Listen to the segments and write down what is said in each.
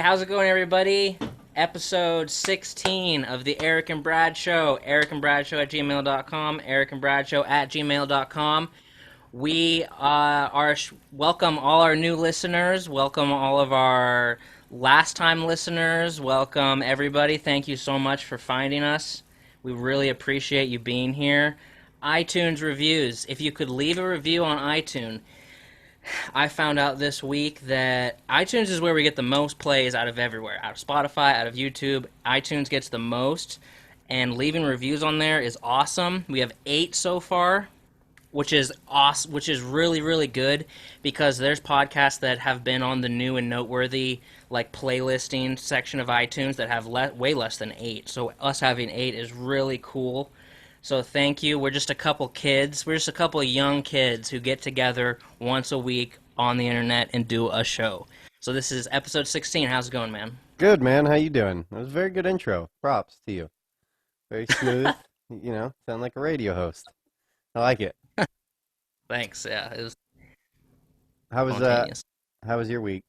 how's it going, everybody? Episode 16 of the Erick and Brad Show. Erick and Brad Show at gmail.com. Erick and Brad Show at gmail.com. We welcome all our new listeners. Welcome all of our last-time listeners. Welcome, everybody. Thank you so much for finding us. We really appreciate you being here. iTunes reviews. If you could leave a review on iTunes. I found out this week that iTunes is where we get the most plays out of everywhere. Out of Spotify, out of YouTube. iTunes gets the most, and leaving reviews on there is awesome. We have 8 so far, which is awesome, which is really, really good, because there's podcasts that have been on the new and noteworthy like playlisting section of iTunes that have way less than 8. So us having 8 is really cool. So thank you. We're just a couple kids. We're just a couple of young kids who get together once a week on the internet and do a show. So this is episode 16. How's it going, man? Good, man. How you doing? That was a very good intro. Props to you. Very smooth. Sound like a radio host. I like it. Thanks. Yeah, it was How was spontaneous. how was your week?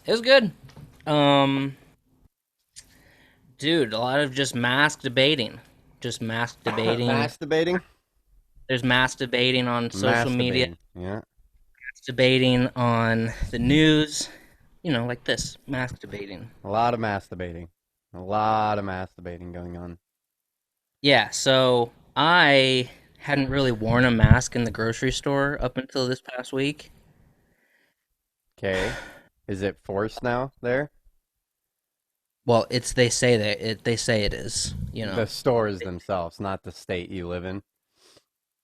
It was good. Dude, a lot of just mask debating. Just mask debating. Masturbating? There's mass debating on social media. Yeah. Mass debating on the news. Like this. Mask debating. A lot of masturbating. A lot of masturbating going on. Yeah, so I hadn't really worn a mask in the grocery store up until this past week. Okay. Is it forced now there? Well, they say it is, The stores themselves, not the state you live in.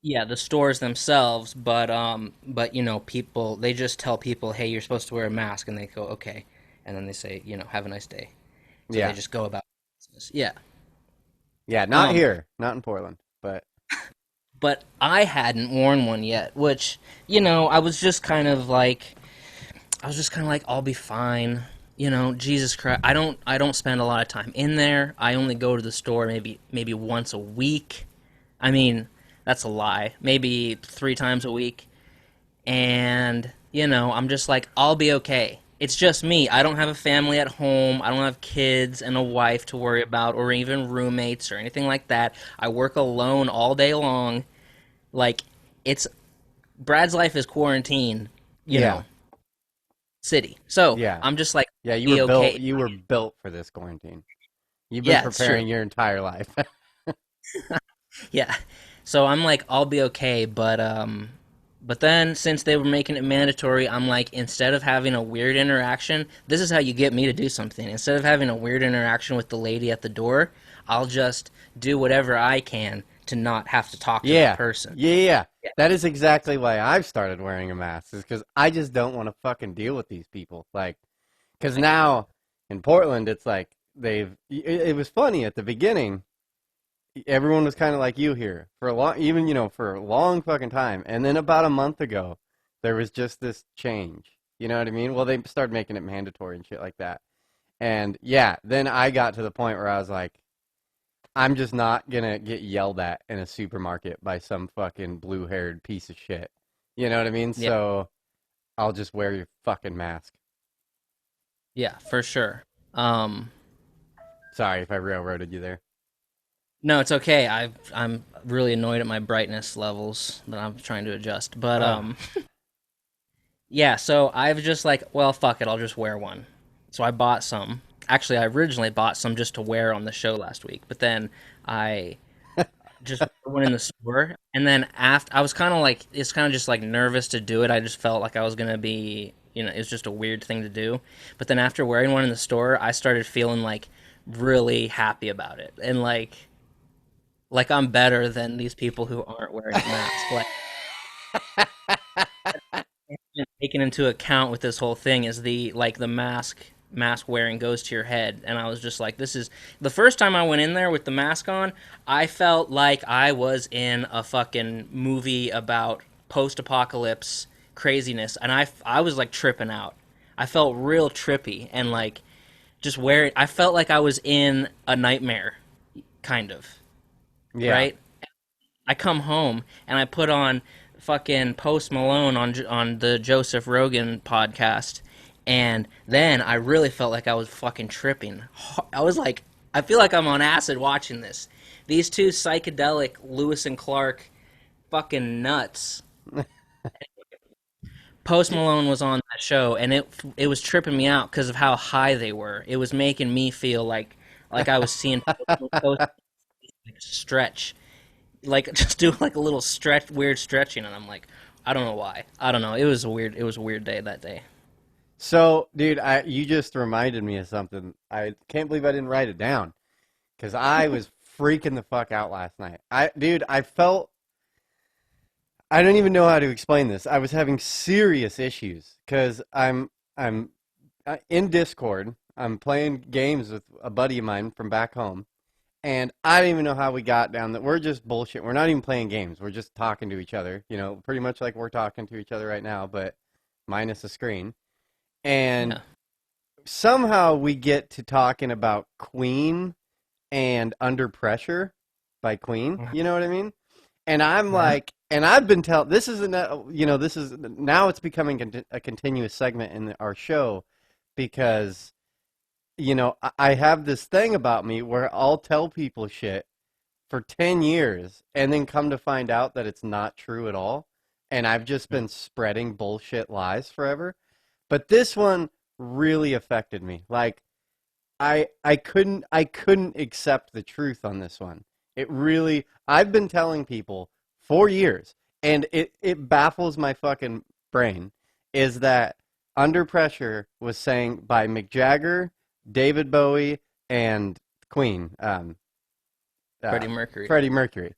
Yeah, the stores themselves, but people, they just tell people, "Hey, you're supposed to wear a mask," and they go, "Okay." And then they say, "Have a nice day." So Yeah. they just go about business. Yeah. Yeah, not here. Not in Portland, but But I hadn't worn one yet, which, I was just kind of like I'll be fine. Jesus Christ, I don't spend a lot of time in there. I only go to the store maybe once a week. I mean, that's a lie. Maybe 3 times a week. And, I'm just like, I'll be okay. It's just me. I don't have a family at home. I don't have kids and a wife to worry about, or even roommates or anything like that. I work alone all day long. Like, Brad's life is quarantine, yeah. city. So Yeah. I'm just like, Yeah, you be were okay. built for this quarantine. You've been Yeah, it's preparing true. your entire life. Yeah. So I'm like, I'll be okay, but then since they were making it mandatory, I'm like, instead of having a weird interaction, this is how you get me to do something. Instead of having a weird interaction with the lady at the door, I'll just do whatever I can to not have to talk to that person. Yeah. That is exactly why I've started wearing a mask, is because I just don't want to fucking deal with these people. Like, because now in Portland, it's like it was funny at the beginning. Everyone was kind of like you here for a long, even, for a long fucking time. And then about a month ago, there was just this change. You know what I mean? Well, they started making it mandatory and shit like that. And yeah, then I got to the point where I was like, I'm just not gonna get yelled at in a supermarket by some fucking blue-haired piece of shit. You know what I mean? Yeah. So I'll just wear your fucking mask. Yeah, for sure. Sorry if I railroaded you there. No, it's okay. I'm really annoyed at my brightness levels that I'm trying to adjust. But yeah, so I've just like, well, fuck it, I'll just wear one. So I bought some. Actually, I originally bought some just to wear on the show last week, but then I just went in the store, and then after I was kind of like, it's kind of just like nervous to do it. I just felt like I was gonna be, it's just a weird thing to do. But then after wearing one in the store, I started feeling like really happy about it, and like I'm better than these people who aren't wearing a mask. Like, taken into account with this whole thing is the mask wearing goes to your head, and I was just like, this is the first time I went in there with the mask on. I felt like I was in a fucking movie about post-apocalypse craziness, and I was like tripping out. I felt real trippy, and like just wearing, I felt like I was in a nightmare, kind of. Yeah. Right? I come home and I put on fucking Post Malone on the Joseph Rogan podcast, And then I really felt like I was fucking tripping. I was like, I feel like I'm on acid watching this. These two psychedelic Lewis and Clark fucking nuts. Post Malone was on that show, and it was tripping me out because of how high they were. It was making me feel like I was seeing Post stretch, like just do like a little stretch, weird stretching, and I'm like, I don't know why. I don't know. It was a weird day that day. So, dude, you just reminded me of something. I can't believe I didn't write it down because I was freaking the fuck out last night. Dude, I don't even know how to explain this. I was having serious issues because I'm in Discord. I'm playing games with a buddy of mine from back home, and I don't even know how we got down that. We're just bullshit. We're not even playing games. We're just talking to each other. You know, pretty much like we're talking to each other right now, but minus a screen. And Yeah. somehow we get to talking about Queen and Under Pressure by Queen. You know what I mean? And I'm Yeah. like, and I've been telling, this is, this is, now it's becoming a continuous segment in our show because, I have this thing about me where I'll tell people shit for 10 years and then come to find out that it's not true at all. And I've just been spreading bullshit lies forever. But this one really affected me. Like, I couldn't accept the truth on this one. It really, I've been telling people for years, and it baffles my fucking brain, is that Under Pressure was sang by Mick Jagger, David Bowie, and Queen, Freddie Mercury. Freddie Mercury.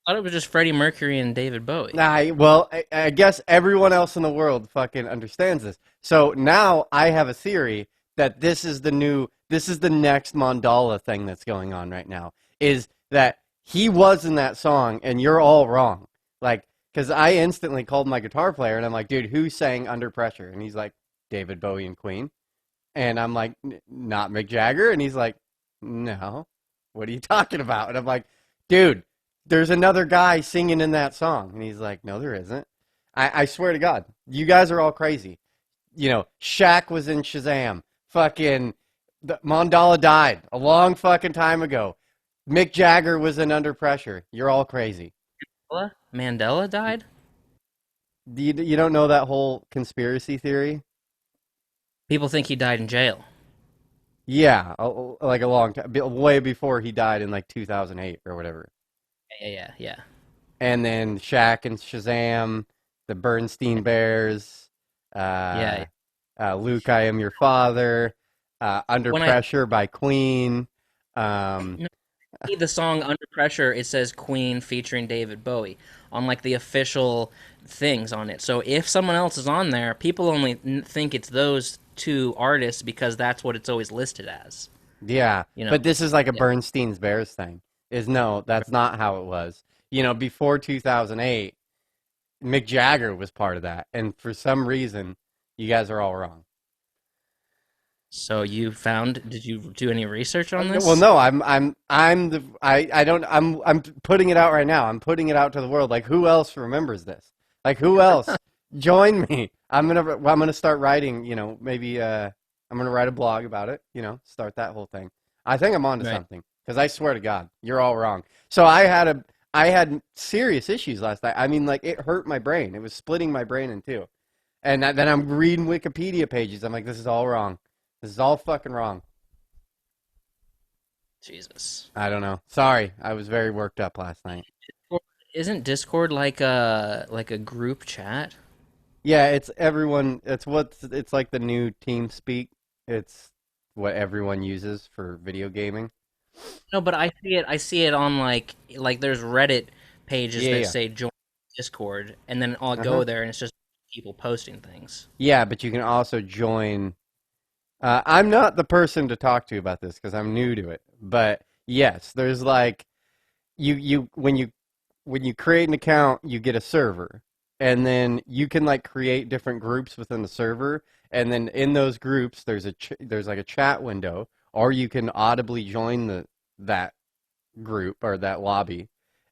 I thought it was just Freddie Mercury and David Bowie. Well, I guess everyone else in the world fucking understands this. So now I have a theory that this is the next mandala thing that's going on right now, is that he was in that song and you're all wrong. Like, because I instantly called my guitar player and I'm like, dude, who sang Under Pressure? And he's like, David Bowie and Queen. And I'm like, not Mick Jagger. And he's like, no, what are you talking about? And I'm like, dude, there's another guy singing in that song. And he's like, no, there isn't. I swear to God, you guys are all crazy. Shaq was in Shazam. Fucking Mandala died a long fucking time ago. Mick Jagger was in Under Pressure. You're all crazy. Mandela died? You don't know that whole conspiracy theory? People think he died in jail. Yeah, like a long time, way before he died in like 2008 or whatever. Yeah. And then Shaq and Shazam, the Bernstein Bears, Yeah. Luke, I Am Your Father, Under When I Pressure by Queen. see the song Under Pressure, it says Queen featuring David Bowie on like the official things on it. So if someone else is on there, people only think it's those two artists because that's what it's always listed as. Yeah, You know? but this is like a Yeah. Bernstein's Bears thing. No, that's not how it was. Before 2008, Mick Jagger was part of that, and for some reason, you guys are all wrong. So did you do any research on this? Well, no, I'm putting it out right now. I'm putting it out to the world. Like, who else remembers this? Like, who else? Join me. I'm gonna start writing. Maybe I'm gonna write a blog about it. Start that whole thing. I think I'm onto Right. something because I swear to God, you're all wrong. So I had serious issues last night. I mean, like, it hurt my brain. It was splitting my brain in two. And then I'm reading Wikipedia pages. I'm like, this is all wrong. This is all fucking wrong. Jesus. I don't know. Sorry, I was very worked up last night. Isn't Discord like a group chat? Yeah, it's everyone. It's like the new TeamSpeak. It's what everyone uses for video gaming. No, but I see it on like there's Reddit pages Yeah, that yeah. say join Discord, and then I'll Uh-huh. go there and it's just people posting things. Yeah, but you can also join. I'm not the person to talk to about this because I'm new to it. But yes, there's like you when you create an account, you get a server, and then you can like create different groups within the server, and then in those groups, there's like a chat window, or you can audibly join that group or that lobby,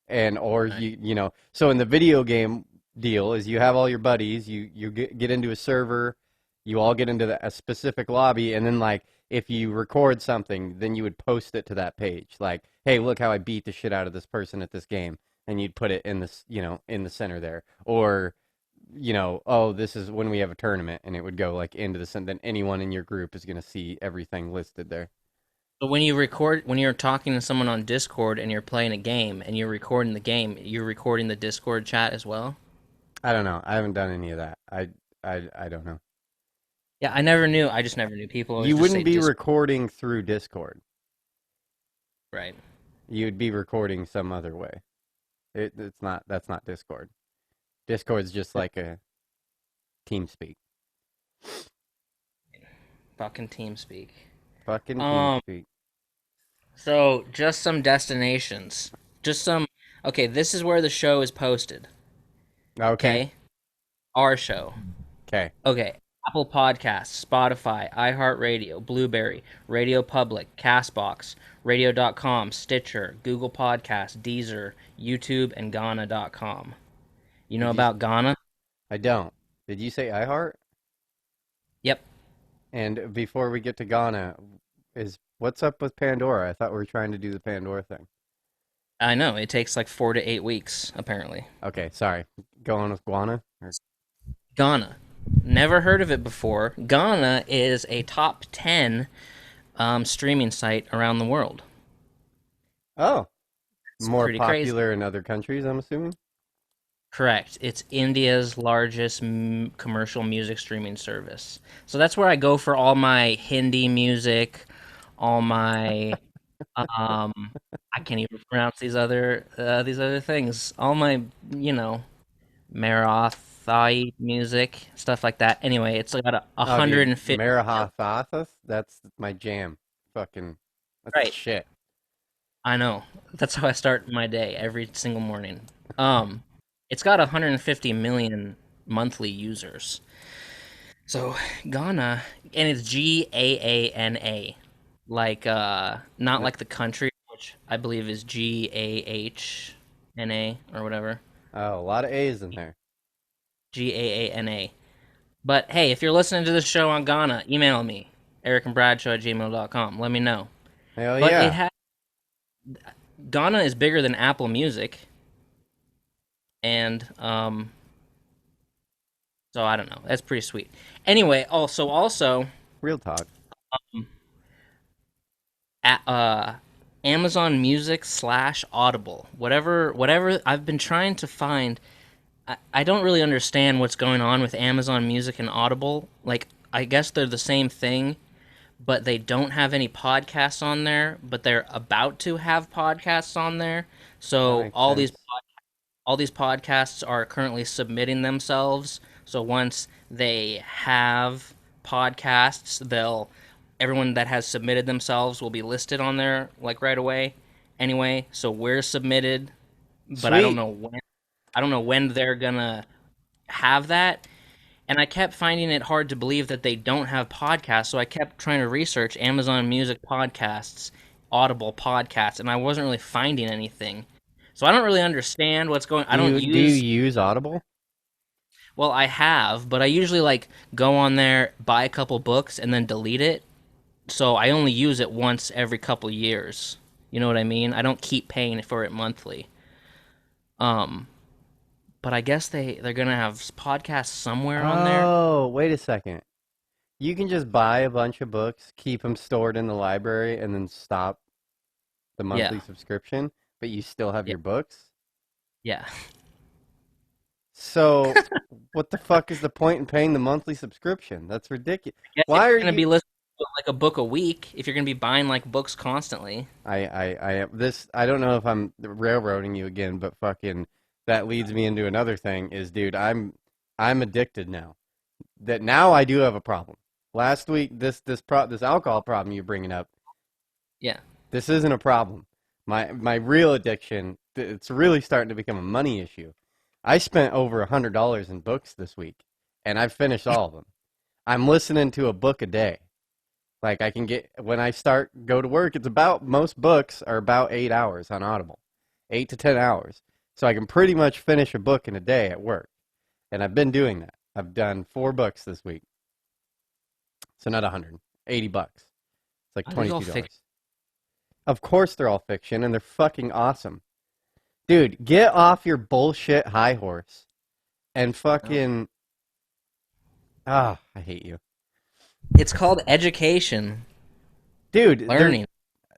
and or Right. so in the video game deal is you have all your buddies, you get into a server, You all get into a specific lobby, and then like if you record something, then you would post it to that page. Like, hey, look how I beat the shit out of this person at this game, and you'd put it in this, in the center there, or oh, this is when we have a tournament, and it would go like into the center. Then anyone in your group is gonna see everything listed there. But when you record, when you're talking to someone on Discord and you're playing a game and you're recording the game, you're recording the Discord chat as well? I don't know. I haven't done any of that. I don't know. Yeah, I never knew. I just never knew. People always You just say wouldn't be Discord. recording through Discord. Right. You'd be recording some other way. It's not. That's not Discord. Discord's just like a TeamSpeak. Fucking TeamSpeak. Fucking Um, TeamSpeak. so just some destinations. Just some. Okay, this is where the show is posted. Okay. Okay? Our show. Okay. Okay. Apple Podcasts, Spotify, iHeartRadio, Blueberry, Radio Public, Castbox, Radio.com, Stitcher, Google Podcasts, Deezer, YouTube, and Ghana.com. You know Did you? about Ghana? I don't. Did you say iHeart? Yep. And before we get to Ghana, what's up with Pandora? I thought we were trying to do the Pandora thing. I know. It takes like 4 to 8 weeks, apparently. Okay, sorry. Go on with Guana? Ghana. Never heard of it before. Ghana is a top 10 streaming site around the world. Oh, It's more pretty crazy. popular in other countries, I'm assuming? Correct. It's India's largest commercial music streaming service. So that's where I go for all my Hindi music, all my um I can't even pronounce these other things. All my, you know, Marathi music, stuff like that. Anyway, it's about a Oh, hundred dude, and fifty. Marahathathas? That's my jam. Fucking, that's the Right. shit. I know. That's how I start my day every single morning. Um, it's got 150 million monthly users. So Ghana, and it's Gaana, like not N- like the country, which I believe is Gahna or whatever. Oh, a lot of A's in there. Gaana. But hey, if you're listening to this show on Ghana, email me, ericandbradshow@gmail.com. Let me know. Hell But it yeah. has Ghana is bigger than Apple Music, and so I don't know. That's pretty sweet. Anyway, also, Real talk. um, Amazon Music / Audible, whatever. I've been trying to find. I don't really understand what's going on with Amazon Music and Audible. Like, I guess they're the same thing, but they don't have any podcasts on there. But they're about to have podcasts on there. That So makes sense. all these podcasts are currently submitting themselves. So once they have podcasts, they'll everyone that has submitted themselves will be listed on there like right away. Anyway, so we're submitted, but I don't Sweet. know when. I don't know when they're gonna have that. And I kept finding it hard to believe that they don't have podcasts. So I kept trying to research Amazon Music podcasts, Audible podcasts, and I wasn't really finding anything. So I don't really understand what's going. I don't Do you use. use Audible? Well, I have, but I usually like go on there, buy a couple books, and then delete it. So I only use it once every couple years. You know what I mean? I don't keep paying for it monthly. Um, but I guess they're gonna have podcasts somewhere on there. Oh, wait a second. You can just buy a bunch of books, keep them stored in the library, and then stop the monthly Yeah, subscription, but you still have yeah, your books? yeah. So, what the fuck is the point in paying the monthly subscription? That's ridiculous. I guess if Why are you're gonna you? be listening to like a book a week, if you're gonna be buying like books constantly. I don't know if I'm railroading you again, but fucking, that leads me into another thing is, dude, I'm addicted now. That now I do have a problem. Last week, this alcohol problem you're bringing up, Yeah. this isn't a problem. My real addiction, it's really starting to become a money issue. I spent over $100 in books this week, and I've finished all of them. I'm listening to a book a day. Like I can get when I start go to work, it's about most books are about 8 hours on Audible, 8 to 10 hours. So I can pretty much finish a book in a day at work, and I've been doing that. I've done 4 books this week. So not 100, $80. It's like Are these all $22. Of course they're all fiction, and they're fucking awesome. Dude, get off your bullshit high horse and fucking... I hate you. It's called education. Dude, Learning.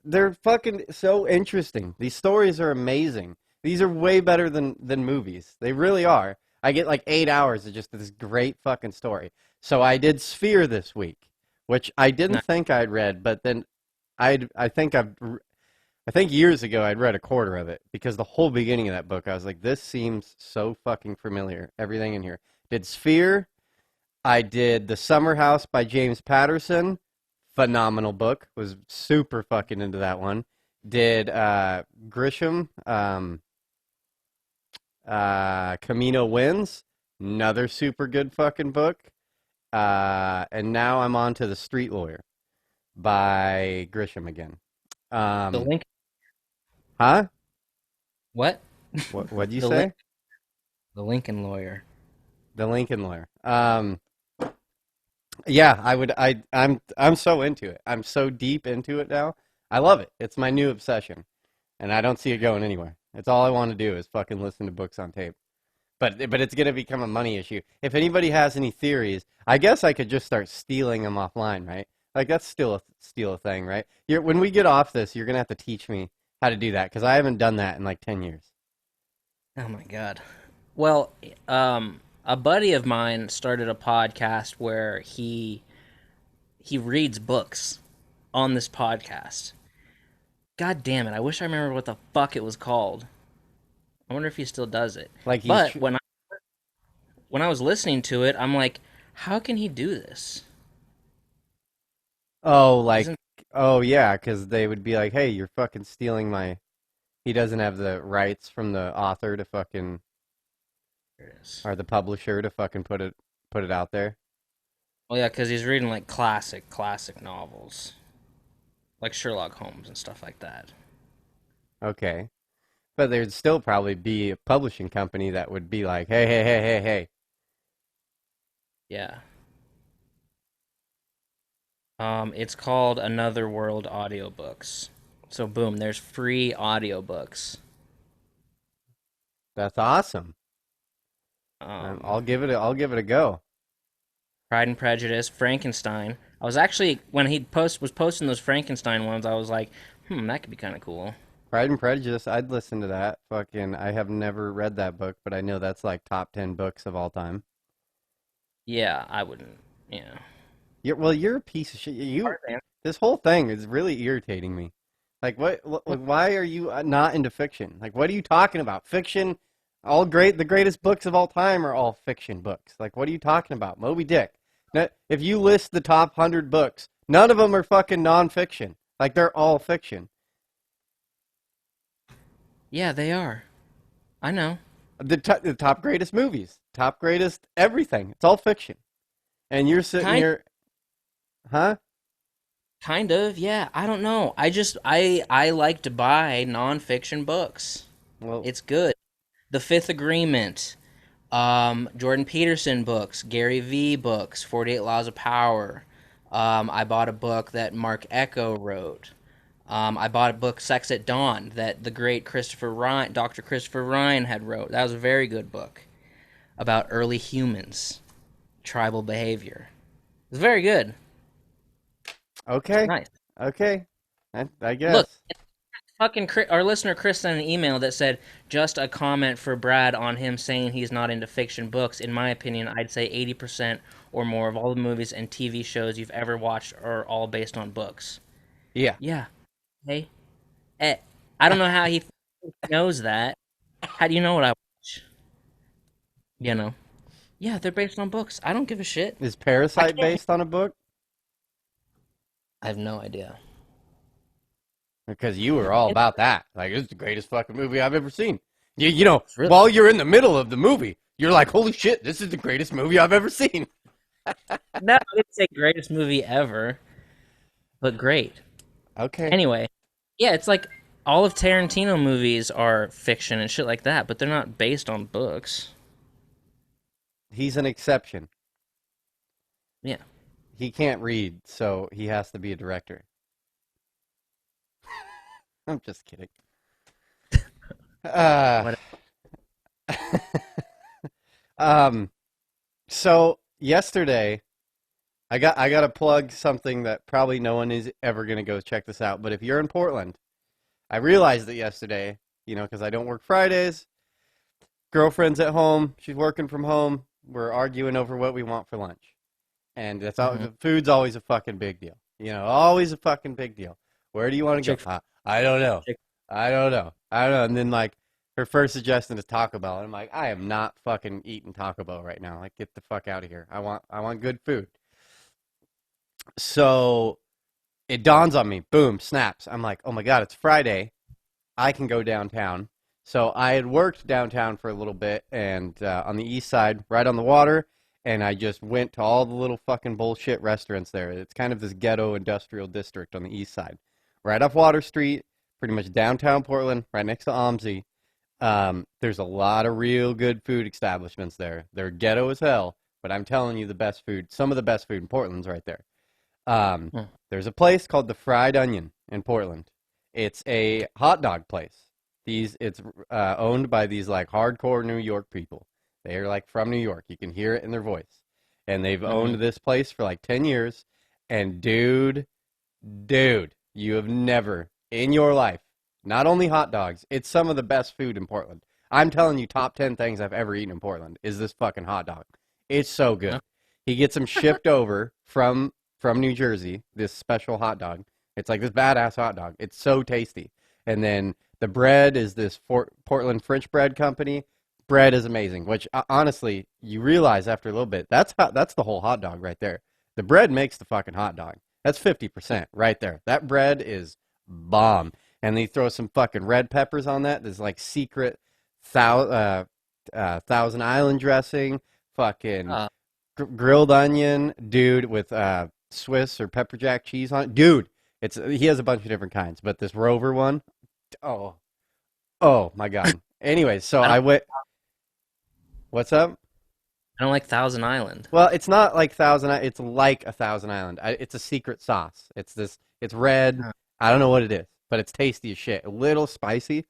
they're fucking so interesting. These stories are amazing. These are way better than movies. They really are. I get like 8 hours of just this great fucking story. So I did Sphere this week, which I didn't think I'd read, but then I think years ago I'd read a quarter of it because the whole beginning of that book I was like, this seems so fucking familiar. Everything in here. Did Sphere. I did The Summer House by James Patterson. Phenomenal book. Was super fucking into that one. Did Grisham, Camino Wins. Another super good fucking book. And now I'm on to The Street Lawyer by Grisham again. The link. Huh? What? What'd you say? The Lincoln Lawyer. The Lincoln Lawyer. Yeah, I'm so into it. I'm so deep into it now. I love it. It's my new obsession. And I don't see it going anywhere. It's all I want to do is fucking listen to books on tape. But it's going to become a money issue. If anybody has any theories, I guess I could just start stealing them offline, right? Like that's still a thing, right? When we get off this, you're going to have to teach me how to do that because I haven't done that in like 10 years. Oh my god. Well, a buddy of mine started a podcast where he reads books on this podcast. God damn it! I wish I remembered what the fuck it was called. I wonder if he still does it. Like but when I was listening to it, I'm like, how can he do this? Oh, like yeah, because they would be like, hey, you're fucking stealing my. He doesn't have the rights from the author to fucking. Or the publisher to fucking put it out there. Well, yeah, because he's reading like classic novels, like Sherlock Holmes and stuff like that. Okay, but there'd still probably be a publishing company that would be like, hey. Yeah. It's called Another World Audiobooks. So boom, there's free audiobooks. That's awesome. I'll give it a go. Pride and Prejudice, Frankenstein. I was actually when he was posting those Frankenstein ones, I was like, that could be kind of cool. Pride and Prejudice, I'd listen to that. Fucking, I have never read that book, but I know that's like top 10 books of all time. Yeah, I wouldn't. Yeah. You're a piece of shit. This whole thing is really irritating me. Like, why are you not into fiction? Like, what are you talking about? Fiction. The greatest books of all time are all fiction books. Like, what are you talking about? Moby Dick. Now, if you list the top 100 books, none of them are fucking nonfiction. Like, they're all fiction. Yeah, they are. I know. The top greatest movies, top greatest everything. It's all fiction. And you're sitting here, huh? Kind of, yeah. I don't know. I like to buy nonfiction books. Well, it's good. The Fifth Agreement, Jordan Peterson books, Gary Vee books, 48 Laws of Power. I bought a book that Mark Echo wrote. I bought a book, Sex at Dawn, that the great Dr. Christopher Ryan had wrote. That was a very good book about early humans, tribal behavior. It was very good. Okay. Nice. Okay. I guess. Look, fucking our listener Chris sent an email that said, just a comment for Brad on him saying he's not into fiction books. In my opinion, I'd say 80% or more of all the movies and TV shows you've ever watched are all based on books. Yeah. Yeah. Hey. I don't know how he knows that. How do you know what I watch? You know. Yeah, they're based on books. I don't give a shit. Is Parasite based on a book? I have no idea. Because you were all about that. Like, it's the greatest fucking movie I've ever seen. You know, while you're in the middle of the movie, you're like, holy shit, this is the greatest movie I've ever seen. No, I didn't say greatest movie ever, but great. Okay. Anyway, yeah, it's like all of Tarantino movies are fiction and shit like that, but they're not based on books. He's an exception. Yeah. he can't read, so he has to be a director. I'm just kidding. What? Um, so yesterday, I got to plug something that probably no one is ever gonna go check this out. But if you're in Portland, I realized it yesterday, because I don't work Fridays. Girlfriend's at home. She's working from home. We're arguing over what we want for lunch. And that's all. Mhm. Food's always a fucking big deal. Always a fucking big deal. Where do you want to go? I don't know. Chick- I don't know. I don't know. And then, like, her first suggestion is Taco Bell. And I'm like, I am not fucking eating Taco Bell right now. Like, get the fuck out of here. I want good food. So it dawns on me. Boom, snaps. I'm like, oh my God, it's Friday. I can go downtown. So I had worked downtown for a little bit and on the east side, right on the water, and I just went to all the little fucking bullshit restaurants there. It's kind of this ghetto industrial district on the east side, right off Water Street, pretty much downtown Portland, right next to OMSI. There's a lot of real good food establishments there. They're ghetto as hell, but I'm telling you the best food, some of the best food in Portland's right there. Hmm. There's a place called the Fried Onion in Portland. It's a hot dog place. It's owned by these like hardcore New York people. They're like from New York. You can hear it in their voice. And they've owned this place for like 10 years. And dude, you have never in your life, not only hot dogs, it's some of the best food in Portland. I'm telling you, top 10 things I've ever eaten in Portland is this fucking hot dog. It's so good. He gets them shipped over from New Jersey, this special hot dog. It's like this badass hot dog. It's so tasty. And then the bread is this Portland French bread company. Bread is amazing, which honestly, you realize after a little bit, that's the whole hot dog right there. The bread makes the fucking hot dog. That's 50% right there. That bread is bomb. And they throw some fucking red peppers on that. There's like secret Thousand Island dressing, fucking grilled onion, dude, with Swiss or pepper jack cheese on it. Dude, he has a bunch of different kinds, but this Rover one, oh my God. Anyways, so I went. What's up? I don't like Thousand Island. Well, it's not like it's like a Thousand Island. It's a secret sauce. It's red. I don't know what it is, but it's tasty as shit. A little spicy.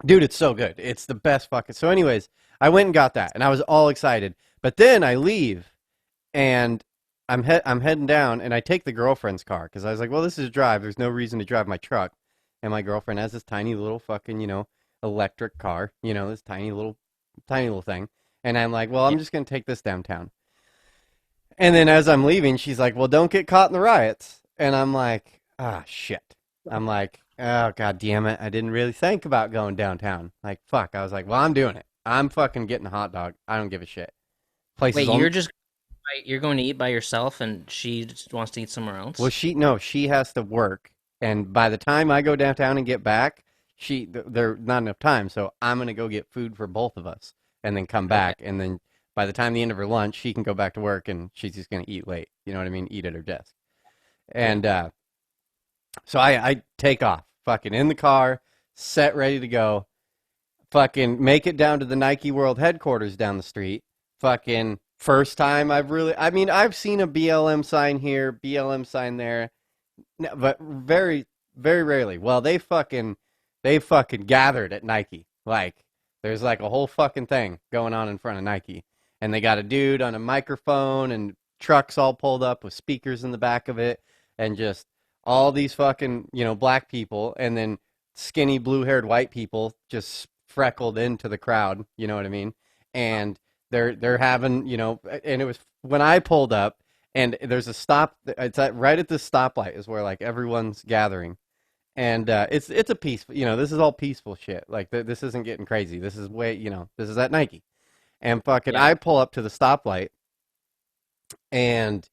Dude, it's so good. It's the best fucking. So anyways, I went and got that, and I was all excited. But then I leave, and I'm heading down, and I take the girlfriend's car, because I was like, well, this is a drive. There's no reason to drive my truck. And my girlfriend has this tiny little fucking, electric car, this tiny little thing. And I'm like, well, I'm just going to take this downtown. And then as I'm leaving, she's like, well, don't get caught in the riots. And I'm like, ah, shit. I'm like, oh, God damn it. I didn't really think about going downtown. Like, fuck. I was like, well, I'm doing it. I'm fucking getting a hot dog. I don't give a shit. Wait, you're going to eat by yourself, and she just wants to eat somewhere else? Well, she has to work. And by the time I go downtown and get back, there's not enough time. So I'm going to go get food for both of us and then come back. And then by the time the end of her lunch, she can go back to work and she's just going to eat late. You know what I mean? Eat at her desk. And so I take off, fucking in the car, set, ready to go, fucking make it down to the Nike World headquarters down the street. Fucking first time I've seen a BLM sign here, BLM sign there. No, but very, very rarely. Well, they fucking gathered at Nike. Like, there's like a whole fucking thing going on in front of Nike. And they got a dude on a microphone and trucks all pulled up with speakers in the back of it. And just all these fucking, black people. And then skinny blue-haired white people just freckled into the crowd. You know what I mean? And they're having, and it was when I pulled up. And there's a stop. It's right at this stoplight is where like everyone's gathering, and it's a peaceful. This is all peaceful shit. Like this isn't getting crazy. This is this is at Nike, and fucking I pull up to the stoplight, and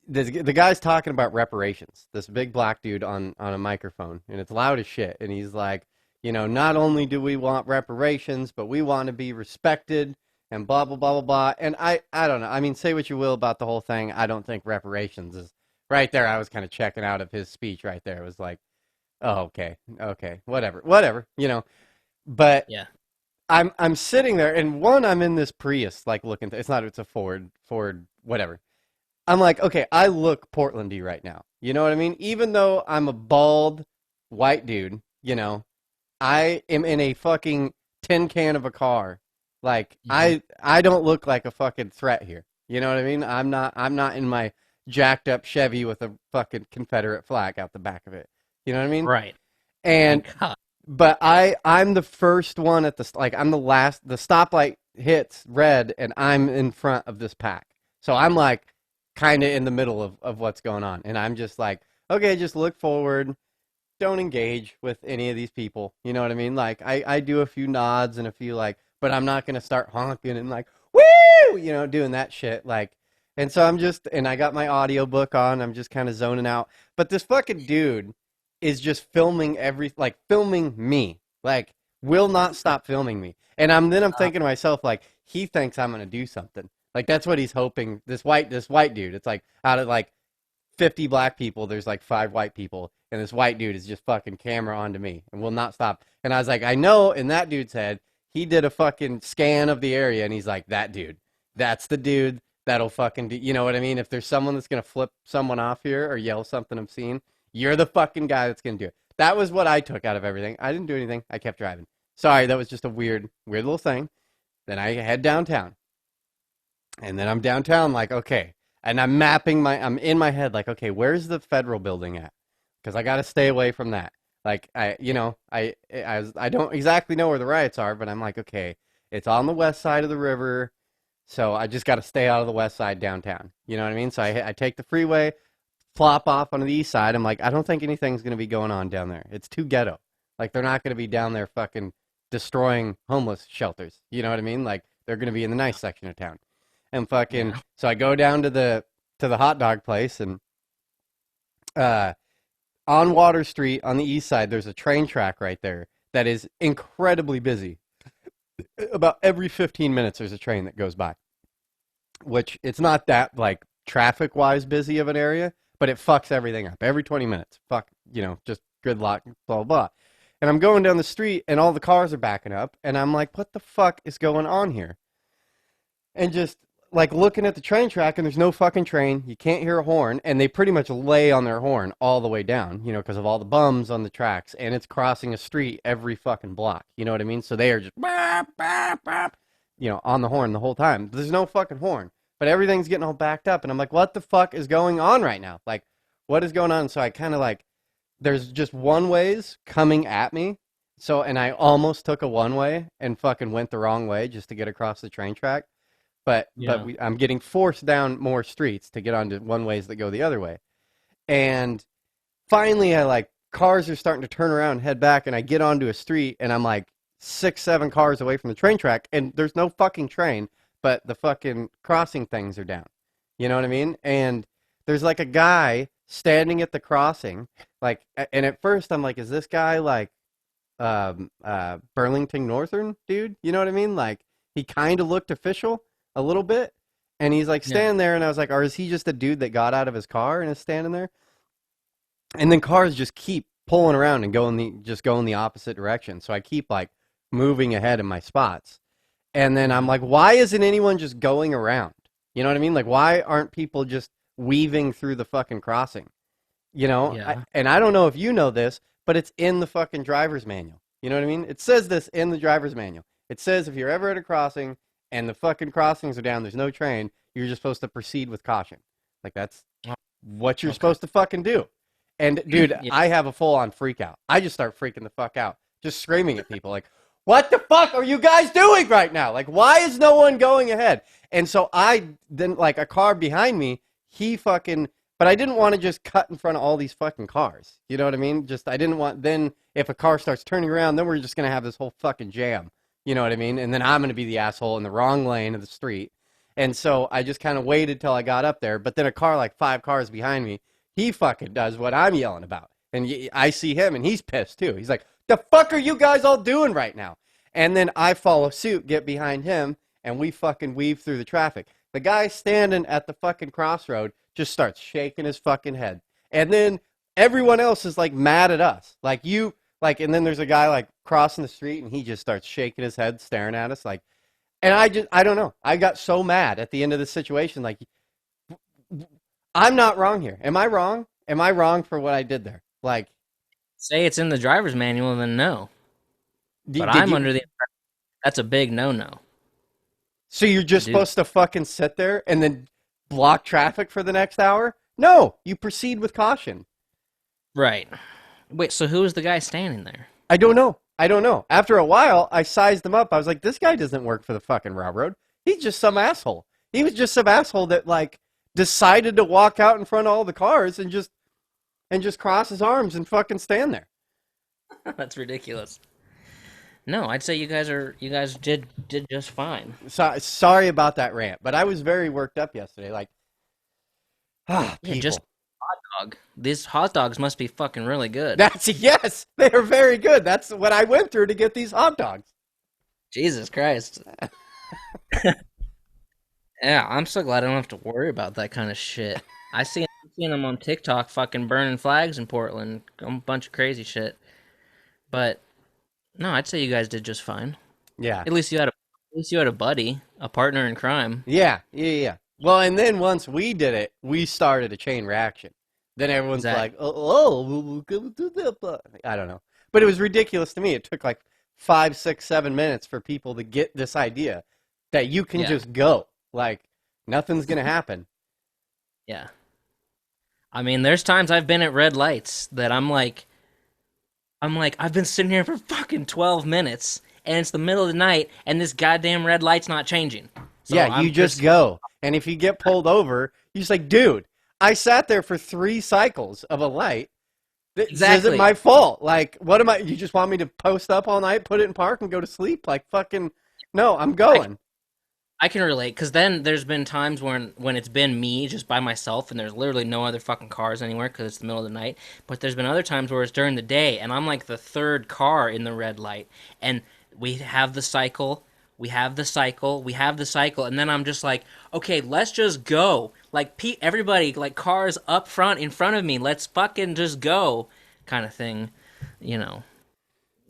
the guy's talking about reparations. This big black dude on a microphone, and it's loud as shit. And he's like, not only do we want reparations, but we want to be respected. And blah, blah, blah, blah, blah. And I don't know. I mean, say what you will about the whole thing. I don't think reparations is right there. I was kind of checking out of his speech right there. It was like, oh, okay, whatever. But yeah, I'm sitting there, and I'm in this Prius, like looking. It's a Ford, whatever. I'm like, okay, I look Portlandy right now. You know what I mean? Even though I'm a bald white dude, I am in a fucking tin can of a car. Like Hmm. I don't look like a fucking threat here. You know what I mean? I'm not in my jacked up Chevy with a fucking Confederate flag out the back of it. You know what I mean? Right. And Thank God. but I'm the first one at the like I'm the last. The stoplight hits red and I'm in front of this pack. So I'm like kind of in the middle of what's going on, and I'm just like, okay, just look forward, don't engage with any of these people. You know what I mean? Like I do a few nods and a few like, but I'm not gonna start honking and like woo, doing that shit. Like, and so and I got my audiobook on. I'm just kind of zoning out. But this fucking dude is just filming like filming me. Like, will not stop filming me. And I'm thinking to myself like, he thinks I'm gonna do something. Like that's what he's hoping. This white dude. It's like out of like 50 black people, there's like 5 white people, and this white dude is just fucking camera onto me and will not stop. And I was like, I know in that dude's head, he did a fucking scan of the area, and he's like, that dude, that's the dude that'll fucking do, you know what I mean? If there's someone that's gonna flip someone off here or yell something obscene, you're the fucking guy that's gonna do it. That was what I took out of everything. I didn't do anything. I kept driving. Sorry, that was just a weird little thing. Then I head downtown. And then I'm downtown, like, okay. And I'm in my head, like, okay, where's the federal building at? Because I got to stay away from that. Like, I don't exactly know where the riots are, but I'm like, okay, it's on the west side of the river. So I just got to stay out of the west side downtown. You know what I mean? So I take the freeway, flop off onto the east side. I'm like, I don't think anything's going to be going on down there. It's too ghetto. Like, they're not going to be down there fucking destroying homeless shelters. You know what I mean? Like, they're going to be in the nice section of town. And fucking, Yeah. so I go down to the hot dog place, and uh, on Water Street on the east side, there's a train track right there that is incredibly busy. About every 15 minutes, there's a train that goes by, which it's not that like traffic wise busy of an area, but it fucks everything up every 20 minutes. Fuck, just gridlock, blah, blah, blah. And I'm going down the street, and all the cars are backing up, and I'm like, what the fuck is going on here? And just like looking at the train track, and there's no fucking train. You can't hear a horn, and they pretty much lay on their horn all the way down, because of all the bums on the tracks, and it's crossing a street every fucking block. You know what I mean? So they are just bop, bop, bop, on the horn the whole time. There's no fucking horn, but everything's getting all backed up, and I'm like, what the fuck is going on right now? Like, what is going on? So I kind of like, there's just one ways coming at me. So, and I almost took a one way and fucking went the wrong way just to get across the train track. But Yeah. I'm getting forced down more streets to get onto one ways that go the other way. And finally, I like cars are starting to turn around and head back, and I get onto a street, and I'm like 6, 7 cars away from the train track, and there's no fucking train, but the fucking crossing things are down. You know what I mean? And there's like a guy standing at the crossing, like, and at first I'm like, is this guy like Burlington Northern dude? You know what I mean? Like, he kind of looked official a little bit, and he's like Yeah. standing there, and I was like, or is he just a dude that got out of his car and is standing there? And then cars just keep pulling around and going the opposite direction. So I keep like moving ahead in my spots. And then I'm Yeah. like, why isn't anyone just going around? You know what I mean? Like, why aren't people just weaving through the fucking crossing? Yeah. And I don't know if you know this, but it's in the fucking driver's manual. You know what I mean? It says this in the driver's manual. It says if you're ever at a crossing and the fucking crossings are down, there's no train, you're just supposed to proceed with caution. Like, that's Oh, what you're okay. supposed to fucking do. And dude, Yeah. I have a full on freak out. I just start freaking the fuck out, just screaming at people like, what the fuck are you guys doing right now? Like, why is no one going ahead? And so I then, like, a car behind me, he fucking, but I didn't want to just cut in front of all these fucking cars. You know what I mean? Just, I didn't want, then if a car starts turning around, then we're just going to have this whole fucking jam. You know what I mean? And then I'm going to be the asshole in the wrong lane of the street. And so I just kind of waited till I got up there. But then a car, like 5 cars behind me, he fucking does what I'm yelling about. And I see him, and he's pissed too. He's like, the fuck are you guys all doing right now? And then I follow suit, get behind him, and we fucking weave through the traffic. The guy standing at the fucking crossroad just starts shaking his fucking head. And then everyone else is like mad at us. Like, and then there's a guy like crossing the street, and he just starts shaking his head, staring at us like, and I don't know. I got so mad at the end of the situation. Like, I'm not wrong here. Am I wrong? Am I wrong for what I did there? Like, Say it's in the driver's manual, then no. But did I'm you? under the that's a big no-no So you're to just do. supposed to fucking sit there and then block traffic for the next hour? No, you proceed with caution. Right. Wait, so who was the guy standing there? I don't know. I don't know. After a while, I sized him up. I was like, this guy doesn't work for the fucking railroad. He's just some asshole. He was just some asshole that like decided to walk out in front of all the cars and just cross his arms and fucking stand there. That's ridiculous. No, I'd say you guys did just fine. So, sorry about that rant, but I was very worked up yesterday. Like, Yeah, people. just hot dog. These hot dogs must be fucking really good. That's yes, they are very good. That's what I went through to get these hot dogs. Jesus Christ. Yeah, I'm so glad I don't have to worry about that kind of shit. I'm seeing them on TikTok fucking burning flags in Portland. A bunch of crazy shit. But no, I'd say you guys did just fine. Yeah, At least you had a buddy, a partner in crime. yeah. Well, and then once we did it, we started a chain reaction. Then everyone's Exactly. like, we'll go do that. But I don't know. But it was ridiculous to me. It took like 5, 6, 7 minutes for people to get this idea that you can Yeah, just go. Like, nothing's going to happen. yeah. I mean, there's times I've been at red lights that I've been sitting here for fucking 12 minutes and it's the middle of the night and this goddamn red light's not changing. So Yeah, you I'm just pissed. go. And if you get pulled over, you're just like, dude, I sat there for 3 cycles of a light. This isn't Exactly. my fault. Like, what am I? You just want me to post up all night, put it in park, and go to sleep? Like, fucking, no, I'm I, going. I can relate because then there's been times when it's been me just by myself and there's literally no other fucking cars anywhere because it's the middle of the night. But there's been other times where it's during the day and I'm like the third car in the red light and we have the cycle, we have the cycle, we have the cycle, and then I'm just like, okay, let's just go. Like everybody, like cars up front in front of me, let's fucking just go, kind of thing, you know.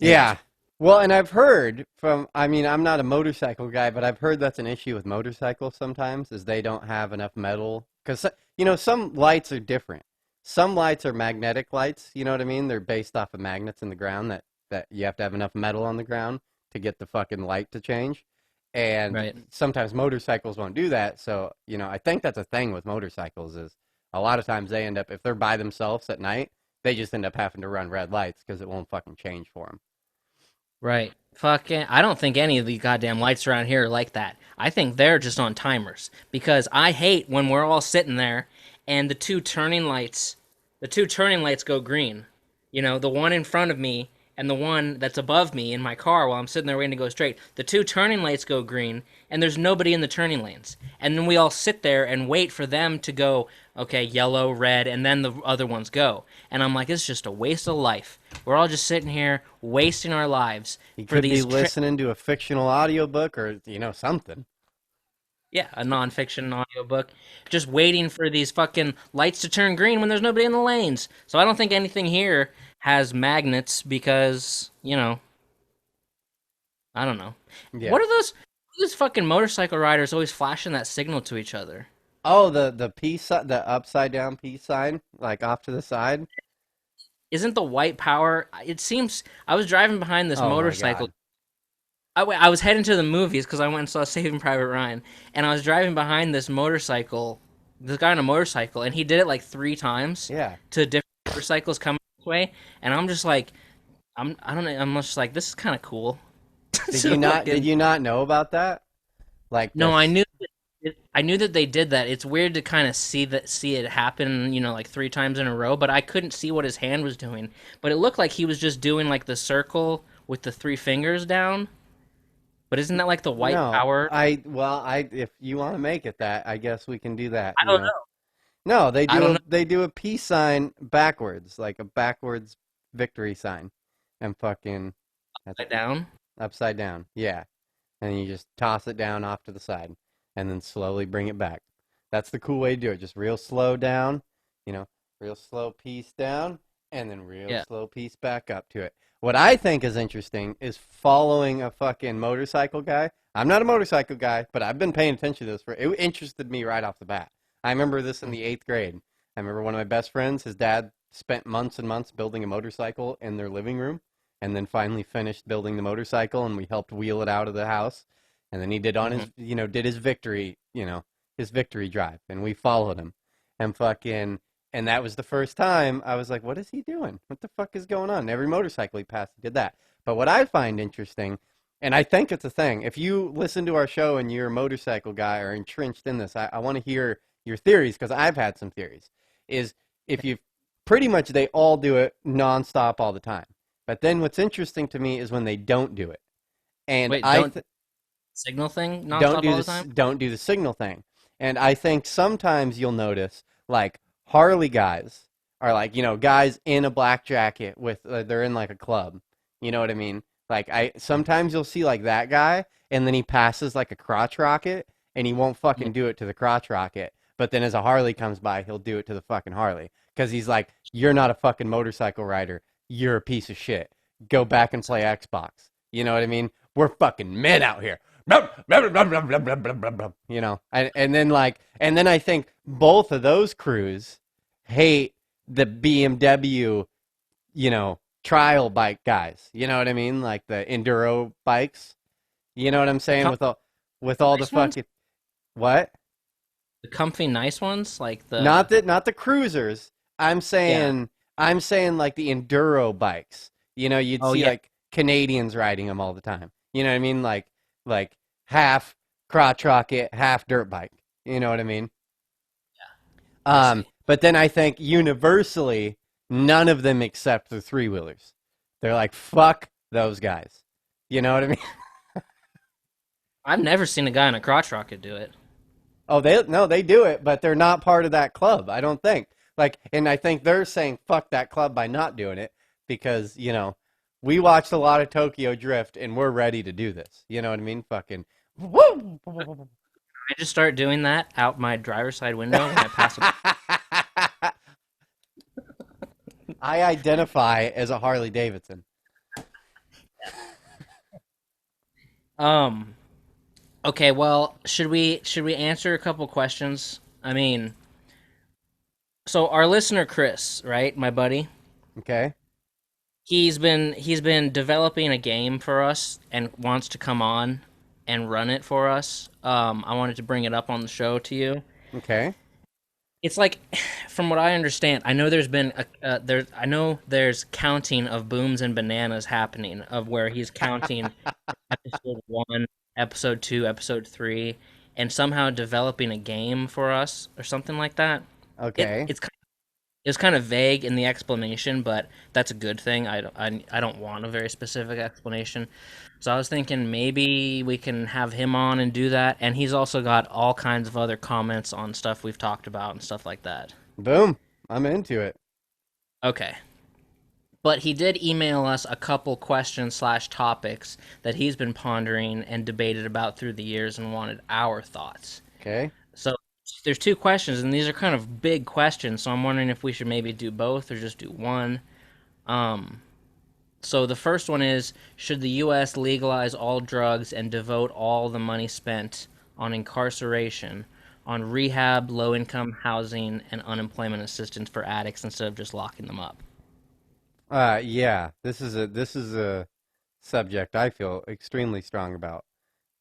Anyways, Yeah. Well, and I've heard from, I mean, I'm not a motorcycle guy, but I've heard that's an issue with motorcycles sometimes, is they don't have enough metal. Because, some lights are different. Some lights are magnetic lights, you know what I mean? They're based off of magnets in the ground that you have to have enough metal on the ground to get the fucking light to change. And right. sometimes motorcycles won't do that. So, I think that's a thing with motorcycles is a lot of times they end up, if they're by themselves at night, they just end up having to run red lights because it won't fucking change for them. Right. Fucking, I don't think any of the goddamn lights around here are like that. I think they're just on timers because I hate when we're all sitting there and the two turning lights go green. You know, the one in front of me and the one that's above me in my car while I'm sitting there waiting to go straight. The two turning lights go green and there's nobody in the turning lanes. And then we all sit there and wait for them to go, okay, yellow, red, and then the other ones go. And I'm like, it's just a waste of life. We're all just sitting here wasting our lives You for could be these listening to a fictional audiobook or, something. yeah, a nonfiction audiobook, just waiting for these fucking lights to turn green when there's nobody in the lanes. So I don't think anything here has magnets because, I don't know. Yeah. What are those fucking motorcycle riders always flashing that signal to each other? Oh, the peace, the upside down peace sign, like off to the side. Isn't the white power? It seems I was driving behind this Oh my motorcycle. God. I was heading to the movies because I went and saw Saving Private Ryan, and I was driving behind this motorcycle, this guy on a motorcycle, and he did it like 3 times Yeah. to different motorcycles coming this way, and I'm just like, I don't know, I'm just like, this is kind of cool. Did So you not? Did fucking- you not know about that? Like no, I this? knew I knew that they did that. It's weird to kind of see it happen, like 3 times in a row, but I couldn't see what his hand was doing. But it looked like he was just doing like the circle with the 3 fingers down. But isn't that like the white No. power? If you want to make it that, I guess we can do that. I don't know. No, they I do don't know. they do a peace sign backwards, like a backwards victory sign, and fucking that's Upside down. upside down. Yeah, and you just toss it down off to the side, and then slowly bring it back. That's the cool way to do it. Just real slow down, real slow piece down, and then real Yeah. slow piece back up to it. What I think is interesting is following a fucking motorcycle guy. I'm not a motorcycle guy, but I've been paying attention to this it interested me right off the bat. I remember this in the 8th grade. I remember one of my best friends, his dad spent months and months building a motorcycle in their living room, and then finally finished building the motorcycle, and we helped wheel it out of the house. And then he did on his, did his victory, his victory drive, and we followed him. And and that was the first time I was like, what is he doing? What the fuck is going on? Every motorcycle he passed, he did that. But what I find interesting, and I think it's a thing, if you listen to our show and you're a motorcycle guy or entrenched in this, I want to hear your theories, because I've had some theories, is if you pretty much they all do it nonstop all the time. But then what's interesting to me is when they don't do it. And Wait, signal thing nonstop all the time? Don't do the signal thing. And I think sometimes you'll notice, like, Harley guys are like, guys in a black jacket with, they're in like a club. You know what I mean? Like, sometimes you'll see like that guy, and then he passes like a crotch rocket, and he won't fucking do it to the crotch rocket. But then as a Harley comes by, he'll do it to the fucking Harley. Because he's like, you're not a fucking motorcycle rider. You're a piece of shit. Go back and play Xbox. You know what I mean? We're fucking men out here. And then I think both of those crews hate the BMW, trial bike guys. You know what I mean? Like the enduro bikes. You know what I'm saying? With all the fucking what? The comfy nice ones, like the not the cruisers. I'm saying like the enduro bikes. You'd see like Canadians riding them all the time. You know what I mean? Like half crotch rocket, half dirt bike. You know what I mean? Yeah. But then I think universally, none of them accept the 3-wheelers. They're like, fuck those guys. You know what I mean? I've never seen a guy in a crotch rocket do it. Oh, they do it, but they're not part of that club, I don't think. And I think they're saying fuck that club by not doing it because, we watched a lot of Tokyo Drift and we're ready to do this. You know what I mean? Fucking woo! I just start doing that out my driver's side window when I pass a... I identify as a Harley Davidson. Okay, well, should we answer a couple questions? I mean, so our listener Chris, right, my buddy? Okay. He's been developing a game for us and wants to come on and run it for us. I wanted to bring it up on the show to you. Okay. It's like, from what I understand, I know there's counting of booms and bananas happening of where he's counting episode 1, episode 2, episode 3, and somehow developing a game for us or something like that. Okay. It's kind of vague in the explanation, but that's a good thing. I don't want a very specific explanation. So I was thinking maybe we can have him on and do that. And he's also got all kinds of other comments on stuff we've talked about and stuff like that. Boom. I'm into it. Okay. But he did email us a couple questions/topics that he's been pondering and debated about through the years and wanted our thoughts. Okay. So there's 2 questions, and these are kind of big questions, so I'm wondering if we should maybe do both or just do one. So the first one is, should the U.S. legalize all drugs and devote all the money spent on incarceration on rehab, low-income housing, and unemployment assistance for addicts instead of just locking them up? Yeah, this is a subject I feel extremely strong about.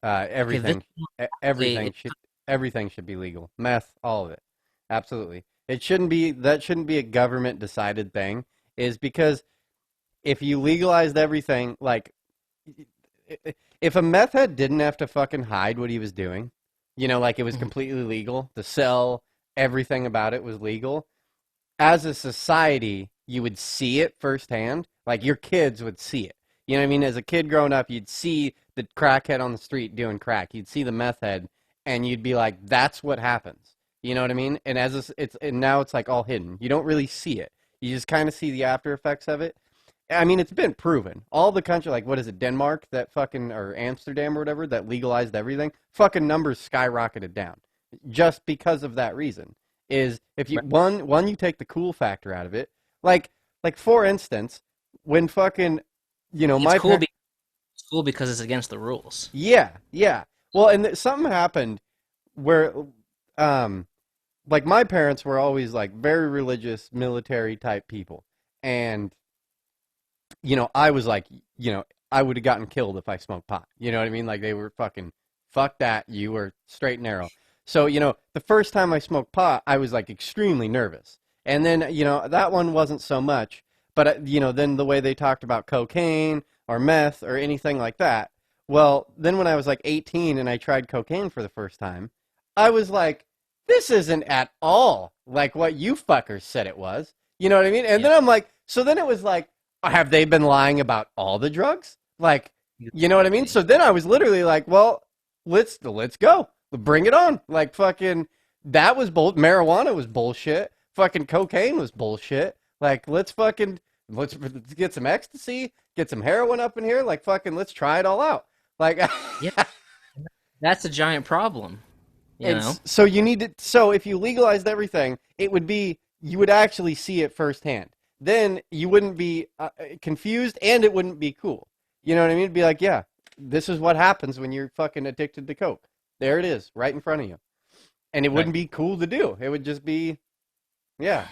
Everything should be legal. Meth, all of it. Absolutely. That shouldn't be a government decided thing, is because if you legalized everything, like, if a meth head didn't have to fucking hide what he was doing, like it was completely legal, to sell, everything about it was legal, as a society, you would see it firsthand. Like, your kids would see it. You know what I mean? As a kid growing up, you'd see the crackhead on the street doing crack. You'd see the meth head, and you'd be like, that's what happens. You know what I mean? And and now it's like all hidden. You don't really see it. You just kind of see the after effects of it. I mean, it's been proven. All the country, like, what is it, Denmark, that fucking, or Amsterdam or whatever, that legalized everything, fucking numbers skyrocketed down. Just because of that reason. Is, if you, one, you take the cool factor out of it. Like for instance, when fucking, it's cool because it's against the rules. Yeah. Well, and something happened where, like my parents were always like very religious, military type people, and I was like, I would have gotten killed if I smoked pot. You know what I mean? Like they were fucking, fuck that. You were straight and narrow. So, the first time I smoked pot, I was like extremely nervous. And then, that one wasn't so much. But, then the way they talked about cocaine or meth or anything like that. Well, then when I was like 18 and I tried cocaine for the first time, I was like, this isn't at all like what you fuckers said it was. You know what I mean? And Yeah. then I'm like, so then it was like, have they been lying about all the drugs? Like, you know what I mean? So then I was literally like, well, let's go. Bring it on. Like fucking that was marijuana was bullshit. Fucking cocaine was bullshit. Like let's get some ecstasy, get some heroin up in here. Like fucking let's try it all out. Like Yeah. That's a giant problem, you know? so you need to so if you legalized everything, you would actually see it firsthand. Then you wouldn't be confused and it wouldn't be cool. You know what I mean? It'd be like, yeah, this is what happens when you're fucking addicted to coke. There it is, right in front of you. And it wouldn't be cool to do. It would just be, yeah.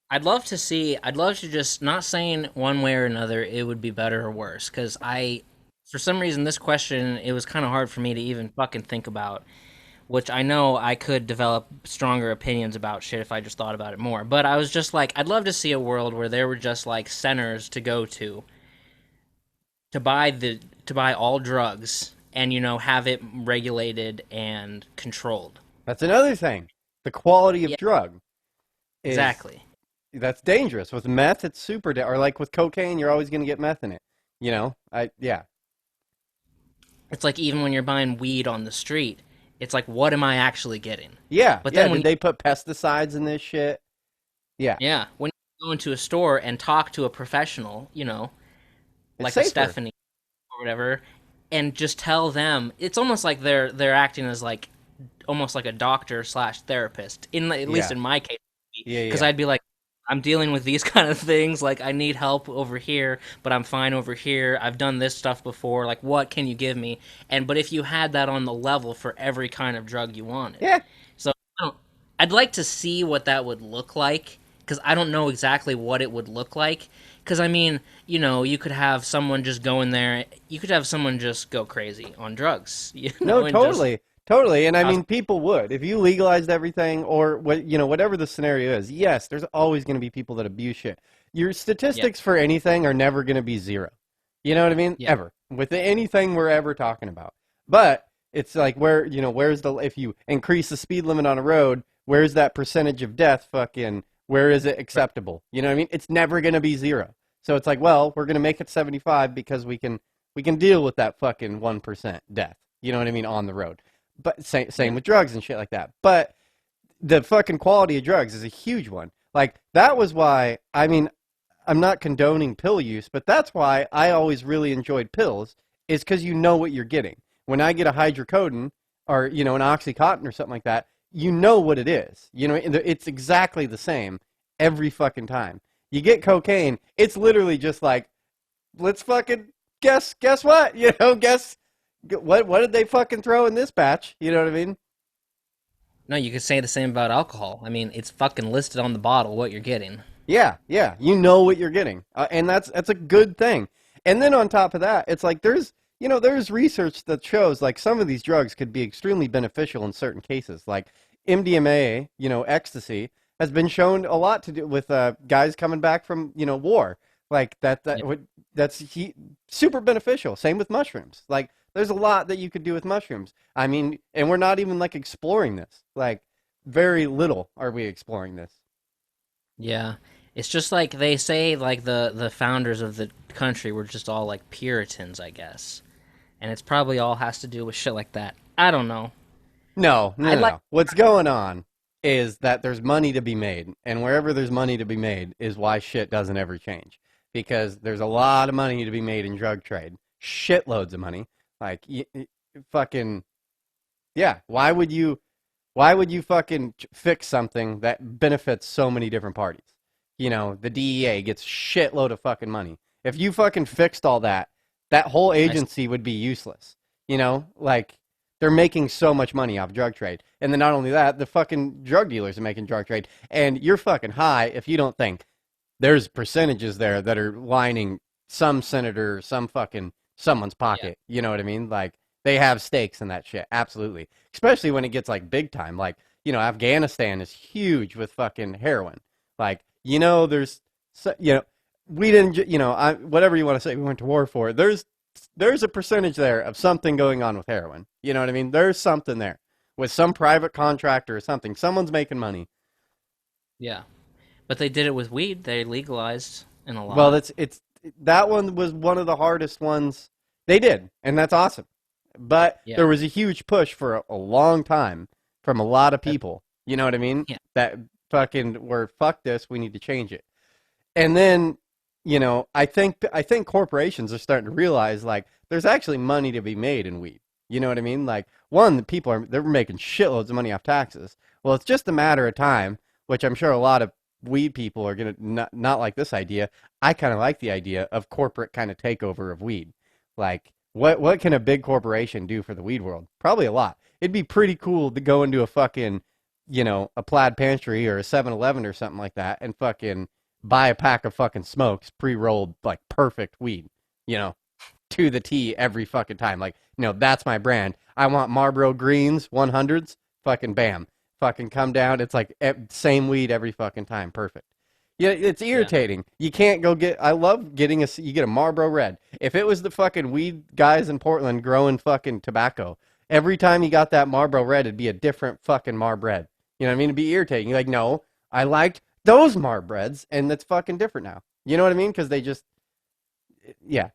I'd love to just, not saying one way or another it would be better or worse, because for some reason, this question, it was kind of hard for me to even fucking think about, which I know I could develop stronger opinions about shit if I just thought about it more. But I was just like, I'd love to see a world where there were just like centers to go to buy all drugs and have it regulated and controlled. That's another thing. The quality of Yeah, drug is, exactly. that's dangerous. With meth, it's super, or like with cocaine, you're always going to get meth in it. Yeah. It's like even when you're buying weed on the street, it's like, what am I actually getting? Yeah, But yeah. then when Did they put pesticides in this shit? Yeah. yeah, when you go into a store and talk to a professional, It's like a safer. Stephanie or whatever, and just tell them, it's almost like they're acting as like almost like a doctor slash therapist. At least Yeah. in my case, Yeah, because yeah. I'd be like, I'm dealing with these kind of things. Like, I need help over here, but I'm fine over here. I've done this stuff before. Like, what can you give me? But if you had that on the level for every kind of drug you wanted, Yeah. so I'd like to see what that would look like, because I don't know exactly what it would look like. Because I mean, you could have someone just go in there. You could have someone just go crazy on drugs, No, and just totally, totally. And I cause, mean, people would if you legalized everything, or whatever the scenario is. Yes, there's always going to be people that abuse shit. Your yeah, statistics for anything are never going to be zero. You know what I mean? yeah, Ever with anything we're ever talking about. But it's like where's if you increase the speed limit on a road, where's that percentage of death? Fucking where is it right, acceptable? You know what I mean? It's never going to be zero. So it's like, well, we're going to make it 75 because we can deal with that fucking 1% death. You know what I mean, on the road. But same yeah, with drugs and shit like that. But the fucking quality of drugs is a huge one. Like that was why, I mean, I'm not condoning pill use, but that's why I always really enjoyed pills, is because you know what you're getting. When I get a hydrocodone or an oxycontin or something like that, you know what it is. It's exactly the same every fucking time. You get cocaine, it's literally just like, let's fucking guess what? Guess what did they fucking throw in this batch? You know what I mean? no, you could say the same about alcohol. I mean, it's fucking listed on the bottle what you're getting. Yeah, yeah. You know what you're getting, and that's a good thing. And then on top of that, it's like there's research that shows like some of these drugs could be extremely beneficial in certain cases. Like MDMA, ecstasy, has been shown a lot to do with guys coming back from war. Like Yeah, super beneficial. Same with mushrooms. Like there's a lot that you could do with mushrooms. I mean, and we're not even like exploring this. Like very little are we exploring this. yeah. It's just like they say, like the founders of the country were just all like Puritans, I guess, and it's probably all has to do with shit like that. I don't know. No, no, I no, like. no. What's going on is that there's money to be made, and wherever there's money to be made is why shit doesn't ever change. Because there's a lot of money to be made in drug trade, shitloads of money. Like fucking yeah. Why would you fucking fix something that benefits so many different parties? The DEA gets shitload of fucking money. If you fucking fixed all that, that whole I, agency would be useless. Like they're making so much money off drug trade. And then not only that, the fucking drug dealers are making drug trade. And you're fucking high if you don't think there's percentages there that are lining some senator, some fucking someone's Yeah. pocket. You know what I mean? Like they have stakes in that shit. Absolutely. Especially when it gets like big time. Like, Afghanistan is huge with fucking heroin. Like, there's, we didn't, whatever you want to say, we went to war for. There's a percentage there of something going on with heroin. You know what I mean? There's something there with some private contractor or something. Someone's making money. Yeah. But they did it with weed. They legalized in a Well, lot. it's that one was one of the hardest ones they did, and that's awesome. But Yeah. there was a huge push for a long time from a lot of That- people. You know what I mean? yeah. That fucking were fuck this, we need to change it. And then, I think corporations are starting to realize like there's actually money to be made in weed. You know what I mean? Like one, the people they're making shitloads of money off taxes. Well, it's just a matter of time, which I'm sure a lot of weed people are gonna not like this idea. I kind of like the idea of corporate kind of takeover of weed. Like what can a big corporation do for the weed world? Probably a lot. It'd be pretty cool to go into a fucking, a Plaid Pantry or a 7-Eleven or something like that and fucking buy a pack of fucking smokes, pre-rolled, like perfect weed, you know, to the T every fucking time. Like, that's my brand. I want Marlboro Greens 100s. Fucking bam. Fucking come down. It's like same weed every fucking time. Perfect. Yeah, it's Yeah. irritating. You can't go get. I love getting you get a Marlboro Red. If it was the fucking weed guys in Portland growing fucking tobacco, every time you got that Marlboro Red, it'd be a different fucking Marlboro Red. You know what I mean? It'd be irritating. You're like, no, I liked those Marbreds, and it's fucking different now. You know what I mean? Because yeah,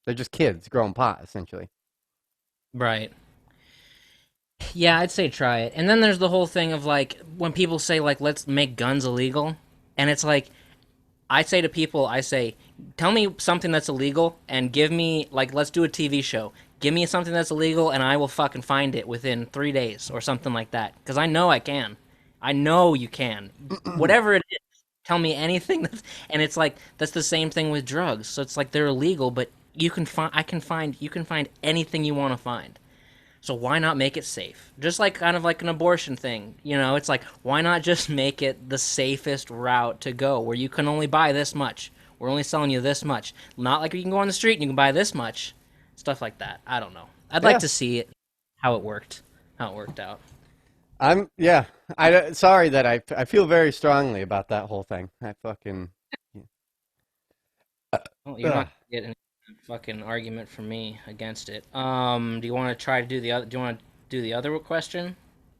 they're just kids growing pot, essentially. Right. Yeah, I'd say try it. And then there's the whole thing of like when people say like let's make guns illegal, and it's like I say to people, I say, tell me something that's illegal and give me like let's do a TV show. Give me something that's illegal and I will fucking find it within 3 days or something like that. Because I know I can. I know you can. Whatever it is, tell me anything that's, and it's like that's the same thing with drugs. So it's like they're illegal, but you can find anything you want to find. So why not make it safe? Just like kind of like an abortion thing, it's like why not just make it the safest route to go where you can only buy this much. We're only selling you this much. Not like you can go on the street and you can buy this much. Stuff like that. I don't know. I'd like Yeah, to see it how it worked out. yeah. Sorry that I feel very strongly about that whole thing. I fucking. Well, you're Ugh. not getting a fucking argument from me against it. Do you want to try to do the other? Do you want to do the other question?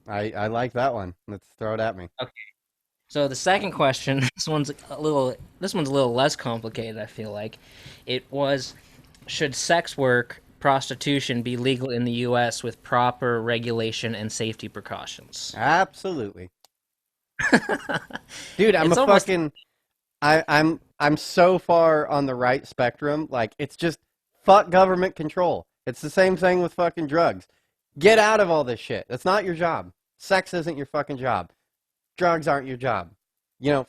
I like that one. Let's throw it at me. Okay. So the second question, this one's a little less complicated, I feel like. It was, should sex work, prostitution be legal in the US with proper regulation and safety precautions? Absolutely, dude. I'm a It's almost fucking. I'm so far on the right spectrum. Like it's just fuck government control. It's the same thing with fucking drugs. Get out of all this shit. That's not your job. Sex isn't your fucking job. Drugs aren't your job.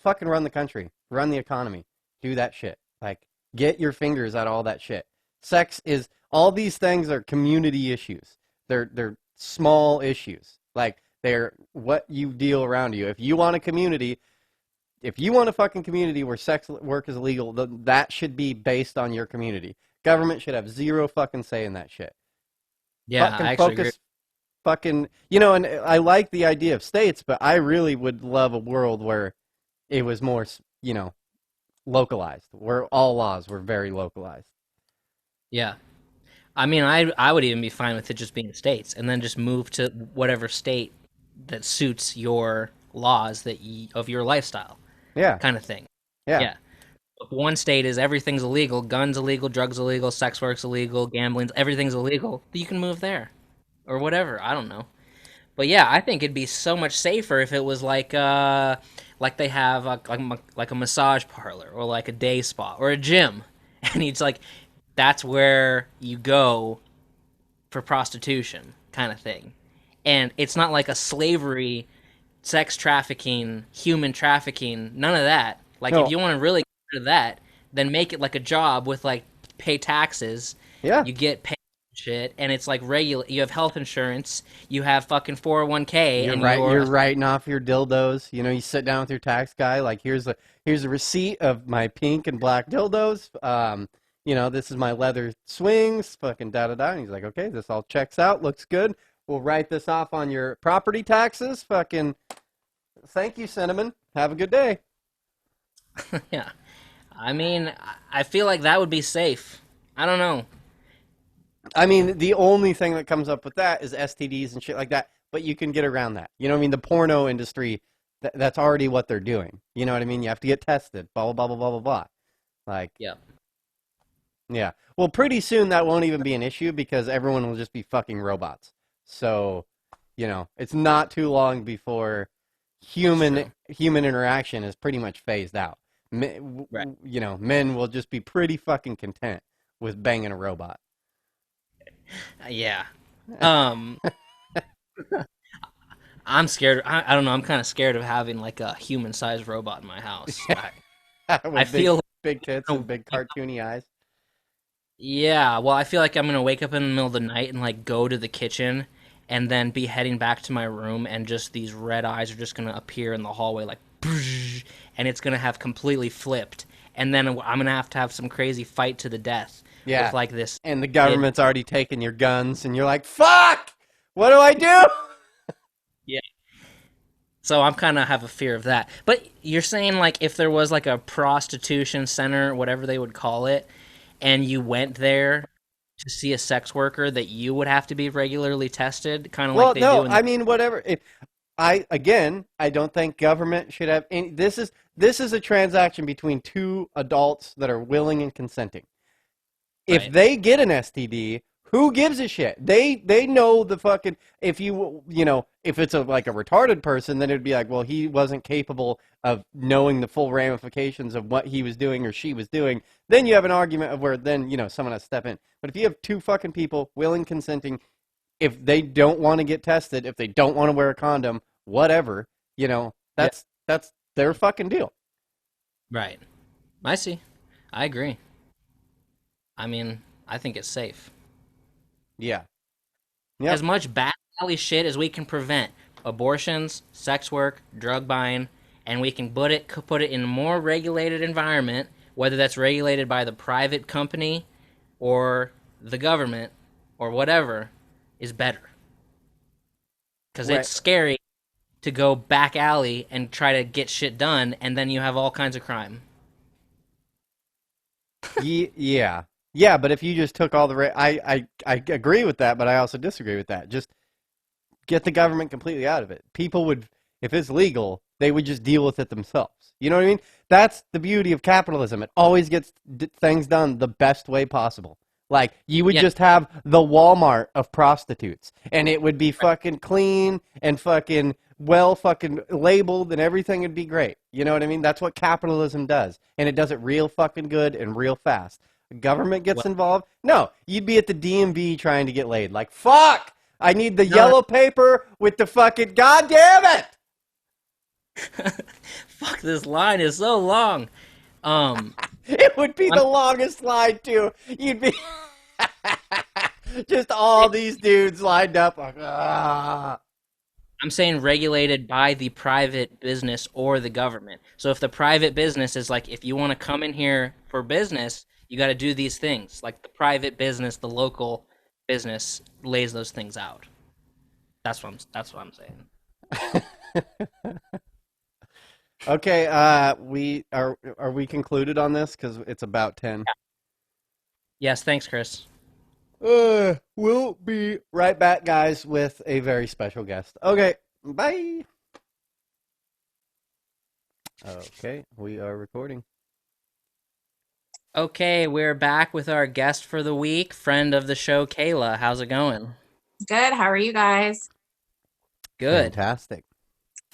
Fucking run the country, run the economy, do that shit. Like, get your fingers out of all that shit. Sex is all these things are community issues. They're small issues. Like they're what you deal around you. If you want a fucking community where sex work is illegal, that should be based on your community. Government should have zero fucking say in that shit. yeah, Fucking I actually agree. focus fucking and I like the idea of states, but I really would love a world where it was more localized, where all laws were very localized. Yeah. I mean, I would even be fine with it just being states and then just move to whatever state that suits your laws of your lifestyle Yeah, kind of thing. yeah, Yeah. If one state is everything's illegal, guns illegal, drugs illegal, sex work's illegal, gambling's everything's illegal, you can move there or whatever. I don't know. But yeah, I think it'd be so much safer if it was like they have like a massage parlor or like a day spa or a gym, and it's like that's where you go for prostitution kind of thing, and it's not like a slavery, sex trafficking, human trafficking, none of that. Like if no, you want to really get rid of that, then make it like a job with like pay taxes, yeah, you get paid shit, and it's like regular. You have health insurance, you have fucking 401k, You're and right. you're You're writing off your dildos. You know, you sit down with your tax guy. Like, here's a receipt of my pink and black dildos. You know, this is my leather swings. Fucking da da da. And he's like, okay, this all checks out. Looks good. We'll write this off on your property taxes. Fucking thank you, Cinnamon. Have a good day. yeah. I mean, I feel like that would be safe. I don't know. I mean, the only thing that comes up with that is STDs and shit like that. But you can get around that. You know what I mean? The porno industry, that's already what they're doing. You know what I mean? You have to get tested. Blah, blah, blah, blah, blah, blah, blah. Like, Yeah. yeah. Well, pretty soon that won't even be an issue because everyone will just be fucking robots. So, you know, it's not too long before human interaction is pretty much phased out. Right. You know, men will just be pretty fucking content with banging a robot. Yeah. Um, I'm scared. I don't know. I'm kind of scared of having like a human-sized robot in my house. I With big, feel. big tits and big cartoony eyes. Yeah, well, I feel like I'm gonna wake up in the middle of the night and like go to the kitchen and then be heading back to my room and just these red eyes are just gonna appear in the hallway like and it's gonna have completely flipped and then I'm gonna have to have some crazy fight to the death Yeah. with like this And the kid. government's already taken your guns, and you're like, fuck! What do I do? Yeah. So I'm kind of have a fear of that. But you're saying like if there was like a prostitution center, whatever they would call it, and you went there to see a sex worker that you would have to be regularly tested, kind of like Well, they do no, in the I mean, whatever. I don't think government should have any. This is a transaction between two adults that are willing and consenting. If right. they get an STD, who gives a shit? They know the fucking if it's like a retarded person, then it'd be like, well, he wasn't capable of knowing the full ramifications of what he was doing or she was doing. Then you have an argument of where then someone has to step in. But if you have two fucking people willing, consenting, if they don't want to get tested, if they don't want to wear a condom, whatever, Yeah. that's their fucking deal. Right. I see. I agree. I mean, I think it's safe. Yeah. As Yep. much back alley shit as we can prevent abortions, sex work, drug buying, and we can put it in a more regulated environment, whether that's regulated by the private company or the government or whatever, is better. Because Right. it's scary to go back alley and try to get shit done, and then you have all kinds of crime. Yeah. Yeah, but if you just took all the I agree with that, but I also disagree with that. Just get the government completely out of it. People would, if it's legal, they would just deal with it themselves. You know what I mean? That's the beauty of capitalism. It always gets things done the best way possible. Like, you would Yeah. just have the Walmart of prostitutes, and it would be fucking clean and fucking well fucking labeled, and everything would be great. You know what I mean? That's what capitalism does, and it does it real fucking good and real fast. The government gets Well, involved. No, you'd be at the DMV trying to get laid. Like, fuck! I need the no, yellow paper with the fucking goddamn it. fuck, this line is so long. Um, It would be I'm the longest line too. You'd be just all these dudes lined up like, ah. I'm saying regulated by the private business or the government. So if the private business is like, if you want to come in here for business, you got to do these things. Like the private business, the local business lays those things out. That's what I'm saying. Okay, we are we concluded on this because it's about 10. Yes, thanks, Chris. We'll be right back, guys, with a very special guest. Okay, bye. Okay, we are recording. Okay, we're back with our guest for the week, friend of the show, Cayla. How's it going? Good. How are you guys? Good. Fantastic.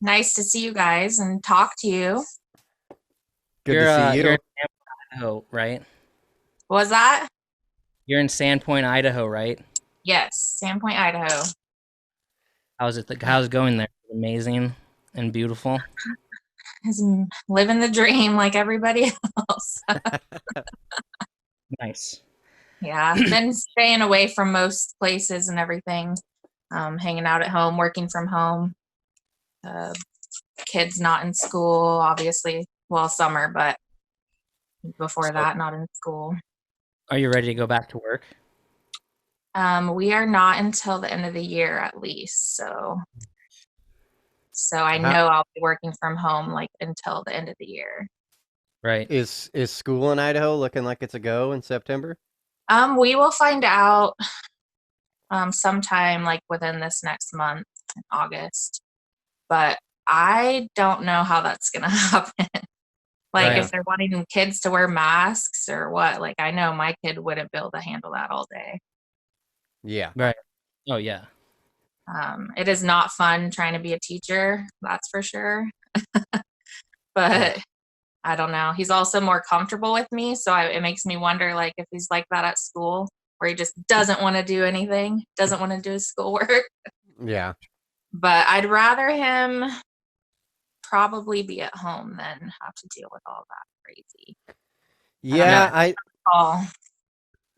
Nice to see you guys and talk to you. Good to see You're you. in Idaho, right? What was that? You're in Sandpoint, Idaho, right? Yes, Sandpoint, Idaho. How's it going there? Amazing and beautiful. Is living the dream like everybody else. Nice. Yeah, been staying away from most places and everything. Hanging out at home, working from home. Uh, Kids not in school, obviously. Well, summer, but before So, that, not in school. are you ready to go back to work? We are not until the end of the year at least. So I How know I'll be working from home like until the end of the year. Right. is school in Idaho looking like it's a go in September? We will find out sometime like within this next month in August. But I don't know how that's gonna happen. Like Right. if they're wanting kids to wear masks or what, like I know my kid wouldn't be able to handle that all day. Yeah. Right. Oh yeah. It is not fun trying to be a teacher, that's for sure. Yeah. But I don't know. He's also more comfortable with me, so it makes me wonder, like, if he's like that at school, where he just doesn't want to do anything, doesn't want to do his schoolwork. Yeah. But I'd rather him probably be at home than have to deal with all that crazy. I don't know. Yeah. Yeah, Oh,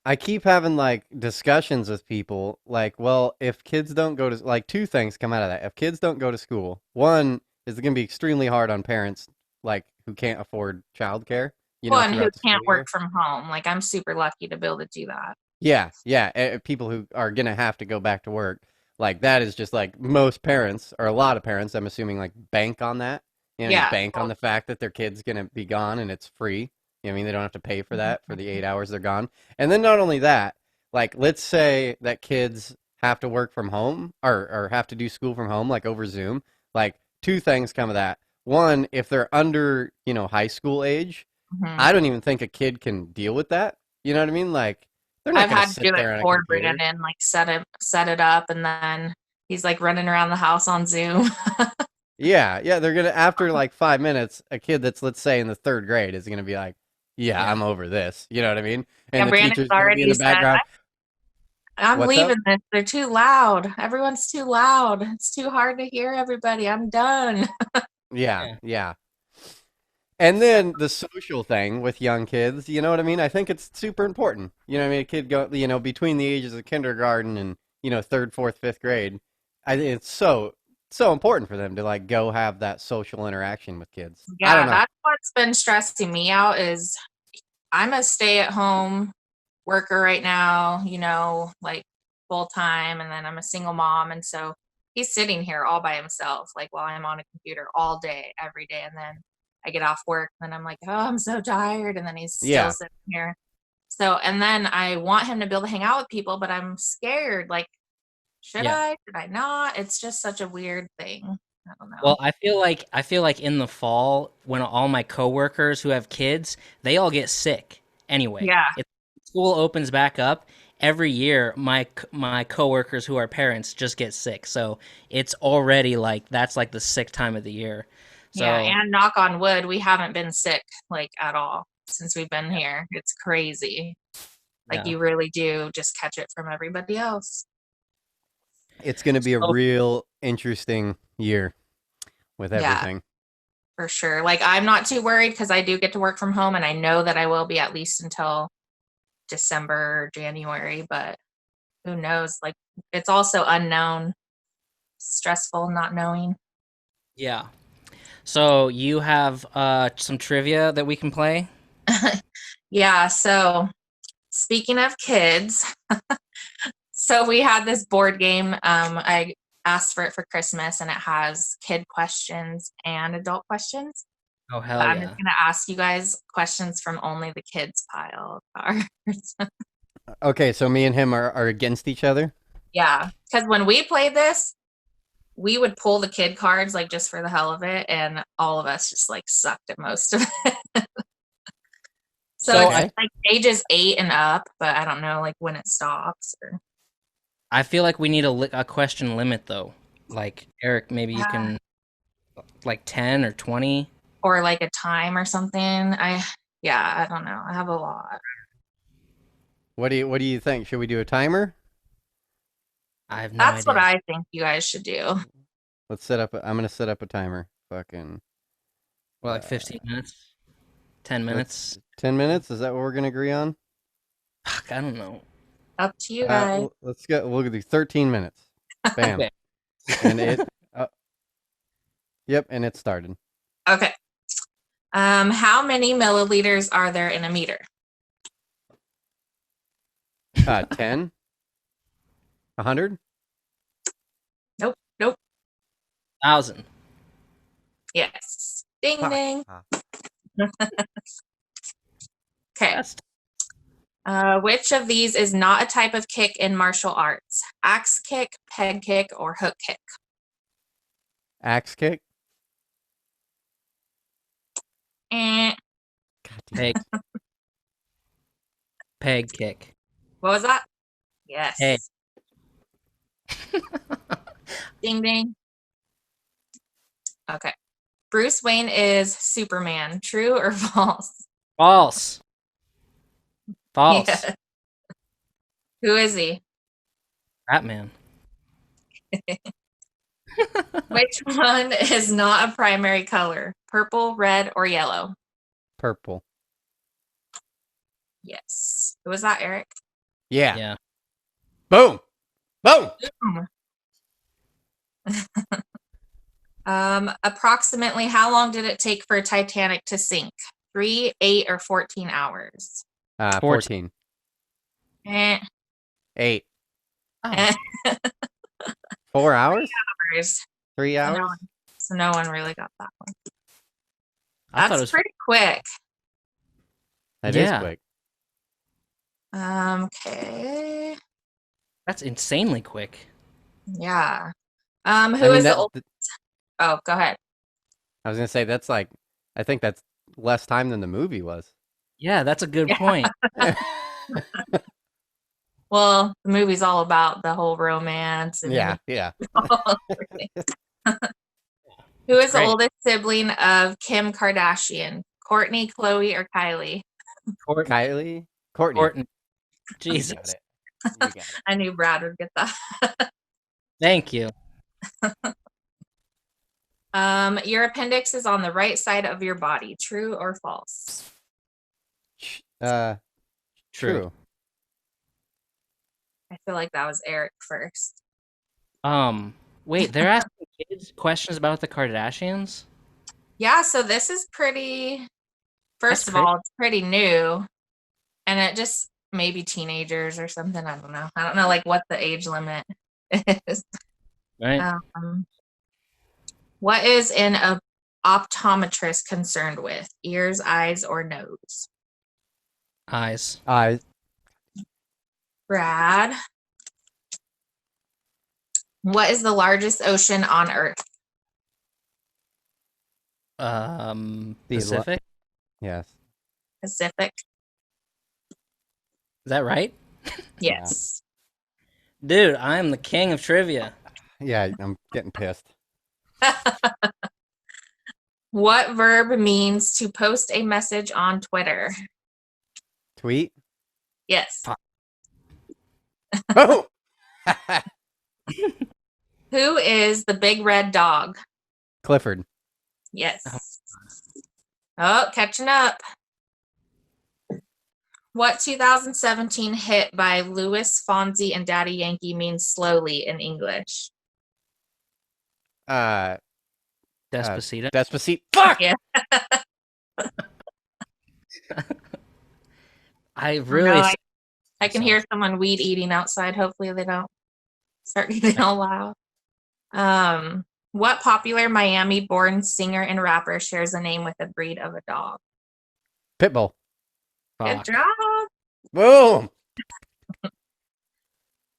I keep having like discussions with people like, well, if kids don't go to like two things come out of that. If kids don't go to school, one is going to be extremely hard on parents like who can't afford childcare, well, and who throughout the can't school work year. from home. Like, I'm super lucky to be able to do that. Yeah, yeah, people who are going to have to go back to work. Like that is just like most parents or a lot of parents, I'm assuming like bank on that. Just Yeah. bank on the fact that their kid's going to be gone and it's free. I mean, they don't have to pay for that for the 8 hours they're gone. And then not only that, like let's say that kids have to work from home or have to do school from home, like over Zoom. Like two things come of that. One, if they're under, high school age, Hmm. I don't even think a kid can deal with that. You know what I mean? Like they're not I've going to had to do sit it there on a for computer. Brandon, like set it up, and then he's like running around the house on Zoom. Yeah, yeah, they're gonna after like 5 minutes, a kid that's let's say in the third grade is gonna be like, "Yeah, Yeah. I'm over this." You know what I mean? Yeah, And the Brandon's teacher's gonna be in already the said, background. I'm What's up? leaving this. They're too loud. Everyone's too loud. It's too hard to hear everybody. I'm done. Yeah, Yeah. yeah. And then the social thing with young kids, you know what I mean? I think it's super important. You know what I mean? A kid go, between the ages of kindergarten and third, fourth, fifth grade. I think it's so important for them to like go have that social interaction with kids. I don't Yeah, know. that's what's been stressing me out is I'm a stay-at-home worker right now, like full time, and then I'm a single mom, and so he's sitting here all by himself, like while I'm on a computer all day, every day, and then I get off work, and then I'm like, oh, I'm so tired, and then he's still Yeah, sitting here. So, and then I want him to be able to hang out with people, but I'm scared. Like, should Yeah. I? Should I not? It's just such a weird thing. I don't know. Well, I feel like in the fall when all my coworkers who have kids, they all get sick anyway. Yeah. If school opens back up every year, my coworkers who are parents just get sick. So it's already like that's like the sick time of the year. Yeah, So and knock on wood, we haven't been sick like at all since we've been yeah, here. It's crazy. Like yeah. you really do just catch it from everybody else. it's gonna be a So real interesting year with Yeah, everything. for sure. Like I'm not too worried because I do get to work from home and I know that I will be at least until December, January, but who knows? Like it's also unknown, stressful not knowing. yeah. So you have some trivia that we can play? Yeah, so speaking of kids, so we had this board game. I asked for it for Christmas, and it has kid questions and adult questions. Oh But hell I'm just yeah. gonna ask you guys questions from only the kids pile of cards. Okay, so me and him are against each other. Yeah, because when we played this, we would pull the kid cards like just for the hell of it, and all of us just like sucked at most of it. So So it's I Okay. like ages 8 and up, but I don't know like when it stops or I feel like we need a question limit though. Like Eric, maybe you uh, can like 10 or 20. or like a time or something. Yeah, I don't know. I have a lot. What do you think? Should we do a timer? I have no That's what idea. I think you guys should do. Let's set up. I'm gonna set up a timer. Fucking. Or like Uh, 15 minutes, 10 let's minutes. 10 minutes. Is that what we're gonna agree on? Fuck, I don't know. Up to you guys. Let's go. We'll do 13 minutes. Bam. Okay. And it. Yep, and it started. Okay. How many milliliters are there in a meter? 10. 100. Nope. 1,000. Yes. Ding Fuck. ding. Okay. That's Which of these is not a type of kick in martial arts? Axe kick, peg kick, or hook kick? Axe kick. Eh. God damn. peg kick. What was that? Yes. Hey. Ding ding. Okay. Bruce Wayne is Superman. True or false? False. False. Yeah. Who is he? Batman. Which one is not a primary color? Purple, red, or yellow? Purple. Yes. Who was that, Eric? Yeah. Yeah. Boom. Boom. Approximately how long did it take for Titanic to sink? 3, 8, or 14 hours? 14. Eh. 8. Oh. 4 hours? Hours. 3 hours? So no one really got that one. I thought it That's was pretty quick. That is Yeah. quick. Okay. That's insanely quick. Yeah. Who I is mean, the that, old? Oh, go ahead. I was gonna say that's like, I think that's less time than the movie was. Yeah, that's a good Yeah. point. Well, the movie's all about the whole romance. And yeah. Who is the great. oldest sibling of Kim Kardashian? Courtney, Chloe, or Kylie? Kylie? Courtney. Courtney. You Jesus. got it. You got it. I knew Brad would get that. Thank you. Your appendix is on the right side of your body. True or false? True. I feel like that was Eric first. Wait, they're asking kids questions about the Kardashians? Yeah, so this is pretty. First That's of all, it's pretty new, and it just maybe teenagers or something. I don't know. I don't know like what the age limit is. Right? What is an optometrist concerned with? Ears, eyes, or nose? Eyes. Brad. What is the largest ocean on Earth? Pacific? Yes. Pacific. Is that right? Yes. Dude, I am the king of trivia. Yeah, I'm getting pissed. What verb means to post a message on Twitter? Tweet. Yes. Oh. Who is the big red dog? Clifford. Yes. Oh, catching up. What 2017 hit by Louis Fonsi and Daddy Yankee means slowly in English? Despacito. Despacito. Fuck. Yeah. I really. No, I can hear someone weed eating outside. Hopefully they don't start getting all loud. What popular Miami-born singer and rapper shares a name with a breed of a dog? Pitbull. Good job. Boom.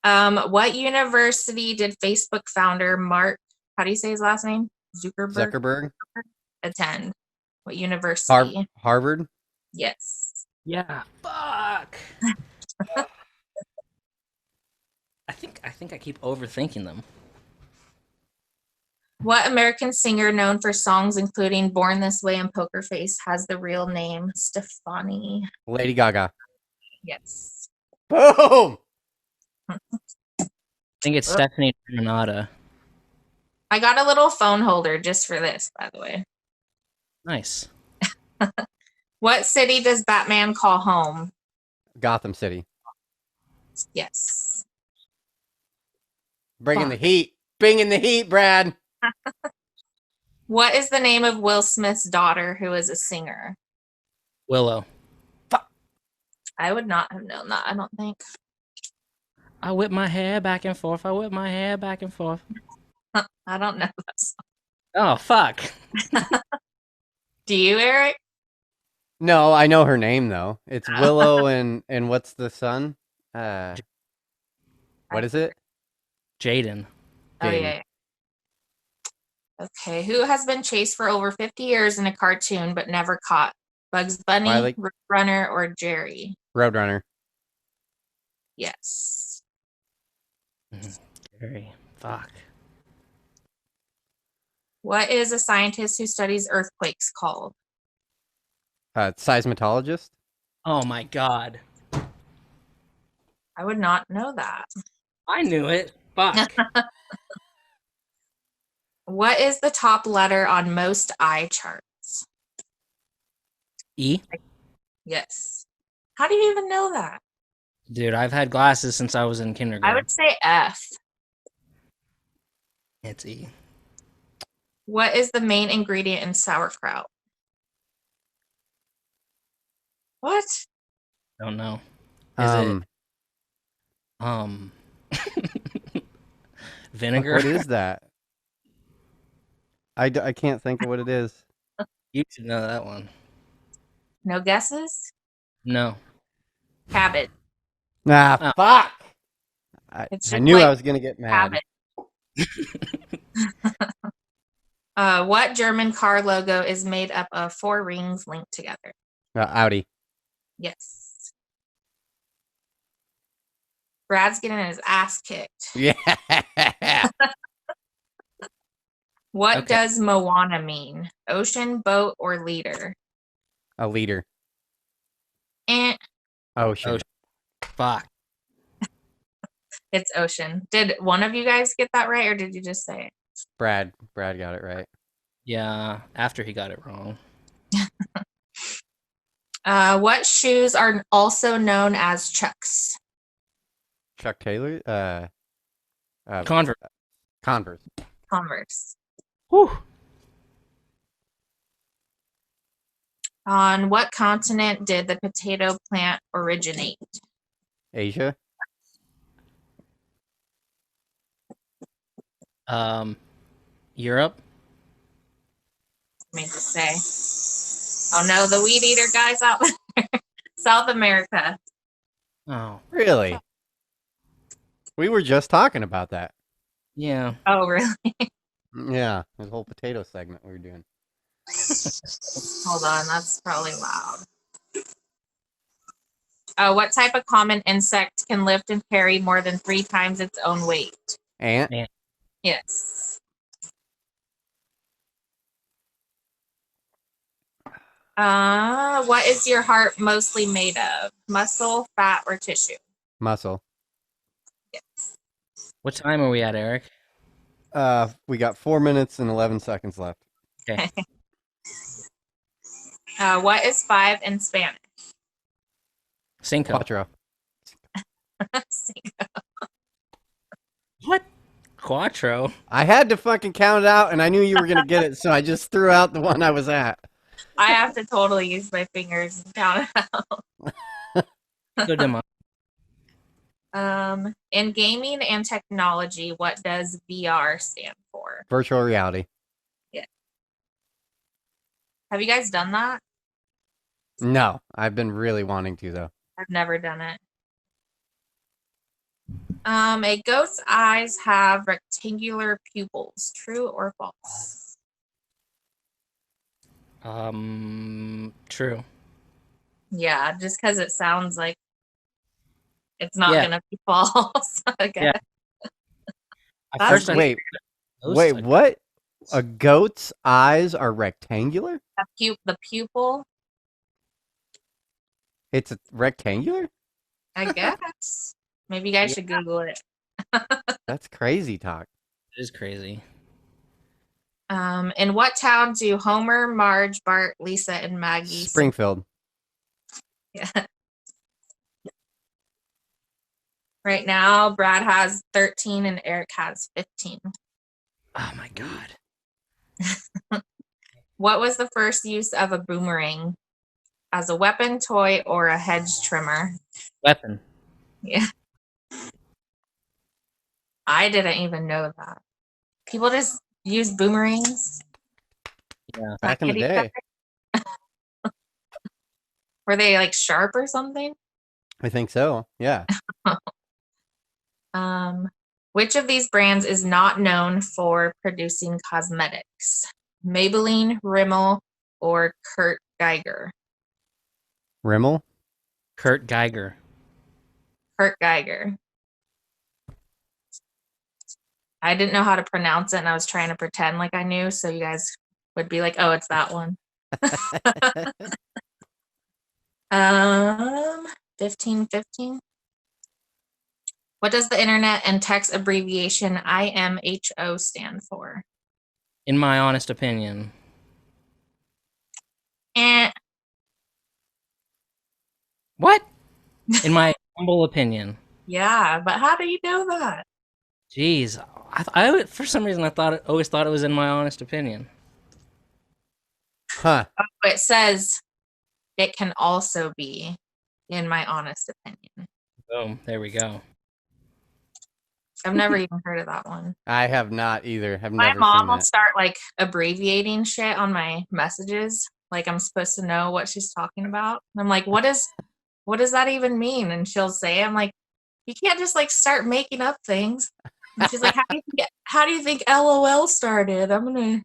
What university did Facebook founder Mark, how do you say his last name? Zuckerberg. Attend? What university? Harvard. Yes. Yeah. Fuck. I think I keep overthinking them. What American singer known for songs including Born This Way and Poker Face has the real name Stefani? Lady Gaga. Yes. Boom. I think it's Stephanie Renata. I got a little phone holder just for this, by the way. Nice. What city does Batman call home? Gotham City. Yes. Bringing the Fuck. heat. Bringing the heat, Brad. What is the name of Will Smith's daughter who is a singer? Willow. I would not have known that, I don't think. I whip my hair back and forth. I whip my hair back and forth. I don't know that song. Oh, fuck. Do you, Eric? No, I know her name though. It's Willow and what's the son? What is it? Jaden. Oh, Jaden. yeah. Okay. Who has been chased for over 50 years in a cartoon but never caught? Bugs Bunny, Wiley. Roadrunner, or Jerry? Roadrunner. Yes. Jerry. Fuck. What is a scientist who studies earthquakes called? Seismologist. Oh my god. I would not know that. I knew it. Fuck. What is the top letter on most eye charts? E? Yes. How do you even know that? Dude, I've had glasses since I was in I kindergarten. would say F. It's E. What is the main ingredient in sauerkraut? What? Don't know. Is it vinegar? What is that? I can't think of what it is. You should know that one. No guesses? No. Cabbage. Ah, Oh. fuck! It's I just knew like I was gonna get mad. Cabbage. What German car logo is made up of 4 rings linked together? Audi. Yes. Brad's getting his ass kicked. Yeah. What Okay. does Moana mean? Ocean, boat, or leader? A leader. And Ocean. Ocean. Fuck. it's ocean. Did one of you guys get that right, or did you just say it? Brad got it right. Yeah, after he got it wrong. What shoes are also known as Chucks? Chuck Taylor. Convert. Converse. Converse. Whew. On what continent did the potato plant originate? Asia. Europe. Let me just say. Oh no, the weed eater guys out there. South America. Oh, Really? We were just talking about that. yeah. Oh, really? Yeah, the whole potato segment we were doing. Hold on, that's probably loud. What type of common insect can lift and carry more than 3 times its own weight? Ant. Yes. What is your heart mostly made of? Muscle, fat, or tissue? Muscle. Yes. What time are we at, Eric? We got 4 minutes and 11 seconds left. Okay. What is 5 in Spanish? Cinco. Quattro. What? Quattro. I had to fucking count it out, and I knew you were gonna get it, so I just threw out the one I was at. I have to totally use my fingers and count it out. Good demo. In gaming and technology, what does VR stand for? Virtual reality. Have you guys done that? No, I've been really wanting to though. I've never done it. A goat's eyes have rectangular pupils. True or false? True. Yeah, just because it sounds like it's not Yeah. gonna be false. I guess. Yeah. At first, Wait, what? A goat's eyes are rectangular? The pupil, It's a rectangular? I guess. Maybe you guys should Google it. That's crazy talk. It is crazy. In what town do Homer, Marge, Bart, Lisa, and Maggie? Springfield. Yeah. Right now, Brad has 13 and Eric has 15. Oh my god. What was the first use of a boomerang? As a weapon, toy, or a hedge trimmer? Weapon. Yeah. I didn't even know that. People just use boomerangs. Yeah. Back in the Hit each day. other? Were they like sharp or something? I think so. Yeah. Which of these brands is not known for producing cosmetics? Maybelline, Rimmel, or Kurt Geiger? Rimmel? Kurt Geiger. Kurt Geiger. I didn't know how to pronounce it, and I was trying to pretend like I knew, so you guys would be like, "Oh, it's that one." 15. What does the internet and text abbreviation IMHO stand for? In my honest opinion. Eh. What? In my humble opinion. Yeah, but how do you know that? Jeez. For some reason, always thought it was in my honest opinion. Huh. It says it can also be in my honest opinion. Boom. There we go. I've never even heard of that one. I have not either. I've My never mom seen will that. start like abbreviating shit on my messages. Like I'm supposed to know what she's talking about. And I'm like, what does that even mean? And she'll say, I'm like, you can't just like start making up things. And she's like, how do you think LOL started? I'm gonna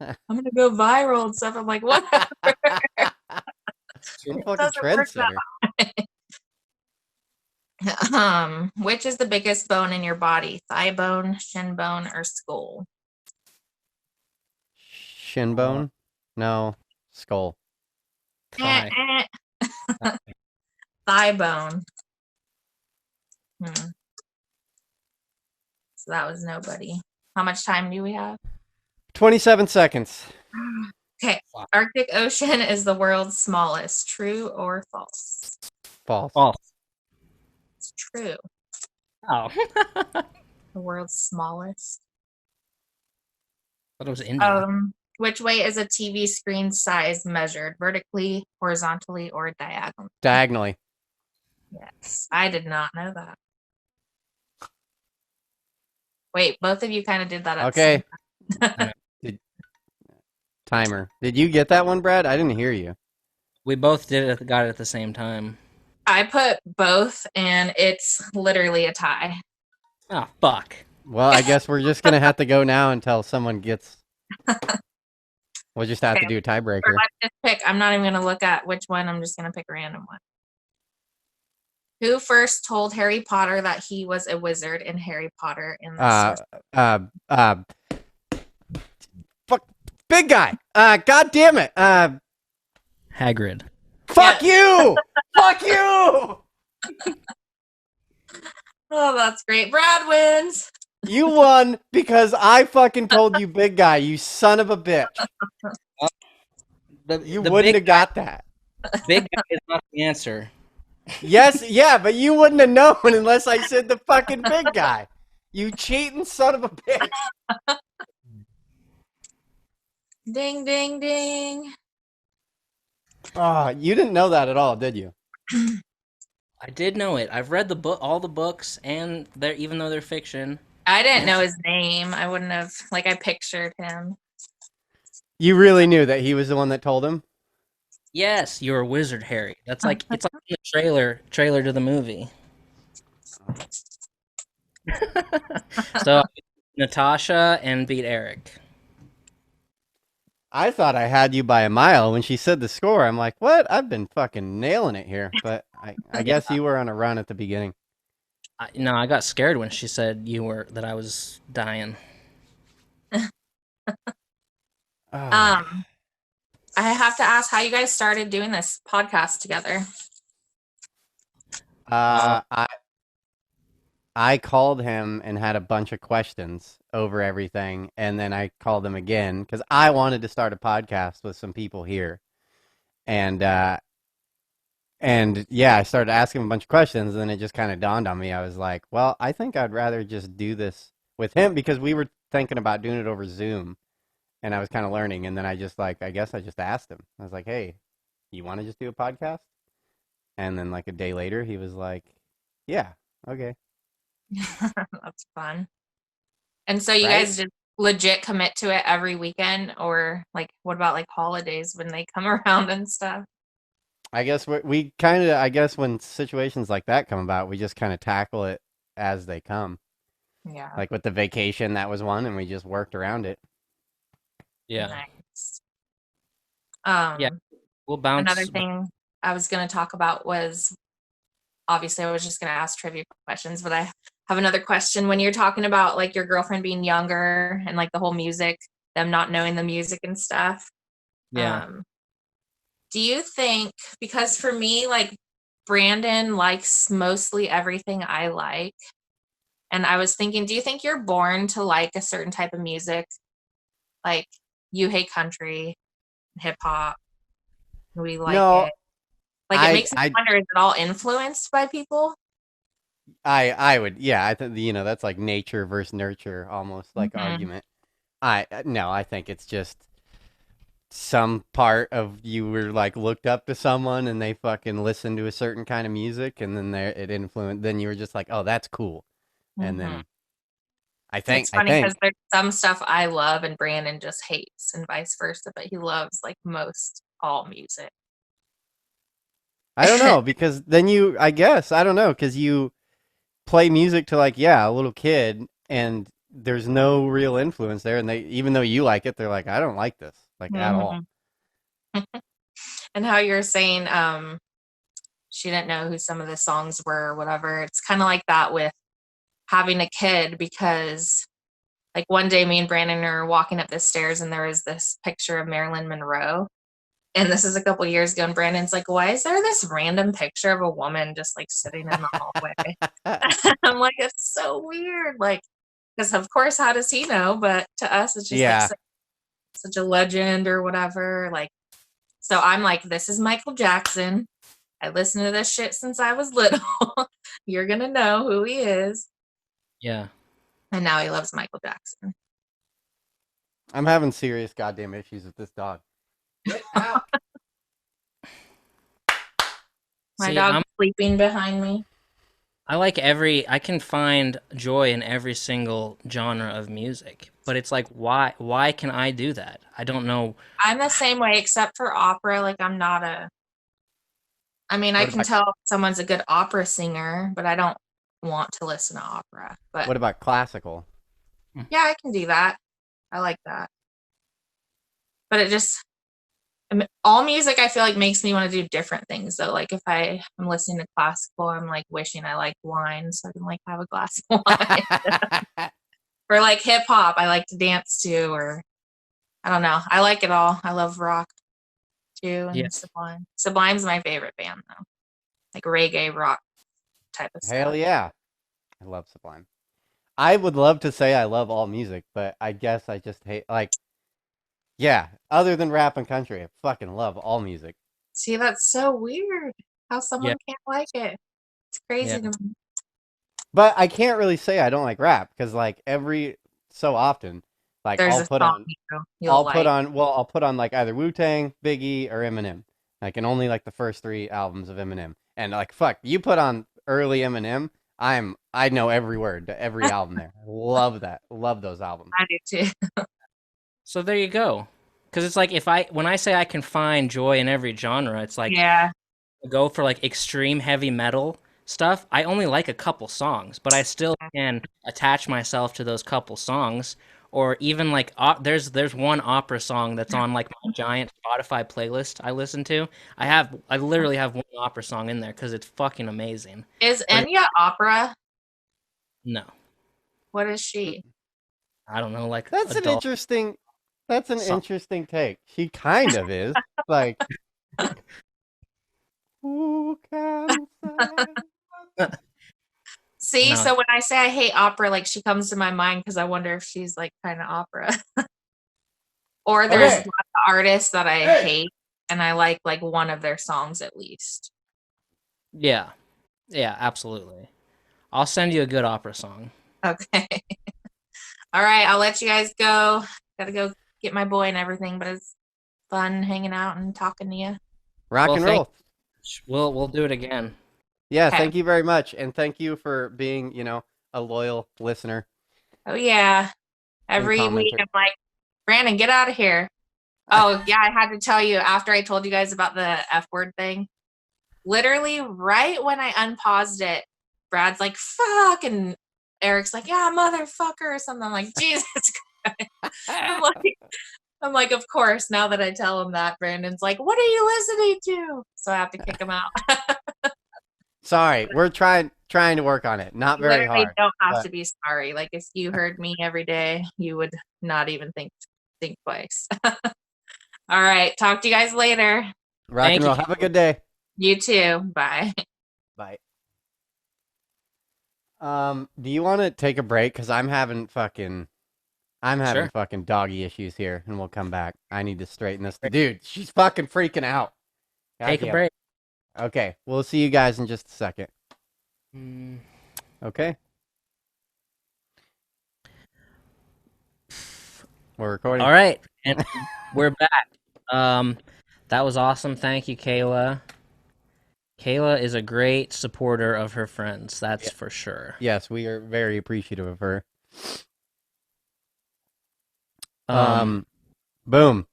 go viral and stuff. I'm like, whatever. I'm a fucking trendsetter. Which is the biggest bone in your body? Thigh bone, shin bone, or skull? Shin bone? No. Skull. Thigh. Thigh bone. So that was nobody. How much time do we have? 27 seconds. Okay. Arctic Ocean is the world's smallest. True or false? False. False. It's true. Oh. The world's smallest. Thought it was India. Which way is a TV screen size measured? Vertically, horizontally, or diagonally? Diagonally. Yes. I did not know that. Wait, both of you kind of did that at the same Okay. Timer. Did you get that one, Brad? I didn't hear you. We both got it at the same time. I put both, and it's literally a tie. Oh, fuck. Well, I guess we're just going to have to go now until someone gets... We'll just have to do a tiebreaker. Or let's just pick. I'm not even going to look at which one. I'm just going to pick a random one. Who first told Harry Potter that he was a wizard in Harry Potter in the fuck, big guy. God damn it. Hagrid. Fuck you. Fuck you. Oh, that's great. Brad wins. You won because I fucking told you big guy, you son of a bitch. You wouldn't have got that. Big guy is not the answer. Yes, yeah, but you wouldn't have known unless I said the fucking big guy. You cheating son of a bitch. Ding, ding, ding. Oh, you didn't know that at all, did you? I did know it. I've read all the books, and even though they're fiction. I didn't know his name. I wouldn't have, I pictured him. You really knew that he was the one that told him? Yes, you're a wizard, Harry. It's like in the trailer to the movie. So, Natasha and beat Eric. I thought I had you by a mile when she said the score. I'm like, what? I've been fucking nailing it here. But I guess you were on a run at the beginning. No, I got scared when she said that I was dying. I have to ask how you guys started doing this podcast together. I called him and had a bunch of questions over everything, and then I called him again because I wanted to start a podcast with some people here, and And yeah, I started asking him a bunch of questions, and then it just kind of dawned on me. I was like, well, I think I'd rather just do this with him because we were thinking about doing it over Zoom, and I was kind of learning. And then I just like, I guess I just asked him. I was like, hey, you want to just do a podcast? And then like a day later, he was like, yeah, okay. That's fun. And so you Right? guys just legit commit to it every weekend, or like what about like holidays when they come around and stuff? I guess we kind of, I guess when situations like that come about, we just kind of tackle it as they come. Yeah, Like with the vacation, that was one, and we just worked around it. Yeah. nice. Yeah. Um, We'll Another bounce. thing I was going to talk about was, obviously I was just going to ask trivia questions, but I have another question. When you're talking about like your girlfriend being younger and like the whole music, them not knowing the music and stuff, Yeah. um, do you think, because for me, like Brandon likes mostly everything I like, and I was thinking, do you think you're born to like a certain type of music? Like you hate country, hip hop, we like No, it. Like it I, makes me I, wonder, is it all influenced by people? I would, yeah. I think that's like nature versus nurture, almost like Mhm. argument. No, I think it's just some part of you were like looked up to someone and they fucking listened to a certain kind of music and then it influenced. Then you were just like, oh, that's cool. And Mhm. then I think, It's I funny because think, there's some stuff I love and Brandon just hates, and vice versa, but he loves like most all music. I don't know because then I guess, I don't know because you play music to like, yeah, a little kid and there's no real influence there. And even though you like it, they're like, I don't like this like at all. Mhm. And how you're saying she didn't know who some of the songs were or whatever. It's kind of like that with having a kid, because like one day me and Brandon are walking up the stairs and there was this picture of Marilyn Monroe. And this is a couple years ago, and Brandon's like, why is there this random picture of a woman just like sitting in the hallway? I'm like, it's so weird. Like, because of course, how does he know? But to us, it's just like Yeah. such a legend or whatever. Like, so I'm like, this is Michael Jackson. I listened to this shit since I was little. You're gonna know who he is. Yeah. And now he loves Michael Jackson. I'm having serious goddamn issues with this dog. Get out. My See, dog's sleeping behind me. I can find joy in every single genre of music, but it's like, why can I do that? I don't know. I'm the same way, except for opera. Like, I'm not a, I mean, I What can about tell if someone's a good opera singer, but I don't want to listen to opera. But what about classical? yeah, I can do that. I like that. But it just, all music I feel like makes me want to do different things though. Like if I'm listening to classical, I'm like wishing I liked wine so I can like have a glass of wine. Or like hip hop, I like to dance to, or I don't know. I like it all. I love rock too Yeah. and Sublime. Sublime's my favorite band though. Like reggae rock type of Hell stuff. yeah. I love Sublime. I would love to say I love all music, but I guess I just hate like yeah, other than rap and country, I fucking love all music. See, that's so weird how Yeah. someone can't like it. It's Yeah. crazy to me. But I can't really say I don't like rap because like every so often like There's I'll a put song on you'll like. I'll put on like either Wu-Tang, Biggie, or Eminem. Like and only like the first 3 albums of Eminem. And like fuck, you put on early Eminem, I know every word to every album there. Love that. Love those albums. I do too. So there you go. Because it's like when I say I can find joy in every genre, it's like Yeah. go for like extreme heavy metal stuff. I only like a couple songs, but I still can attach myself to those couple songs. Or even like there's one opera song that's on like my giant Spotify playlist I listen to. I literally have one opera song in there because it's fucking amazing. Is But Enya opera? no, What is she? I don't know, like That's an adult interesting that's an song. interesting take. She kind of is. Like who can say? See, No, so when I say I hate opera, like she comes to my mind because I wonder if she's like kind of opera. Or there's a Okay. lot of artists that I Hey. hate and I like one of their songs at least. Yeah. Yeah, absolutely. I'll send you a good opera song. Okay. All right, I'll let you guys go. Gotta go get my boy and everything, but it's fun hanging out and talking to you. Rock Well, and thank roll. we'll do it again. Yeah, Okay. thank you very much, and thank you for being, a loyal listener Oh yeah. and Every week commenter. I'm like, Brandon, get out of here. Oh yeah, I had to tell you after I told you guys about the F word thing. Literally right when I unpaused it, Brad's like, fuck, and Erick's like, yeah, motherfucker, or something. I'm like, Jesus Christ. I'm like, I'm like, of course, now that I tell him that, Brandon's like, what are you listening to? So I have to kick him out. Sorry, we're trying to work on it. Not You very literally hard, don't have but to be sorry. Like if you heard me every day, you would not even think twice. All right. Talk to you guys later. rock and Thank you. roll. Have a good day. You too. Bye. Bye. Do you want to take a break? Because I'm having Sure. fucking doggy issues here, and we'll come back. I need to straighten this. Dude, she's fucking freaking out. God Take a damn it. break. Okay, we'll see you guys in just a second. Mm. Okay. We're recording. All right, and we're back. Um, that was awesome. Thank you, Cayla. Cayla is a great supporter of her friends. That's Yeah. for sure. Yes, we are very appreciative of her. Um, Boom.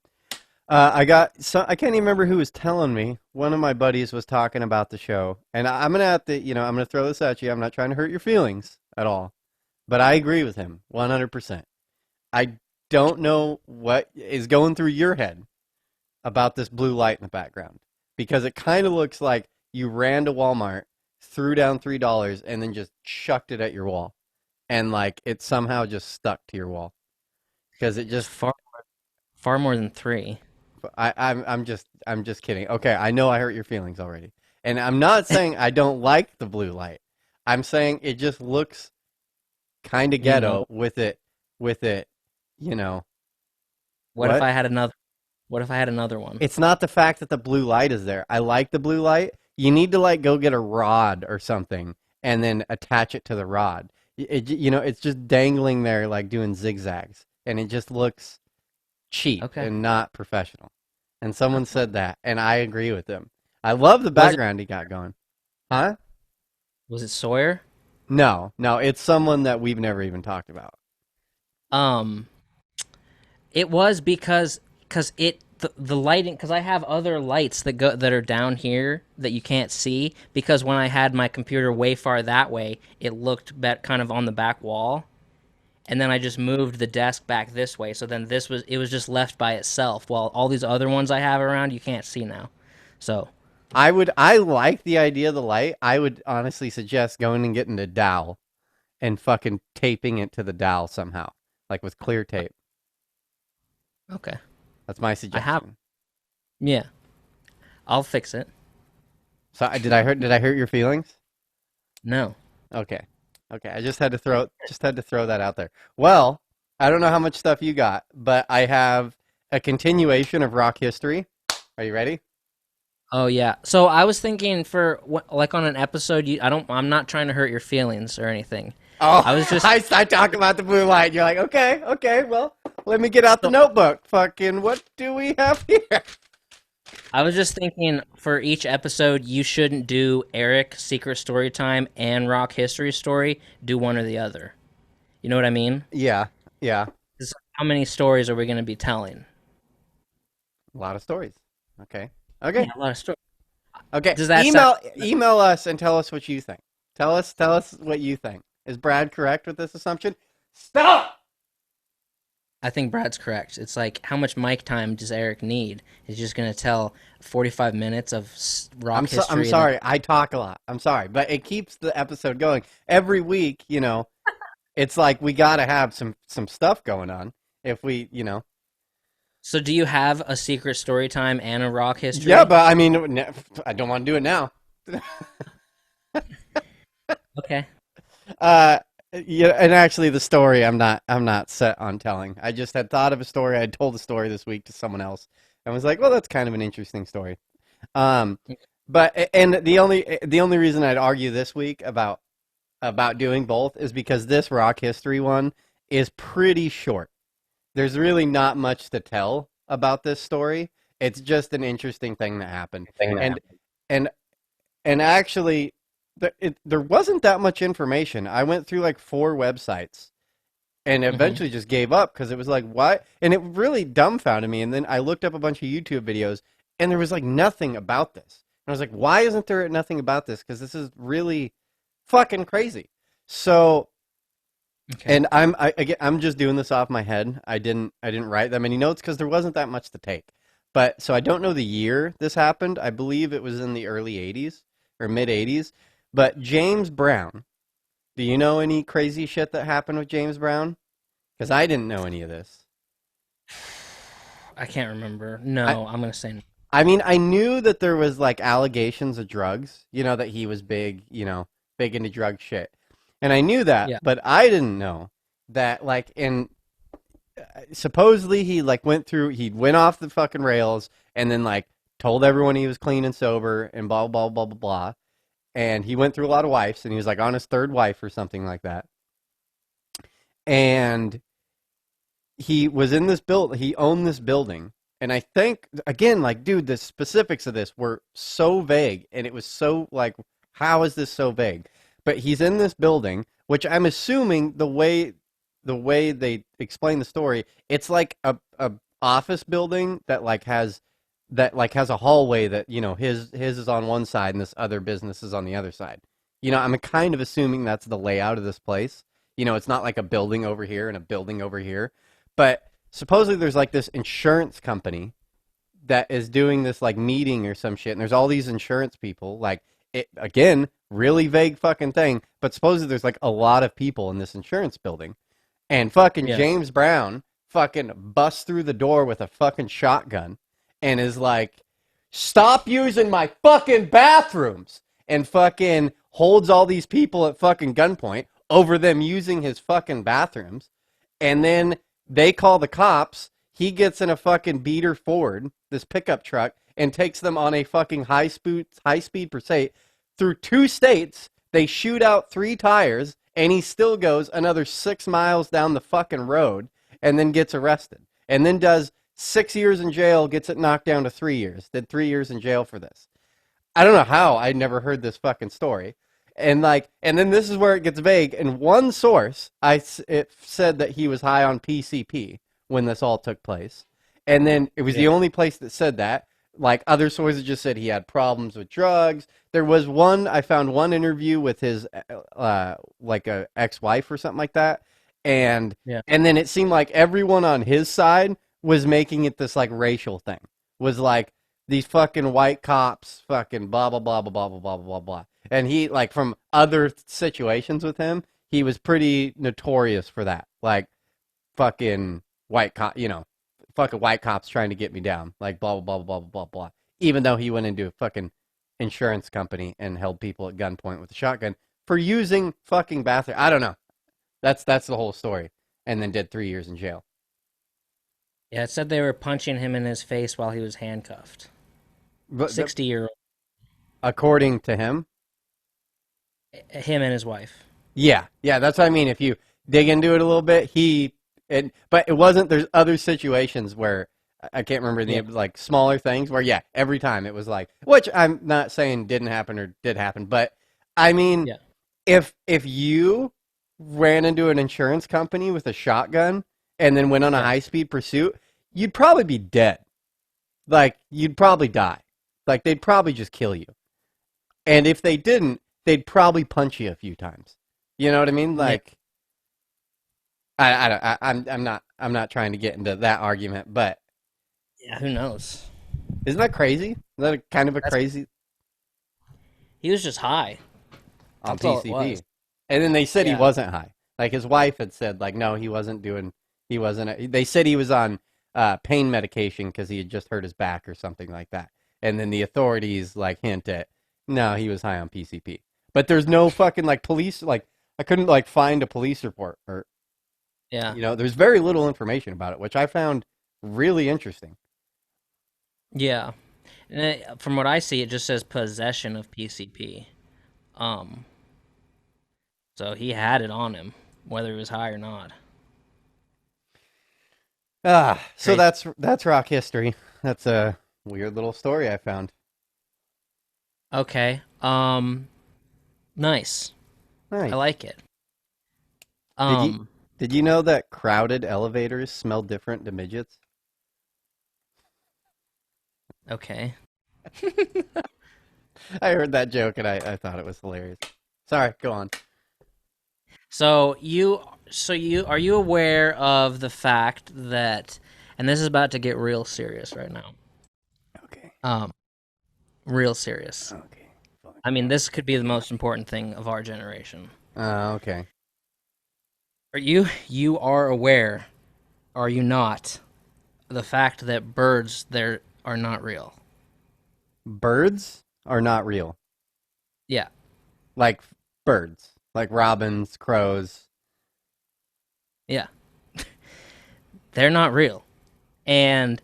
I I can't even remember who was telling me. One of my buddies was talking about the show, and I'm gonna have to, I'm gonna throw this at you. I'm not trying to hurt your feelings at all, but I agree with him 100%. I don't know what is going through your head about this blue light in the background because it kind of looks like you ran to Walmart, threw down $3, and then just chucked it at your wall, and like it somehow just stuck to your wall because it it's just far more than three. I'm just kidding. Okay, I know I hurt your feelings already. And I'm not saying I don't like the blue light. I'm saying it just looks kind of You know, ghetto with it, you know. what if What? I had another? What if I had another one? It's not the fact that the blue light is there. I like the blue light. You need to like go get a rod or something and then attach it to the rod. It's just dangling there like doing zigzags and it just looks cheap Okay. and not professional. And someone said that, and I agree with them. I love the Was it background he got going. Huh? was it Sawyer? No, no, it's someone that we've never even talked about. Um, it was because the lighting because I have other lights that are down here that you can't see because when I had my computer way far that way, it looked kind of on the back wall, and then I just moved the desk back this way, so then it was just left by itself. While all these other ones I have around, you can't see now. So I like the idea of the light. I would honestly suggest going and getting a dowel and fucking taping it to the dowel somehow, like with clear tape. okay, That's my I have suggestion. yeah, I'll fix it. So did I hurt your feelings? No, Okay. Okay, I just had to throw that out there. Well, I don't know how much stuff you got, but I have a continuation of rock history. Are you ready? oh yeah. So I was thinking for like on an episode, I'm not trying to hurt your feelings or anything. Oh, I was just I start talking about the blue light. You're like, okay, okay, well, let me get out the so notebook. Fucking, what do we have here? I was just thinking for each episode, you shouldn't do Eric Secret Story Time and Rock History Story. Do one or the other. You know what I mean? Yeah, yeah, 'Cause how many stories are we going to be telling? a lot of stories. Okay, Yeah, okay, a lot of stories. okay. Does that sound? Email us and tell us what you think. Tell us what you think. Is Brad correct with this assumption? Stop. I think Brad's correct. It's like how much mic time does Eric need? He's just going to tell 45 minutes of rock I'm history. sorry. I talk a lot. I'm sorry, but it keeps the episode going every week. It's like we gotta have some stuff going on. If we. So do you have a Secret Story Time and a rock Yeah, history? but I mean, I don't want to do it now. Okay. Uh, yeah, and actually, the story I'm not set on telling. I just had thought of a story. I told a story this week to someone else, and was like, well, that's kind of an interesting story. Um, But and the only reason I'd argue this week about doing both is because this rock history one is pretty short. There's really not much to tell about this story. It's just an interesting thing that happened. And and and actually there wasn't that much information. I went through like 4 websites and Hmm. eventually just gave up because it was like, why? And it really dumbfounded me. And then I looked up a bunch of YouTube videos and there was like nothing about this. And I was like, why isn't there nothing about this? Because this is really fucking crazy. So, Okay. and again, I'm just doing this off my head. I didn't write that many notes because there wasn't that much to take. But so I don't know the year this happened. I believe it was in the early '80s or mid '80s. But James Brown. Do you know any crazy shit that happened with James Brown? Because I didn't know any of this. I can't remember. I No, I'm gonna say no. I mean, I knew that there was like allegations of drugs. You know that he was big. You know, big into drug shit, and I knew that. Yeah. But I didn't know that like in supposedly he like he went off the fucking rails and then like told everyone he was clean and sober and blah blah blah blah blah. And he went through a lot of wives and he was like on his third wife or something like that. And he was in this build. He owned this building, and I think again, like, dude, the specifics of this were so vague, and it was so like, how is this so vague? But he's in this building, which I'm assuming the way they explain the story, it's like a office building that like has a hallway that you know his is on one side and this other business is on the other side. You know, I'm kind of assuming that's the layout of this place. You know, it's not like a building over here and a building over here. But supposedly there's like this insurance company that is doing this like meeting or some shit, and there's all these insurance people. Like it again, really vague fucking thing. But supposedly there's like a lot of people in this insurance building, and fucking Yeah. James Brown fucking busts through the door with a fucking shotgun, and is like, "Stop using my fucking bathrooms!" and fucking holds all these people at fucking gunpoint over them using his fucking bathrooms, and then they call the cops. He gets in a fucking beater Ford, this pickup truck, and takes them on a fucking high speed pursuit through 2 states. They shoot out 3 tires, and he still goes another 6 miles down the fucking road, and then gets arrested, and then does 6 years in jail, gets it knocked down to 3 years. Did 3 years in jail for this. I don't know how I'd never heard this fucking story. And like, and then this is where it gets vague. In one source, it said that he was high on PCP when this all took place, and then it was the Yeah. only place that said that. Like other sources just said he had problems with drugs. There was one I found one interview with his like a ex-wife or something like that, and Yeah. and then it seemed like everyone on his side was making it this like racial thing. Was like these fucking white cops, fucking blah blah blah blah blah blah blah blah blah. And he like from other situations with him, he was pretty notorious for that. Like fucking white cop, you know, fucking white cops trying to get me down, like blah blah blah blah blah blah blah. Even though he went into a fucking insurance company and held people at gunpoint with a shotgun for using fucking bathroom. I don't know. That's the whole story. And then did 3 years in jail. Yeah. It said they were punching him in his face while he was handcuffed. But 60-year-old. according to him, Him and his wife. yeah, yeah, that's what I mean. If you dig into it a little bit, but it wasn't. There's other situations where I can't remember Yeah. like smaller things where yeah, every time it was like, which I'm not saying didn't happen or did happen, but I mean, Yeah. if you ran into an insurance company with a shotgun and then went on a Yeah. high speed pursuit, you'd probably be dead. Like you'd probably die. Like they'd probably just kill you. And if they didn't, they'd probably punch you a few times. You know what I mean? Yeah. Like I'm not trying to get into that argument, but Yeah. Who knows? isn't that crazy? Isn't that kind of a That's crazy He was just high. on That's all it PCP? was. And then they said he Yeah. wasn't high. Like his wife had said, like no, he wasn't doing. He wasn't. They said he was on pain medication because he had just hurt his back or something like that. And then the authorities like hint at no, he was high on PCP. But there's no fucking like police like I couldn't like find a police report or Yeah. you know, there's very little information about it, which I found really interesting. Yeah. From what I see, it just says possession of PCP. Um, so he had it on him, whether it was high or not. So Crazy. that's rock history. That's a weird little story I found. Okay. Nice. I Nice. like it. Did you Um, did you know that crowded elevators smell different to midgets? okay. I heard that joke and I thought it was hilarious. Sorry, go on. So you are you aware of the fact that, and this is about to get real serious right now. Okay. Um, Real serious. Okay. I mean, this could be the most important thing of our generation. Okay. You are aware, are you not, the fact that birds there are not real? Birds are not real. Yeah. Like birds, like robins, crows. Yeah. They're not real. And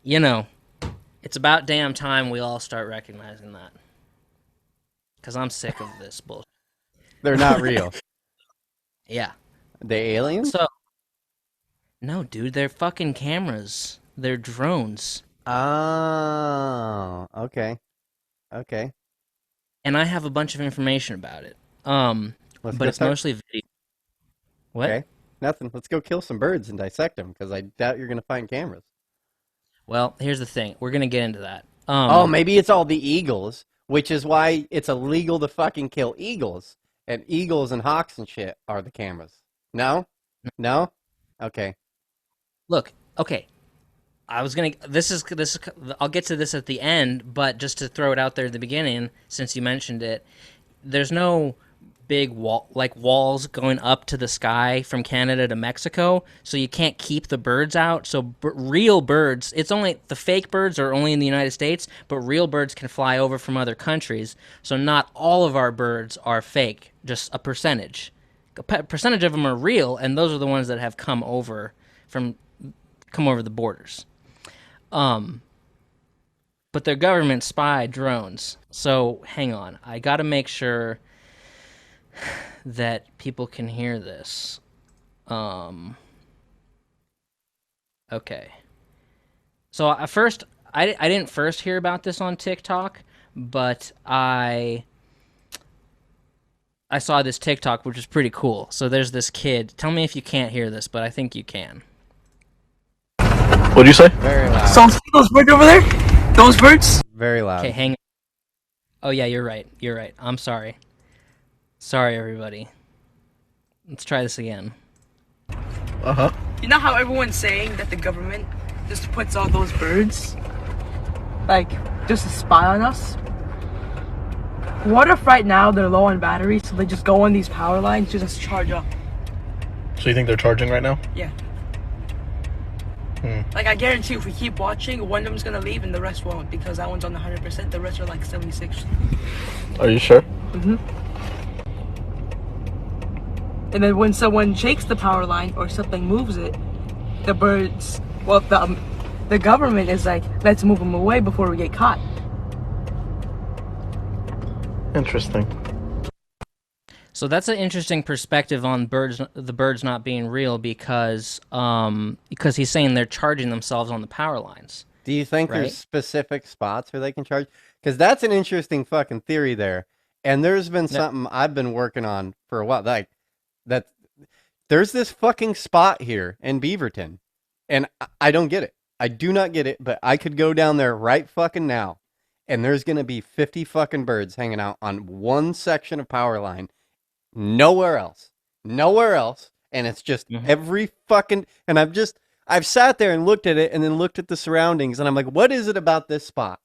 you know, it's about damn time we all start recognizing that. Cuz I'm sick of this bullshit. They're not real. Yeah. They aliens? So, no, dude, they're fucking cameras. They're drones. Oh, okay. Okay. And I have a bunch of information about it. Let's But go it's start. mostly video. What? Okay. Nothing. Let's go kill some birds and dissect them because I doubt you're going to find cameras. Well, here's the thing. We're gonna get into that. Oh, maybe it's all the eagles, which is why it's illegal to fucking kill eagles. And eagles and hawks and shit are the cameras. No? No? Okay. Look, okay. I was gonna. This is. I'll get to this at the end, but just to throw it out there at the beginning, since you mentioned it, there's no big walls going up to the sky from Canada to Mexico, so you can't keep the birds out. So real birds, it's only the fake birds are only in the United States, but real birds can fly over from other countries. So not all of our birds are fake, just a percentage. Percentage of them are real, and those are the ones that have come over the borders. But they're government spy drones. So hang on, I got to make sure that people can hear this. Okay. So at first, I didn't first hear about this on TikTok, but I saw this TikTok, which is pretty cool. So there's this kid. Tell me if you can't hear this, but I think you can. What'd you say? Very loud. So see those birds over there? Those birds? Very loud. Okay, hang on. Oh yeah, you're right. You're right. I'm sorry. Sorry, everybody. Let's try this again. Uh-huh. You know how everyone's saying that the government just puts all those birds, like, just to spy on us? What if right now they're low on batteries, so they just go on these power lines to just charge up? So you think they're charging right now? Yeah. Like, I guarantee if we keep watching, one of them's gonna leave and the rest won't, because that one's on the 100%, the rest are like 76. Are you sure? And then when someone shakes the power line or something moves it, the birds, well, the government is like, let's move them away before we get caught. Interesting. So that's an interesting perspective on the birds not being real because he's saying they're charging themselves on the power lines. Do you think Right. there's specific spots where they can charge? Because that's an interesting fucking theory there. And there's been something I've been working on for a while. Like, that there's this fucking spot here in Beaverton. And I don't get it. I do not get it, but I could go down there right fucking now. And there's going to be 50 fucking birds hanging out on one section of power line. Nowhere else. Nowhere else. And it's just every fucking... And I've sat there and looked at it and then looked at the surroundings. And I'm like, what is it about this spot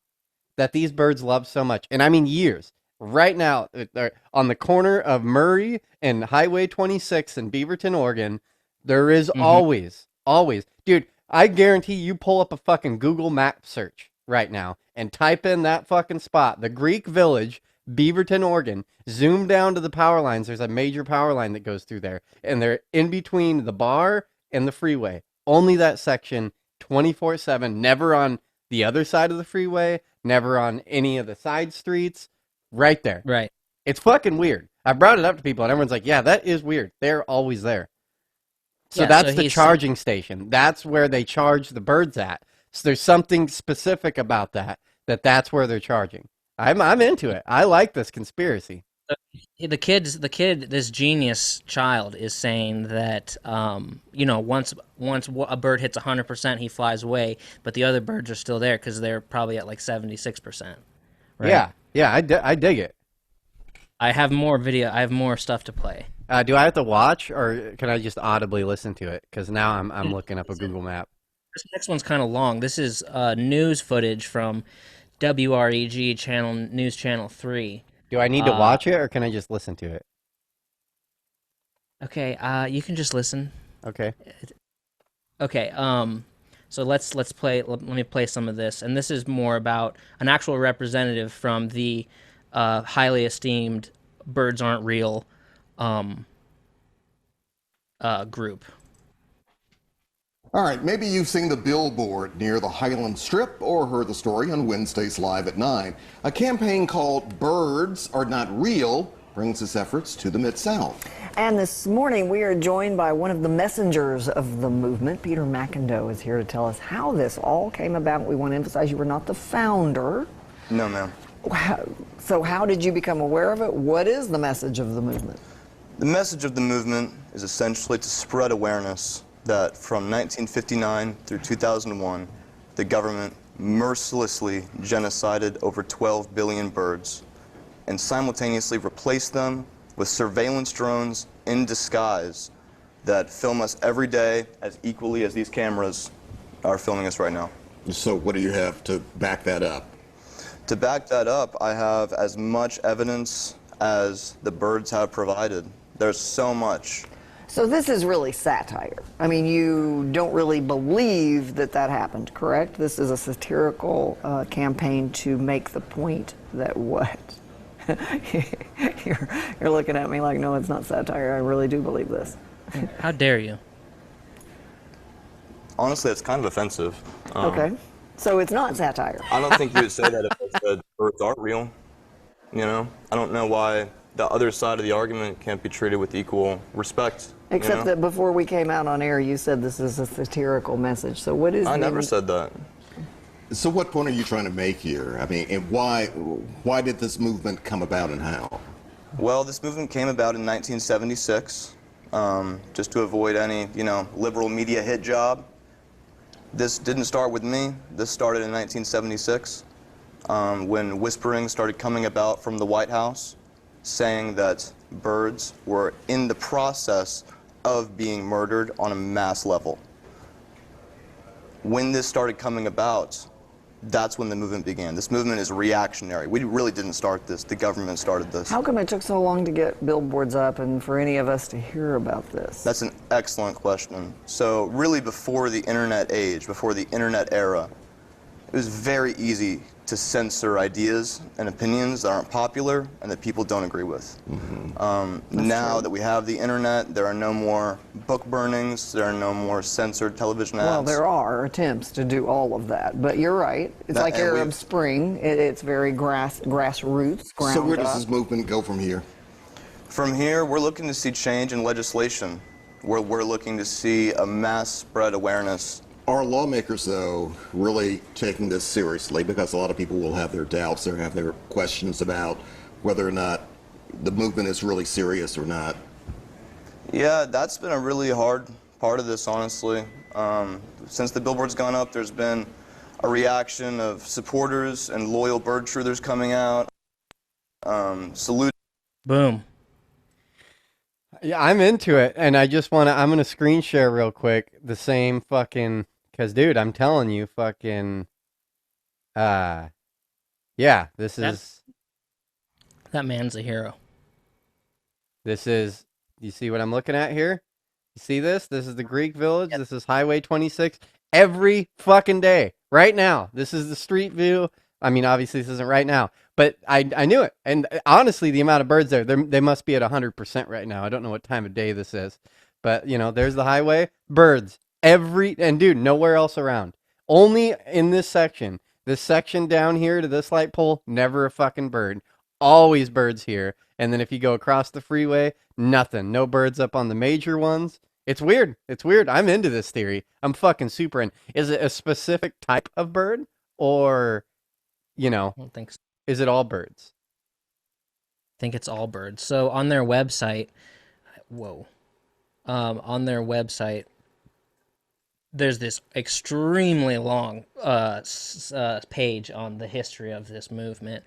that these birds love so much? And I mean years. Right now, they're on the corner of Murray and Highway 26 in Beaverton, Oregon. There is always... Dude, I guarantee you pull up a fucking Google map search right now and type in that fucking spot, the Greek Village, Beaverton, Oregon. Zoom down to the power lines. There's a major power line that goes through there. And they're in between the bar and the freeway. Only that section, 24/7, never on the other side of the freeway, never on any of the side streets. Right there. Right. It's fucking weird. I brought it up to people, and everyone's like, yeah, that is weird. They're always there. So Yeah, that's so the he's- charging station. That's where they charge the birds at. So there's something specific about that's where they're charging. I'm into it. I like this conspiracy. The kid, this genius child is saying that, once a bird hits 100%, he flies away, but the other birds are still there because they're probably at like 76%. Right? Yeah, I dig it. I have more video. I have more stuff to play. Do I have to watch, or can I just audibly listen to it? Because now I'm looking up a Google map. This next one's kind of long. This is news footage from WREG channel, News Channel 3. Do I need to watch it, or can I just listen to it? Okay, you can just listen. Okay. Okay, so let's play. Let me play some of this, and this is more about an actual representative from the highly esteemed "Birds Aren't Real" group. All right, maybe you've seen the billboard near the Highland Strip or heard the story on Wednesdays Live at 9. A campaign called Birds Are Not Real brings its efforts to the Mid-South. And this morning we are joined by one of the messengers of the movement. Peter McIndoe is here to tell us how this all came about. We want to emphasize you were not the founder. No, ma'am. So how did you become aware of it? What is the message of the movement? The message of the movement is essentially to spread awareness that from 1959 through 2001, the government mercilessly genocided over 12 billion birds and simultaneously replaced them with surveillance drones in disguise that film us every day as equally as these cameras are filming us right now. So what do you have to back that up? To back that up, I have as much evidence as the birds have provided. There's so much. So this is really satire. I mean, you don't really believe that happened, correct? This is a satirical campaign to make the point that what? You're looking at me like, no, it's not satire. I really do believe this. How dare you? Honestly, it's kind of offensive. Okay. So it's not satire. I don't think you would say that if I said birds aren't real. You know? I don't know why the other side of the argument can't be treated with equal respect. Except that before we came out on air, you said this is a satirical message. So what is I never said that. So what point are you trying to make here? I mean, and why did this movement come about and how? Well, this movement came about in 1976, just to avoid any, liberal media hit job. This didn't start with me. This started in 1976, when whispering started coming about from the White House, saying that birds were in the process of being murdered on a mass level. When this started coming about, that's when the movement began. This movement is reactionary. We really didn't start this. The government started this. How come it took so long to get billboards up and for any of us to hear about this? That's an excellent question. So really before the internet age, before the internet era, it was very easy to censor ideas and opinions that aren't popular and that people don't agree with. Now that we have the internet, there are no more book burnings, there are no more censored television ads. Well, there are attempts to do all of that, but you're right. It's like Arab Spring. It's very grassroots, ground So where does up. this movement go from here? From here, we're looking to see change in legislation. We're looking to see a mass spread awareness. Are lawmakers, though, really taking this seriously? Because a lot of people will have their doubts or have their questions about whether or not the movement is really serious or not. Yeah, that's been a really hard part of this, honestly. Since the billboard's gone up, there's been a reaction of supporters and loyal bird truthers coming out. Salute. Boom. Yeah, I'm into it, and I'm gonna screen share real quick the same fucking, cause dude, I'm telling you, fucking, yeah, this is That man's a hero. you see what I'm looking at here? You see this? This is the Greek village. This is Highway 26. Every fucking day, right now. This is the street view. I mean, obviously this isn't right now, but I knew it. And honestly, the amount of birds there, they must be at 100% right now. I don't know what time of day this is, but there's the highway, birds and dude, nowhere else around. Only in this section. This section down here to this light pole, never a fucking bird. Always birds here. And then if you go across the freeway, nothing. No birds up on the major ones. It's weird. It's weird. I'm into this theory. I'm fucking super in. Is it a specific type of bird? Or, I don't think so. is it all birds? I think it's all birds. So on their website, on their website, there's this extremely long page on the history of this movement.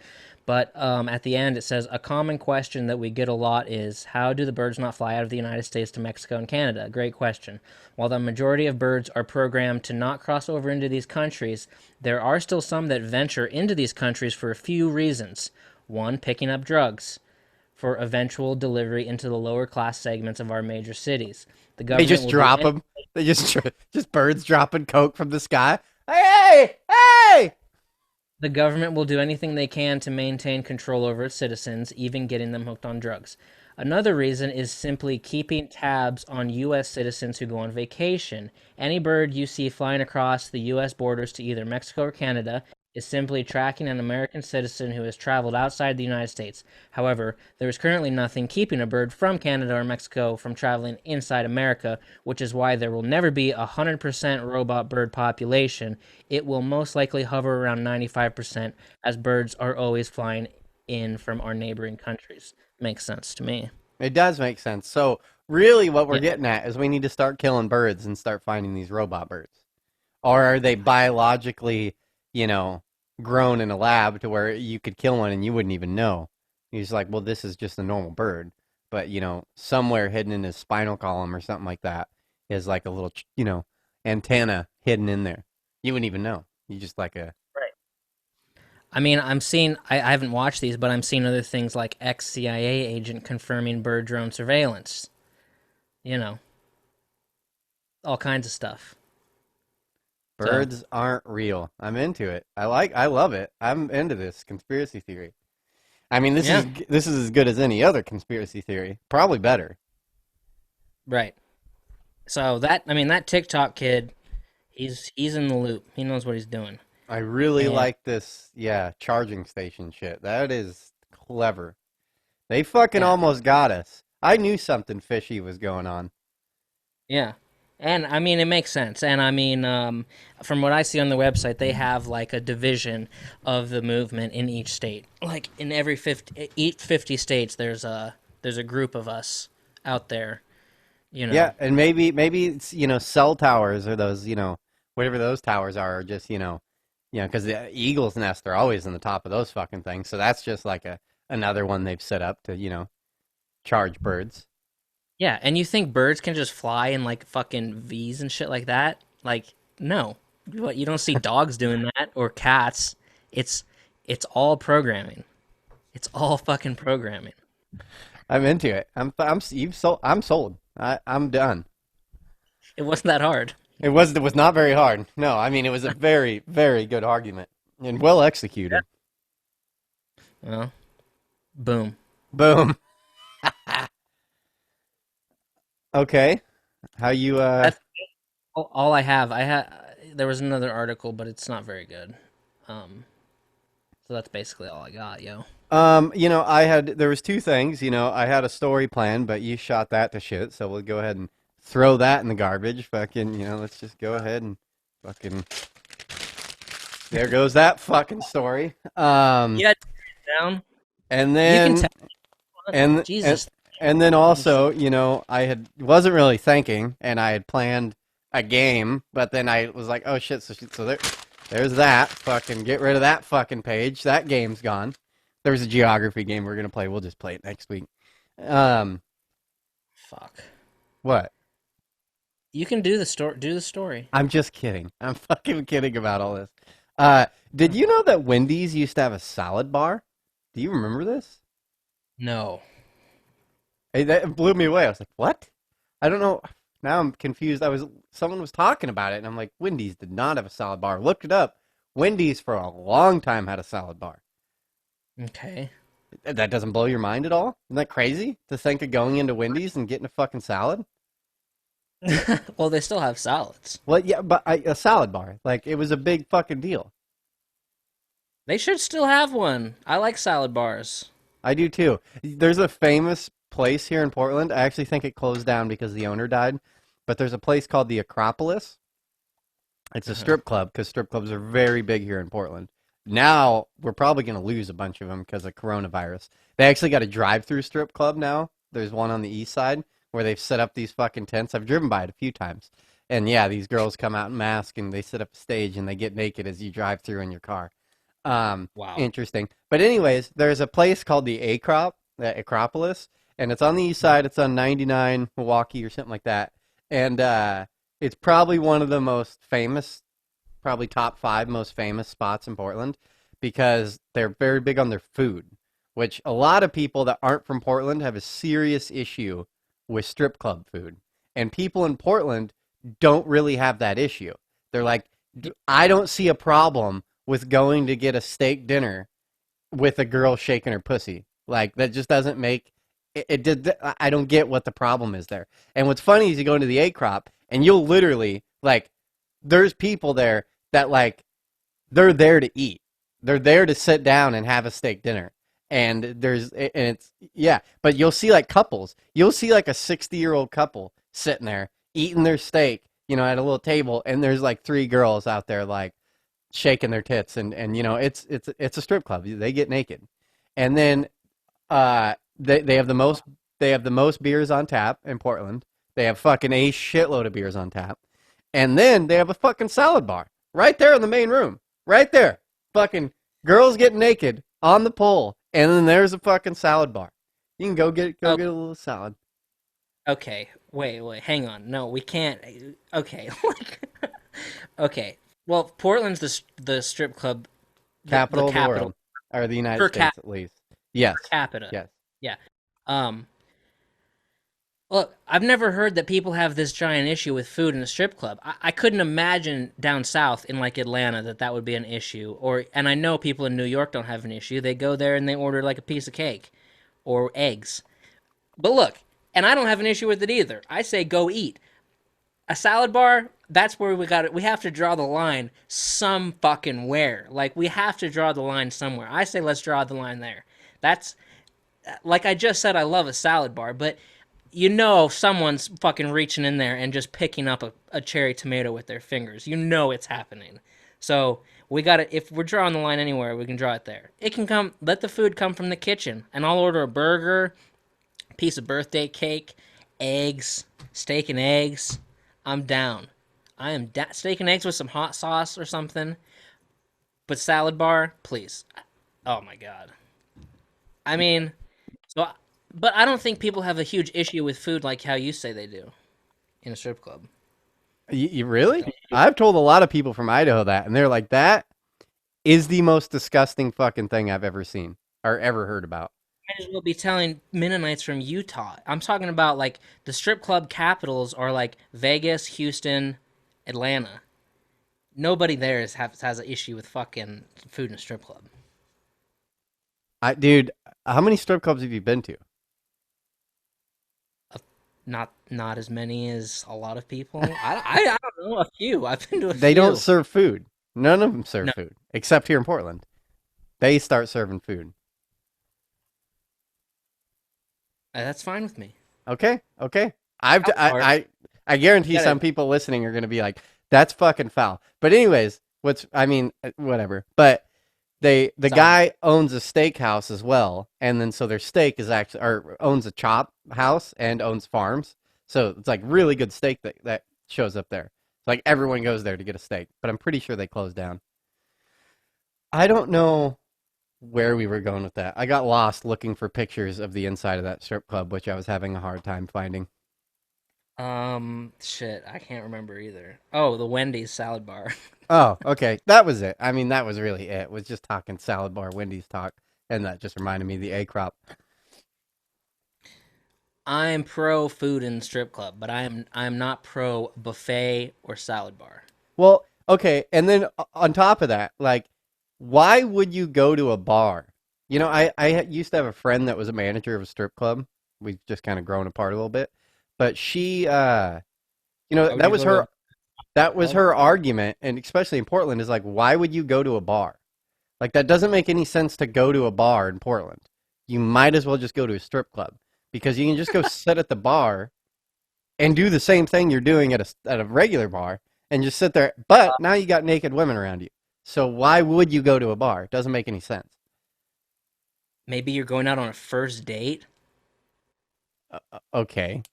But at the end, it says, a common question that we get a lot is, how do the birds not fly out of the United States to Mexico and Canada? Great question. While the majority of birds are programmed to not cross over into these countries, there are still some that venture into these countries for a few reasons. One, picking up drugs for eventual delivery into the lower class segments of our major cities. The They government just will drop do them. They just birds dropping coke from the sky. Hey, hey! The government will do anything they can to maintain control over its citizens, even getting them hooked on drugs. Another reason is simply keeping tabs on U.S. citizens who go on vacation. Any bird you see flying across the U.S. borders to either Mexico or Canada is simply tracking an American citizen who has traveled outside the United States. However, there is currently nothing keeping a bird from Canada or Mexico from traveling inside America, which is why there will never be a 100% robot bird population. It will most likely hover around 95%, as birds are always flying in from our neighboring countries. Makes sense to me. It does make sense. So really what we're Yeah. getting at is we need to start killing birds and start finding these robot birds. Or are they biologically, grown in a lab to where you could kill one and you wouldn't even know? You're just like, well, this is just a normal bird. But, somewhere hidden in his spinal column or something like that is like a little, antenna hidden in there. You wouldn't even know. You just like a... I mean, I haven't watched these, but I'm seeing other things like ex-CIA agent confirming bird drone surveillance. All kinds of stuff. Birds aren't real. I'm into it. I love it. I'm into this conspiracy theory. I mean, this is as good as any other conspiracy theory. Probably better. Right. So that TikTok kid, he's in the loop. He knows what he's doing. I really like this, charging station shit. That is clever. They fucking almost got us. I knew something fishy was going on. Yeah. And, I mean, it makes sense. And, I mean, from what I see on the website, they have, like, a division of the movement in each state. Like, in every 50 states, there's a group of us out there, Yeah, and maybe it's, cell towers or those, whatever those towers are just, because the eagle's nest are always on the top of those fucking things. So that's just like another one they've set up to, charge birds. Yeah, and you think birds can just fly in, like, fucking V's and shit like that? Like, no. You don't see dogs doing that, or cats. It's all programming. It's all fucking programming. I'm into it. I'm sold. I'm done. It wasn't that hard. It was not very hard. No, I mean, it was a very, very good argument and well executed. Well, boom. Boom. Okay. How you That's all I have. There was another article, but it's not very good. So that's basically all I got, yo. there was two things. I had a story planned, but you shot that to shit, so we'll go ahead and throw that in the garbage. Fucking, let's just go ahead and fucking... There goes that fucking story. Yeah, down. And then... You can tell. Jesus. And then also, wasn't really thinking, and I had planned a game, but then I was like, oh shit, so there's that. Fucking get rid of that fucking page. That game's gone. There's a geography game we're gonna play. We'll just play it next week. Fuck. What? You can do the story. I'm just kidding. I'm fucking kidding about all this. Did you know that Wendy's used to have a salad bar? Do you remember this? No. Hey, that blew me away. I was like, what? I don't know. Now I'm confused. Someone was talking about it, and I'm like, Wendy's did not have a salad bar. Looked it up. Wendy's for a long time had a salad bar. Okay. That doesn't blow your mind at all? Isn't that crazy to think of going into Wendy's and getting a fucking salad? Well, they still have salads. Well, yeah, but a salad bar. Like, it was a big fucking deal. They should still have one. I like salad bars. I do too. There's a famous place here in Portland. I actually think it closed down because the owner died. But there's a place called the Acropolis. It's a strip club because strip clubs are very big here in Portland. Now, we're probably going to lose a bunch of them because of coronavirus. They actually got a drive-through strip club now. There's one on the east side where they've set up these fucking tents. I've driven by it a few times. And yeah, these girls come out in masks and they set up a stage and they get naked as you drive through in your car. Wow. Interesting. But anyways, there's a place called the Acropolis, and it's on the east side. It's on 99 Milwaukee or something like that. And it's probably one of the most famous, probably top 5 most famous spots in Portland because they're very big on their food, which a lot of people that aren't from Portland have a serious issue with strip club food. And people in Portland don't really have that issue. They're like, I don't see a problem with going to get a steak dinner with a girl shaking her pussy. Like, that just doesn't make I don't get what the problem is there. And what's funny is you go into the A-Crop and you'll literally, like, there's people there that, like, they're there to eat. They're there to sit down and have a steak dinner. And it's, yeah, but you'll see, like, couples. You'll see, like, a 60-year-old couple sitting there eating their steak, you know, at a little table, and there's, like, 3 girls out there, like, shaking their tits, and you know, it's a strip club. They get naked. And then they have the most beers on tap in Portland. They have fucking a shitload of beers on tap. And then they have a fucking salad bar right there in the main room. Right there. Fucking girls getting naked on the pole. And then there's a fucking salad bar. You can go get a little salad. Okay, wait, hang on. No, we can't. Okay, okay. Well, Portland's the strip club Capital the of the world. Or the United States, at least. Yes. per capita. Yes. Yeah. Look, I've never heard that people have this giant issue with food in a strip club. I couldn't imagine down south in like Atlanta that would be an issue. And I know people in New York don't have an issue. They go there and they order like a piece of cake or eggs. But look, and I don't have an issue with it either. I say go eat. A salad bar, that's where we have to draw the line some fucking where. Like, we have to draw the line somewhere. I say let's draw the line there. That's, like I just said, I love a salad bar, but you know someone's fucking reaching in there and just picking up a cherry tomato with their fingers. You know it's happening. So we gotta, if we're drawing the line anywhere, we can draw it there. It can come, let the food come from the kitchen, and I'll order a burger, piece of birthday cake, eggs, steak and eggs. I'm down. I am steak and eggs with some hot sauce or something. But salad bar, please. Oh my god. I mean, so, but I don't think people have a huge issue with food like how you say they do in a strip club. You really? I've told a lot of people from Idaho that, and they're like, that is the most disgusting fucking thing I've ever seen or ever heard about. Might as well be telling Mennonites from Utah. I'm talking about, like, the strip club capitals are like Vegas, Houston, Atlanta. Nobody there has an issue with fucking food in a strip club. Dude, how many strip clubs have you been to? Not as many as a lot of people. I don't know, a few. I've been to a few. They don't serve food. None of them serve No. food, except here in Portland. They start serving food. That's fine with me. Okay. I guarantee some people listening are going to be like, that's fucking foul. But anyways, whatever. But the guy owns a steakhouse as well, and then so their steak is actually, or owns a chop house and owns farms. So it's like really good steak that shows up there. It's like everyone goes there to get a steak, but I'm pretty sure they closed down. I don't know where we were going with that. I got lost looking for pictures of the inside of that strip club, which I was having a hard time finding. Shit, I can't remember either. Oh, the Wendy's salad bar. Oh, okay. That was it. I mean, that was really it. Was just talking salad bar, Wendy's talk, and that just reminded me of the A-Crop. I'm pro food in strip club, but I'm not pro buffet or salad bar. Well, okay, and then on top of that, like, why would you go to a bar? You know, I used to have a friend that was a manager of a strip club. We've just kind of grown apart a little bit. But she You know, Why would you go to that was her argument, and especially in Portland, is like, why would you go to a bar? Like, that doesn't make any sense to go to a bar in Portland. You might as well just go to a strip club because you can just go sit at the bar and do the same thing you're doing at a regular bar and just sit there. But now you got naked women around you. So why would you go to a bar? It doesn't make any sense. maybe you're going out on a first date? Okay.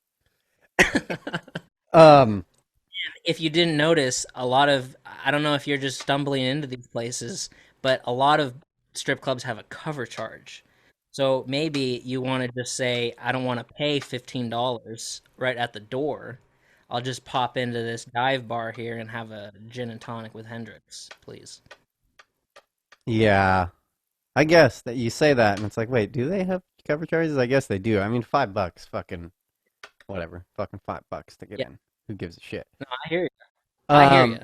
um, If you didn't notice, a lot of, I don't know if you're just stumbling into these places, but a lot of strip clubs have a cover charge. So maybe you want to just say, I don't want to pay $15 right at the door. I'll just pop into this dive bar here and have a gin and tonic with Hendrix, please. yeah, I guess that you say that, and it's like, wait, do they have cover charges? I guess they do. I mean, $5, fucking whatever, fucking $5 to get Yeah. in. Who gives a shit? No, I hear you. I hear Um,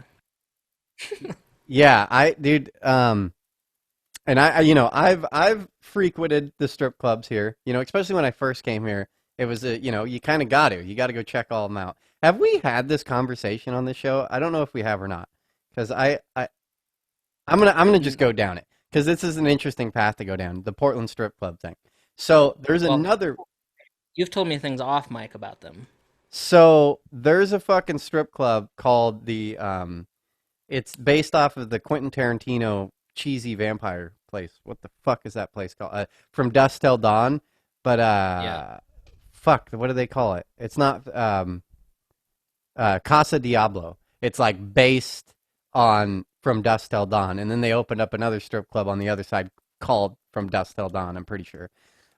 you. Yeah, dude, and I've frequented the strip clubs here, especially when I first came here. It was, you kind of you got to go check all them out. Have we had this conversation on this show? I don't know if we have or not, because I'm gonna just go down it, because this is an interesting path to go down, the Portland strip club thing. So there's Well, another. You've told me things off mic about them. So there's a fucking strip club called it's based off of the Quentin Tarantino cheesy vampire place. What the fuck is that place called? From Dusk Till Dawn, but Yeah. fuck, what do they call it? It's not Casa Diablo. It's like based on From Dusk Till Dawn, and then they opened up another strip club on the other side called From Dusk Till Dawn. I'm pretty sure.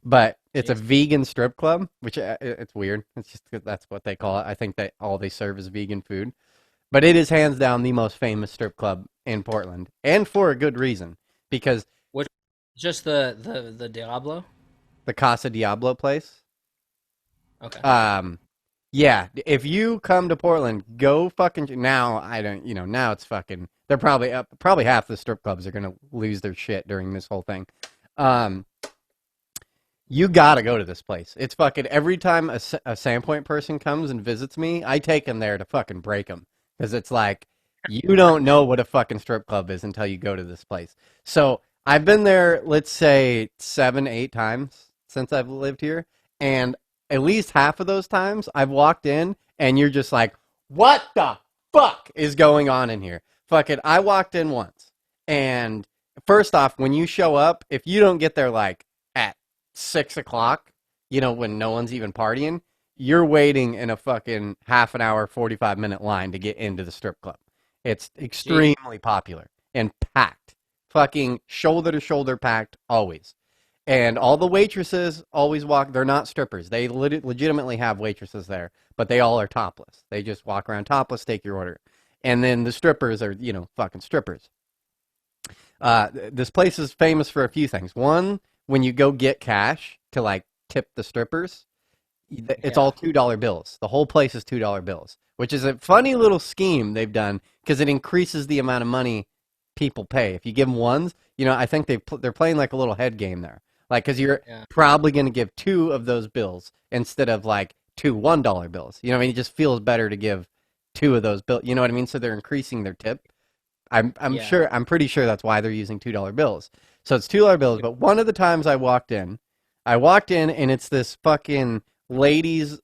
But it's a vegan strip club, which it's weird. It's just that's what they call it. I think that all they serve is vegan food. But it is hands down the most famous strip club in Portland, and for a good reason, because Which, just the Diablo? the Casa Diablo place. Okay. Yeah, if you come to Portland, go fucking now. I don't, now it's fucking. They're probably half the strip clubs are gonna lose their shit during this whole thing. You gotta go to this place. It's fucking every time a Sandpoint person comes and visits me, I take them there to fucking break them. Because it's like, you don't know what a fucking strip club is until you go to this place. So I've been there, let's say, 7, 8 times since I've lived here. And at least half of those times, I've walked in and you're just like, what the fuck is going on in here? Fucking, I walked in once. And first off, when you show up, if you don't get there like at 6 o'clock, when no one's even partying, you're waiting in a fucking half an hour, 45-minute line to get into the strip club. It's extremely popular and packed. Fucking shoulder to shoulder packed always. And all the waitresses always walk. They're not strippers. They legitimately have waitresses there, but they all are topless. They just walk around topless, take your order. And then the strippers are, fucking strippers. This place is famous for a few things. One, when you go get cash to like tip the strippers, it's all $2 bills. The whole place is $2 bills, which is a funny little scheme they've done because it increases the amount of money people pay. If you give them ones, I think they're playing like a little head game there. Like, because you're probably going to give 2 of those bills instead of like 2 $1 bills. You know what I mean? It just feels better to give 2 of those bills. You know what I mean? So they're increasing their tip. I'm pretty sure that's why they're using $2 bills. So it's $2 bills. But one of the times I walked in and it's this fucking lady's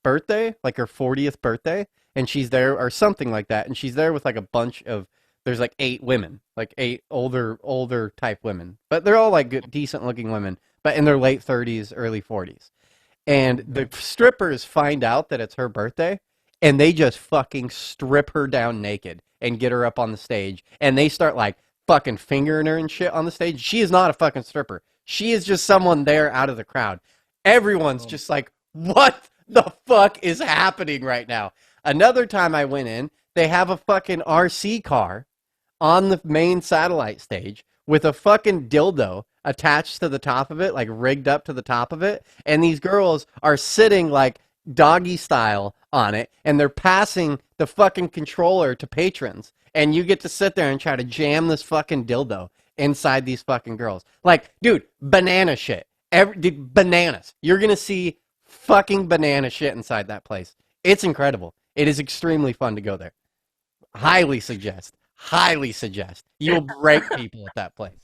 birthday, like her 40th birthday, and she's there or something like that, and she's there with like a bunch of, there's like 8 women, like 8 older type women, but they're all like good, decent looking women, but in their late 30s, early 40s. And the strippers find out that it's her birthday, and they just fucking strip her down naked and get her up on the stage, and they start like fucking fingering her and shit on the stage. She is not a fucking stripper. She is just someone there out of the crowd. Everyone's just like, what the fuck is happening right now? Another time I went in, they have a fucking RC car on the main satellite stage with a fucking dildo attached to the top of it, like rigged up to the top of it. And these girls are sitting like doggy style on it, and they're passing the fucking controller to patrons. And you get to sit there and try to jam this fucking dildo inside these fucking girls. Like, dude, banana shit. Dude, bananas. You're going to see fucking banana shit inside that place. It's incredible. It is extremely fun to go there. Highly suggest. Highly suggest. You will break people at that place.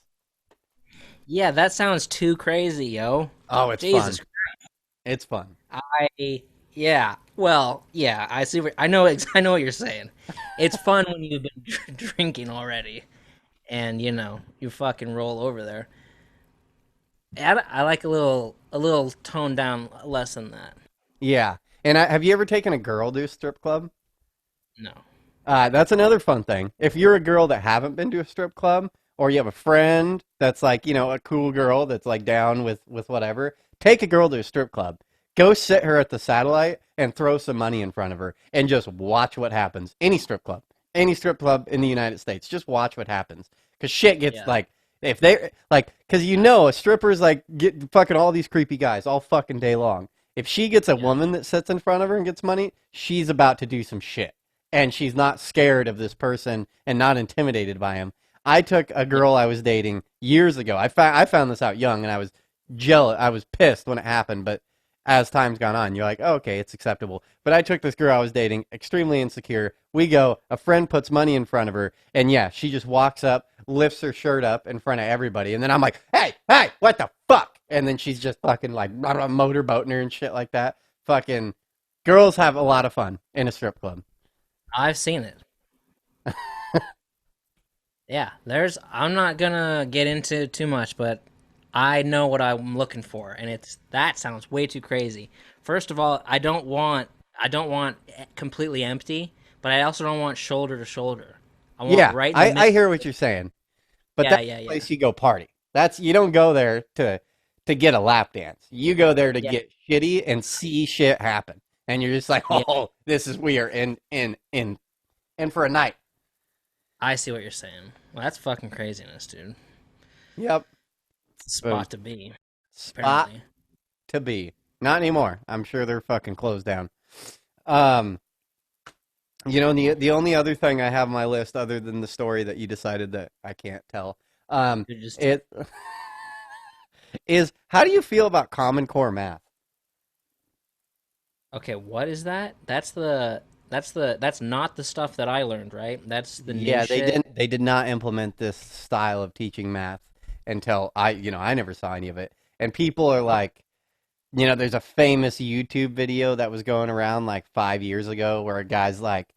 Yeah, that sounds too crazy, yo. Oh, it's Jesus. fun. It's fun. Yeah. Well, yeah. I see. I know. I know what you're saying. It's fun when you've been drinking already, and you fucking roll over there. I like a little toned down less than that. Yeah. And have you ever taken a girl to a strip club? No. That's another fun thing. If you're a girl that haven't been to a strip club, or you have a friend that's like, a cool girl that's like down with whatever, take a girl to a strip club. Go sit her at the Satellite and throw some money in front of her and just watch what happens. Any strip club in the United States, just watch what happens. Because shit gets like, if they like, because a stripper's like get fucking all these creepy guys all fucking day long. If she gets a woman that sits in front of her and gets money, she's about to do some shit. And she's not scared of this person and not intimidated by him. I took a girl I was dating years ago. I found this out young, and I was jealous. I was pissed when it happened, but as time's gone on, you're like, oh, okay, it's acceptable. But I took this girl I was dating, extremely insecure. We go, a friend puts money in front of her, and yeah, she just walks up, lifts her shirt up in front of everybody, and then I'm like, hey, what the fuck? And then she's just fucking like motorboating her and shit like that. Fucking girls have a lot of fun in a strip club. I've seen it. Yeah, I'm not gonna get into too much, but I know what I'm looking for, and that sounds way too crazy. First of all, I don't want completely empty, but I also don't want shoulder to shoulder. I want right in the I hear what you're saying, but that's the place you go party. You don't go there to get a lap dance. You go there to get shitty and see shit happen, and you're just like, oh, we are in for a night. I see what you're saying. Well, that's fucking craziness, dude. Yep. Spot to be. Spot apparently. to be. Not anymore. I'm sure they're fucking closed down. The only other thing I have on my list, other than the story that you decided that I can't tell, is how do you feel about Common Core math? Okay, what is that? That's not the stuff that I learned, right? That's the new shit. They did not implement this style of teaching math until I never saw any of it. And people are like, there's a famous YouTube video that was going around like 5 years ago where a guy's like,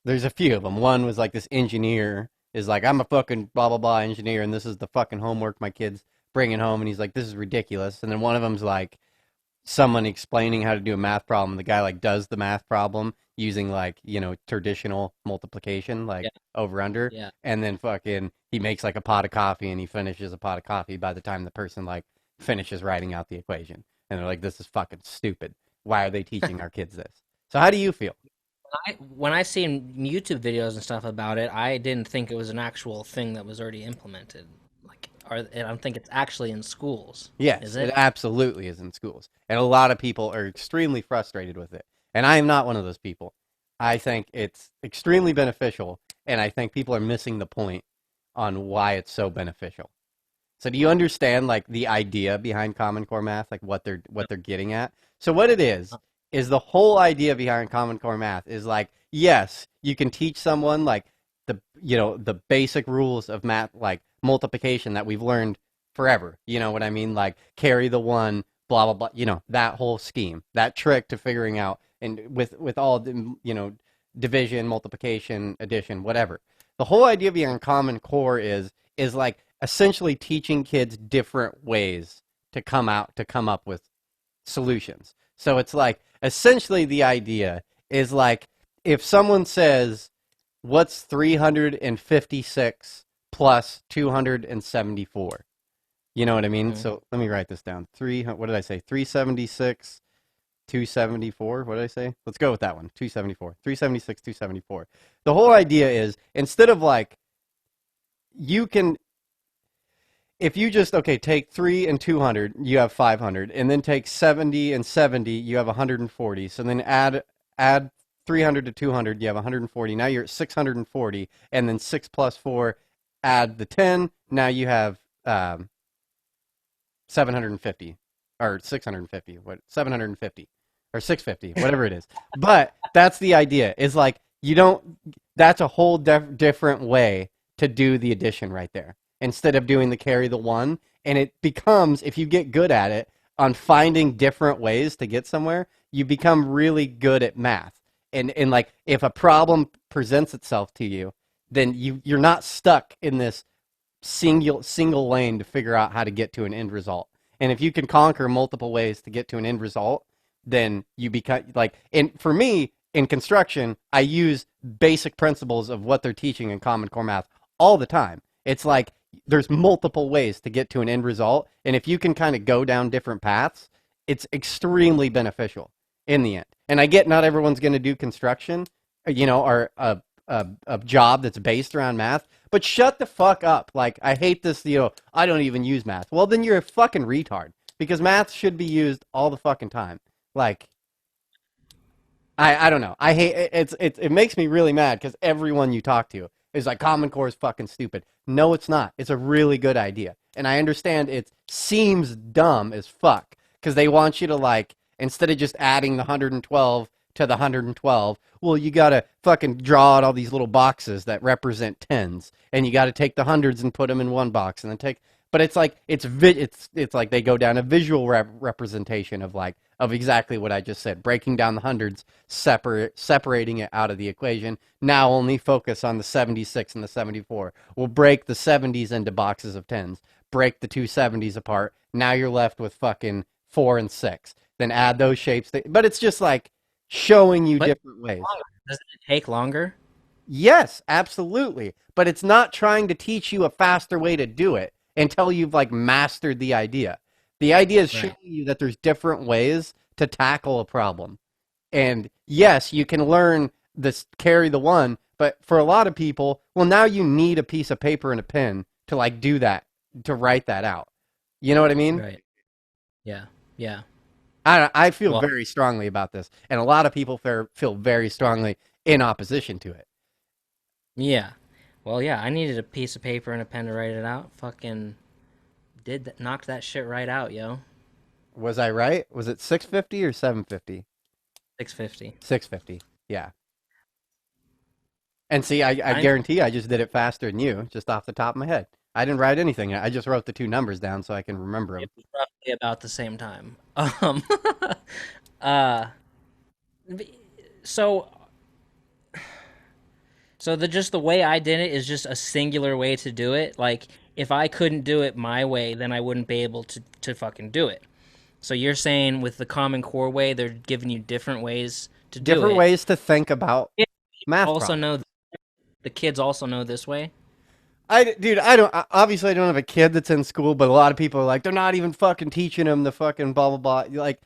there's a few of them. One was like this engineer is like, I'm a fucking blah, blah, blah engineer, and this is the fucking homework my kid's bringing home. And he's like, this is ridiculous. And then one of them's like someone explaining how to do a math problem. The guy like does the math problem using like, traditional multiplication, like over under. Yeah. And then fucking he makes like a pot of coffee and he finishes a pot of coffee by the time the person like finishes writing out the equation. And they're like, this is fucking stupid. Why are they teaching our kids this? So how do you feel? When I seen YouTube videos and stuff about it, I didn't think it was an actual thing that was already implemented. I don't think it's actually in schools. Yes, is it? It absolutely is in schools. And a lot of people are extremely frustrated with it. And I am not one of those people. I think it's extremely beneficial, and I think people are missing the point on why it's so beneficial. So do you understand like the idea behind Common Core math, like what they're getting at? So what it is the whole idea behind Common Core math is like, yes, you can teach someone like the basic rules of math, like multiplication that we've learned forever. You know what I mean? Like carry the one, blah blah blah. That whole scheme, that trick to figuring out, and with all the division, multiplication, addition, whatever. The whole idea behind Common Core is like essentially teaching kids different ways to come up with solutions. So it's like essentially the idea is like if someone says, what's 356 plus 274? You know what I mean? Mm-hmm. So let me write this down. What did I say? 376, 274. What did I say? Let's go with that one. 274. 376, 274. The whole idea is instead of like, if you just, take 3 and 200, you have 500, and then take 70 and 70, you have 140. So then add 300 to 200, you have 140. Now you're at 640, and then 6 plus 4, add the 10, now you have 750, or 650, 750. or 650, whatever it is. But that's the idea. Is like you don't. That's a whole different way to do the addition right there. Instead of doing the carry the one, and it becomes, if you get good at it on finding different ways to get somewhere, you become really good at math. And like if a problem presents itself to you, then you're not stuck in this single lane to figure out how to get to an end result. And if you can conquer multiple ways to get to an end result, then you become like, and for me in construction, I use basic principles of what they're teaching in Common Core math all the time. It's like there's multiple ways to get to an end result, and if you can kind of go down different paths, it's extremely beneficial in the end. And I get not everyone's going to do construction, or a job that's based around math, but shut the fuck up. Like, I hate this, I don't even use math. Well, then you're a fucking retard, because math should be used all the fucking time. Like, I don't know. I hate it makes me really mad because everyone you talk to is like, Common Core is fucking stupid. No, it's not. It's a really good idea. And I understand it seems dumb as fuck because they want you to, like, instead of just adding the 112 to the 112, well, you got to fucking draw out all these little boxes that represent tens, and you got to take the hundreds and put them in one box, and then take. But it's like it's like they go down a visual representation of exactly what I just said, breaking down the hundreds, separating it out of the equation. Now only focus on the 76 and the 74. We'll break the 70s into boxes of tens, break the two 70s apart. Now you're left with fucking 4 and 6. Then add those shapes. But it's just like showing you different ways. Doesn't it take longer? Yes, absolutely. But it's not trying to teach you a faster way to do it until you've like mastered the idea. The idea is showing you that there's different ways to tackle a problem. And yes, you can learn this carry the one, but for a lot of people, well, now you need a piece of paper and a pen to like do that, to write that out. You know what I mean? Right. Yeah. Yeah. I feel very strongly about this, and a lot of people feel very strongly in opposition to it. Yeah. Well, yeah, I needed a piece of paper and a pen to write it out. Fucking knocked that shit right out, yo. Was I right? Was it 650 or 750? 650. 650. Yeah. And see, I guarantee I just did it faster than you, just off the top of my head. I didn't write anything. I just wrote the two numbers down so I can remember them. It was roughly about the same time. So the way I did it is just a singular way to do it. Like, if I couldn't do it my way, then I wouldn't be able to fucking do it. So you're saying with the Common Core way, they're giving you different ways to do it. Different ways to think about math problems. The kids also know this way? Obviously I don't have a kid that's in school, but a lot of people are like, they're not even fucking teaching them the fucking blah, blah, blah. Like,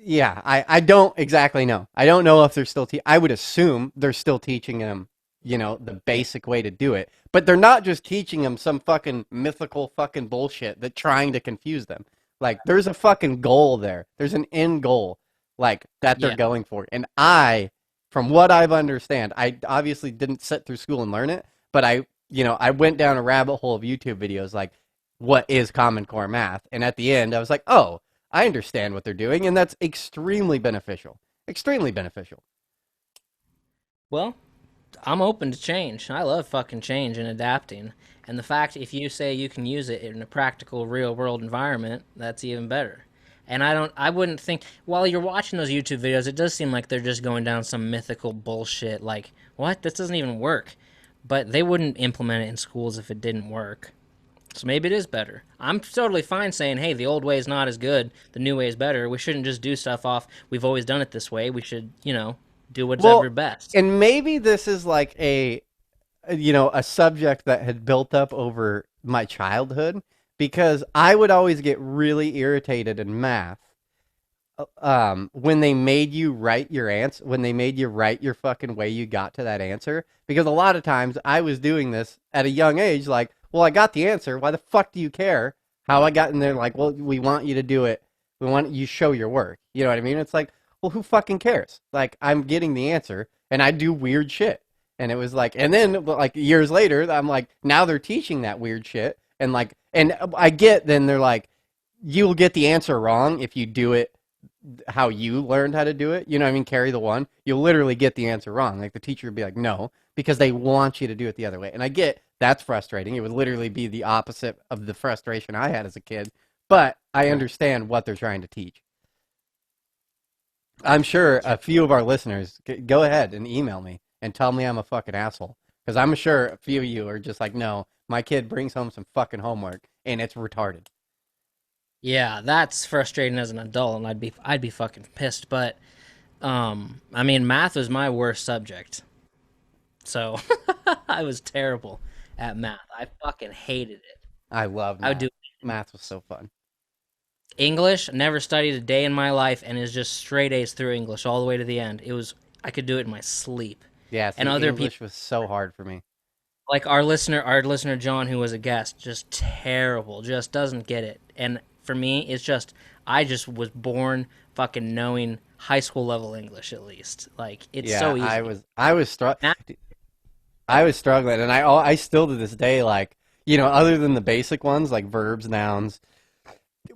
yeah, I don't exactly know. I don't know if they're still I would assume they're still teaching them, the basic way to do it. But they're not just teaching them some fucking mythical fucking bullshit that's trying to confuse them. Like, there's a fucking goal there. There's an end goal, like, that they're going for. And from what I've understand, I obviously didn't sit through school and learn it, but I went down a rabbit hole of YouTube videos like, what is Common Core math? And at the end, I was like, oh, I understand what they're doing, and that's extremely beneficial. Extremely beneficial. Well, I'm open to change. I love fucking change and adapting. And the fact, if you say you can use it in a practical, real-world environment, that's even better. And I wouldn't think, while you're watching those YouTube videos, it does seem like they're just going down some mythical bullshit, like, what? This doesn't even work. But they wouldn't implement it in schools if it didn't work. So maybe it is better. I'm totally fine saying, hey, the old way is not as good, the new way is better. We shouldn't just do stuff off, we've always done it this way. We should, do whatever best. And maybe this is like a subject that had built up over my childhood, because I would always get really irritated in math when they made you write your answer, when they made you write your fucking way you got to that answer. Because a lot of times I was doing this at a young age, like, well, I got the answer. Why the fuck do you care how I got in there? Like, well, we want you to do it. We want you to show your work. You know what I mean? It's like, well, who fucking cares? Like, I'm getting the answer, and I do weird shit. And it was like, and then like years later, I'm like, now they're teaching that weird shit. And like, and I get, then they're like, you'll get the answer wrong if you do it how you learned how to do it, you know what I mean, carry the one, you'll literally get the answer wrong. Like the teacher would be like, no, because they want you to do it the other way. And I get that's frustrating. It would literally be the opposite of the frustration I had as a kid, but I understand what they're trying to teach. I'm sure a few of our listeners, go ahead and email me and tell me I'm a fucking asshole. Because I'm sure a few of you are just like, no, my kid brings home some fucking homework and it's retarded. Yeah, that's frustrating as an adult, and I'd be fucking pissed. But I mean, math was my worst subject, so I was terrible at math. I fucking hated it. I love math. I would do Math was so fun. English. Never studied a day in my life, and is just straight A's through English all the way to the end. I could do it in my sleep. Yeah, see, And other English people, was so hard for me. like our listener John, who was a guest, just terrible, just doesn't get it. And for me, it's just I just was born fucking knowing high school level English at least. Like it's so easy. I was struggling, and I still to this day, like, you know, other than the basic ones like verbs, nouns.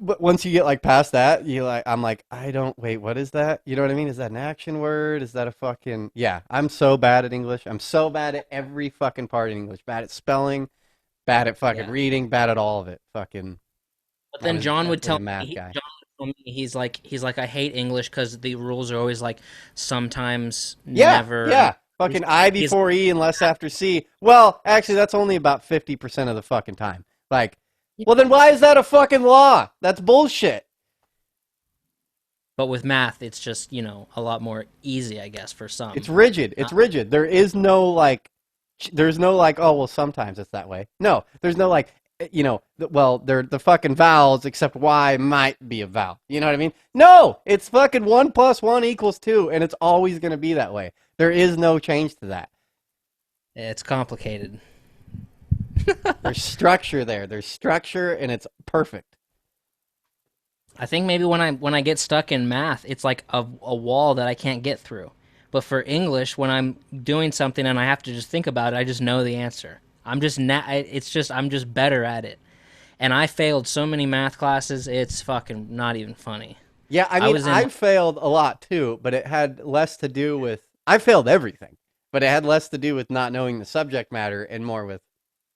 But once you get like past that, I'm like, wait, what is that? You know what I mean? Is that an action word? Is that a fucking, yeah, I'm so bad at English. I'm so bad at every fucking part in English. Bad at spelling, bad at fucking reading, bad at all of it. Fucking. But then John would tell me, he's like, I hate English because the rules are always like sometimes yeah, never. Yeah, fucking I before E and less after C. Well, actually, that's only about 50% of the fucking time. Like, well, then why is that a fucking law? That's bullshit. But with math, it's just, you know, a lot more easy, I guess, for some. It's rigid. It's rigid. There's no like, oh, well, sometimes it's that way. No, there's no like, you know, well, they're the fucking vowels, except Y might be a vowel. You know what I mean? No, it's fucking 1 + 1 = 2, and it's always going to be that way. There is no change to that. It's complicated. There's structure there. There's structure, and it's perfect. I think maybe when I get stuck in math, it's like a wall that I can't get through. But for English, when I'm doing something and I have to just think about it, I just know the answer. I'm just I'm just better at it. And I failed so many math classes, it's fucking not even funny. Yeah, I mean, I failed a lot too, but it had less to do with, I failed everything, but it had less to do with not knowing the subject matter and more with,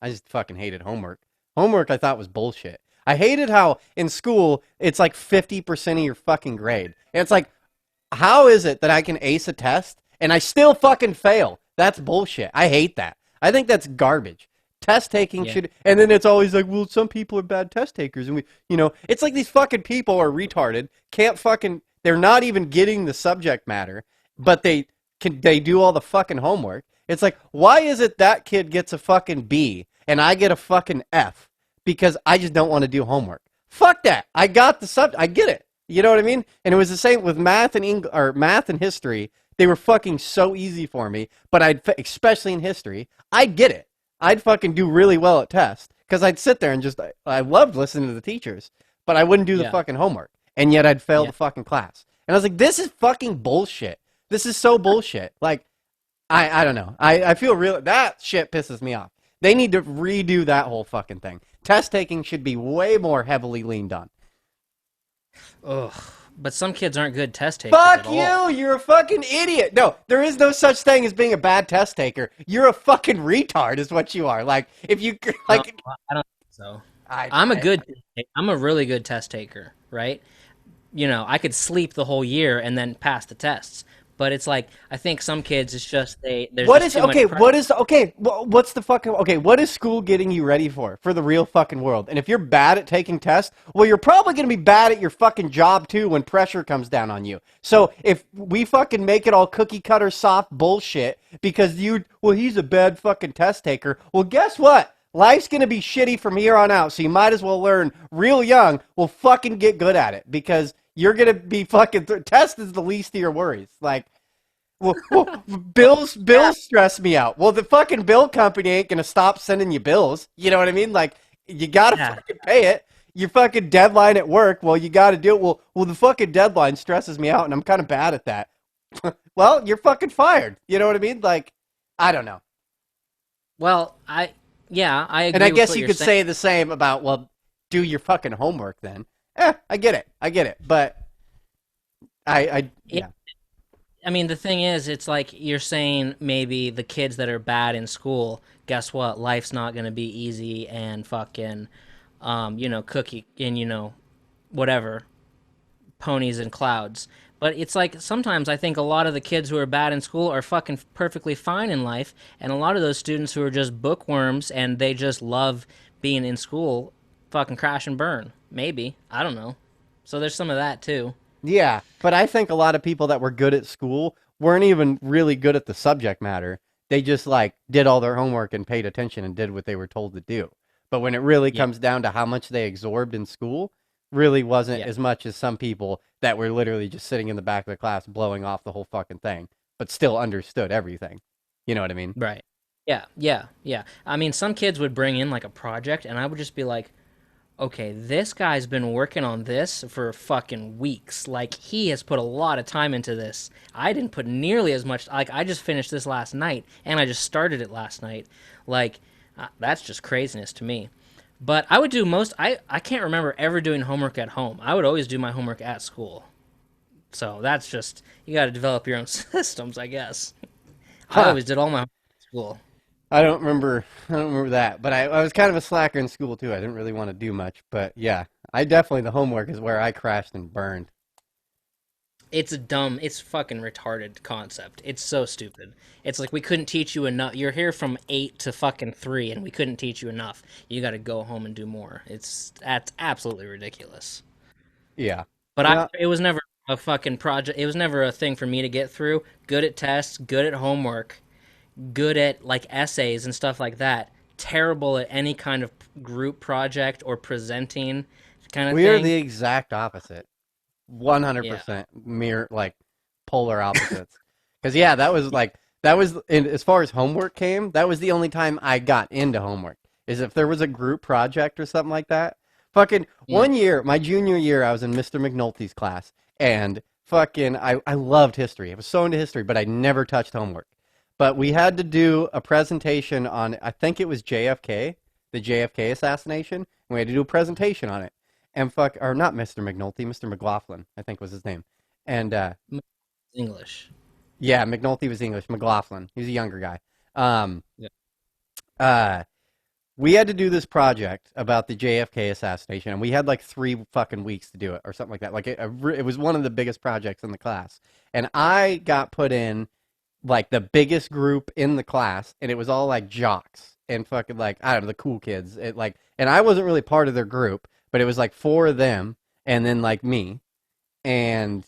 I just fucking hated homework. Homework I thought was bullshit. I hated how in school it's like 50% of your fucking grade. And it's like, how is it that I can ace a test and I still fucking fail? That's bullshit. I hate that. I think that's garbage. Test taking should, and then it's always like, well, some people are bad test takers, and we, you know, it's like these fucking people are retarded. Can't fucking, they're not even getting the subject matter, but they do all the fucking homework. It's like, why is it that kid gets a fucking B and I get a fucking F because I just don't want to do homework? Fuck that. I got the subject. I get it. You know what I mean? And it was the same with math and math and history. They were fucking so easy for me, but especially in history, I'd get it. I'd fucking do really well at tests because I'd sit there and just, I loved listening to the teachers, but I wouldn't do the fucking homework, and yet I'd fail the fucking class. And I was like, this is fucking bullshit. This is so bullshit. Like, I don't know. I feel that shit pisses me off. They need to redo that whole fucking thing. Test taking should be way more heavily leaned on. Ugh. But some kids aren't good test takers. Fuck you! You're a fucking idiot. No, there is no such thing as being a bad test taker. You're a fucking retard, is what you are. Like, if you like, no, I don't think so. I'm a really good test taker, right? You know, I could sleep the whole year and then pass the tests. But it's like, I think some kids, it's just what is school getting you ready for the real fucking world? And if you're bad at taking tests, well, you're probably going to be bad at your fucking job too when pressure comes down on you. So if we fucking make it all cookie cutter soft bullshit because he's a bad fucking test taker, well, guess what? Life's going to be shitty from here on out, so you might as well learn real young. Well, fucking get good at it because you're going to be fucking... test is the least of your worries. Like, well, bills stress me out. Well, the fucking bill company ain't going to stop sending you bills. You know what I mean? Like, you got to fucking pay it. Your fucking deadline at work, well, you got to do it. Well, the fucking deadline stresses me out, and I'm kind of bad at that. Well, you're fucking fired. You know what I mean? Like, I don't know. Well, I agree. And I guess you could say the same about, well, do your fucking homework then. I get it. But Yeah. I mean, the thing is, it's like you're saying maybe the kids that are bad in school, guess what? Life's not going to be easy and fucking, cookie and, whatever, ponies and clouds. But it's like sometimes I think a lot of the kids who are bad in school are fucking perfectly fine in life. And a lot of those students who are just bookworms and they just love being in school fucking crash and burn. Maybe. I don't know. So there's some of that too. Yeah, but I think a lot of people that were good at school weren't even really good at the subject matter. They just like did all their homework and paid attention and did what they were told to do. But when it really Yeah. comes down to how much they absorbed in school, really wasn't Yeah. as much as some people that were literally just sitting in the back of the class blowing off the whole fucking thing, but still understood everything. You know what I mean? Right. Yeah, yeah, yeah. I mean, some kids would bring in like a project, and I would just be like, okay, this guy's been working on this for fucking weeks. Like, he has put a lot of time into this. I didn't put nearly as much. Like, I just finished this last night, and I just started it last night. Like, that's just craziness to me. But I would do I can't remember ever doing homework at home. I would always do my homework at school. So that's just, you got to develop your own systems, I guess. I Huh. always did all my homework at school. I don't remember. I don't remember that, but I was kind of a slacker in school too. I didn't really want to do much, but yeah, I definitely the homework is where I crashed and burned. It's fucking retarded concept. It's so stupid. It's like we couldn't teach you enough. You're here from 8 to fucking 3 and we couldn't teach you enough. You got to go home and do more. That's absolutely ridiculous. Yeah. But Yeah. it was never a fucking project. It was never a thing for me to get through. Good at tests, good at homework, good at like essays and stuff like that. Terrible at any kind of group project or presenting kind of We are thing. the exact opposite. 100% mere like polar opposites. Because yeah, that was and as far as homework came, that was the only time I got into homework. Is if there was a group project or something like that. Fucking one year, my junior year, I was in Mr. McNulty's class, and fucking I loved history. I was so into history, but I never touched homework. But we had to do a presentation on, I think it was JFK, the JFK assassination, and we had to do a presentation on it. And or not Mr. McNulty, Mr. McLaughlin, I think was his name. And English. yeah, McNulty was English. McLaughlin, he was a younger guy. Yeah. We had to do this project about the JFK assassination, and we had like 3 fucking weeks to do it, or something like that. Like it was one of the biggest projects in the class, and I got put in like the biggest group in the class, and it was all like jocks and fucking like I don't know the cool kids. It like, and I wasn't really part of their group, but it was like 4 of them, and then like me, and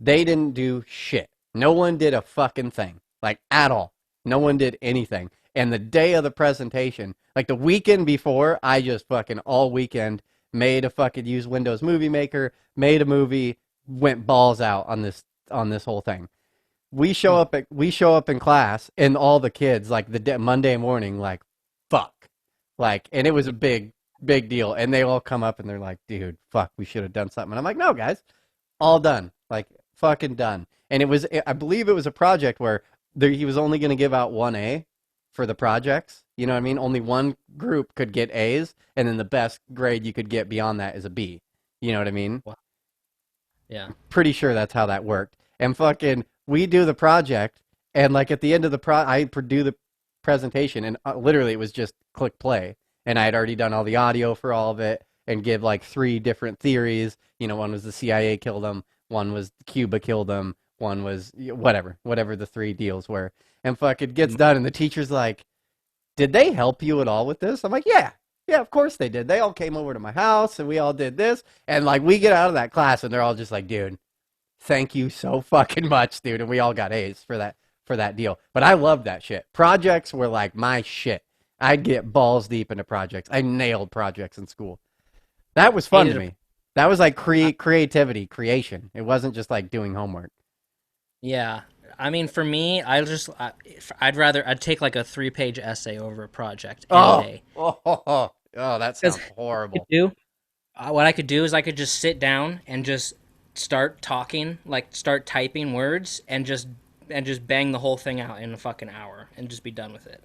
they didn't do shit. No one did a fucking thing, like at all. No one did anything. And the day of the presentation, like the weekend before, I just fucking all weekend made a fucking use Windows Movie Maker, made a movie, went balls out on this whole thing. We show up in class, and all the kids like Monday morning, like fuck, like, and it was a big deal. And they all come up and they're like, dude, fuck, we should have done something. And I'm like, no, guys, all done, like fucking done. And I believe it was a project where he was only going to give out 1A for the projects. You know what I mean? Only one group could get A's, and then the best grade you could get beyond that is a B. You know what I mean? Wow. Yeah. Pretty sure that's how that worked. And fucking, we do the project, and like at the end of I do the presentation, and literally it was just click play. And I had already done all the audio for all of it, and give like 3 different theories. You know, one was the CIA killed him, one was Cuba killed him, one was whatever the 3 deals were. And fucking gets done, and the teacher's like, did they help you at all with this? I'm like, yeah, of course they did. They all came over to my house, and we all did this. And like, we get out of that class, and they're all just like, dude, thank you so fucking much, dude. And we all got A's for that deal. But I love that shit. Projects were like my shit. I'd get balls deep into projects. I nailed projects in school. That was fun to me. That was like creativity, creation. It wasn't just like doing homework. Yeah. I mean, for me, I'd take like a 3-page essay over a project any day. Oh, that sounds horrible. What I could do is I could just sit down and just start talking, like start typing words, and just bang the whole thing out in a fucking hour, and just be done with it.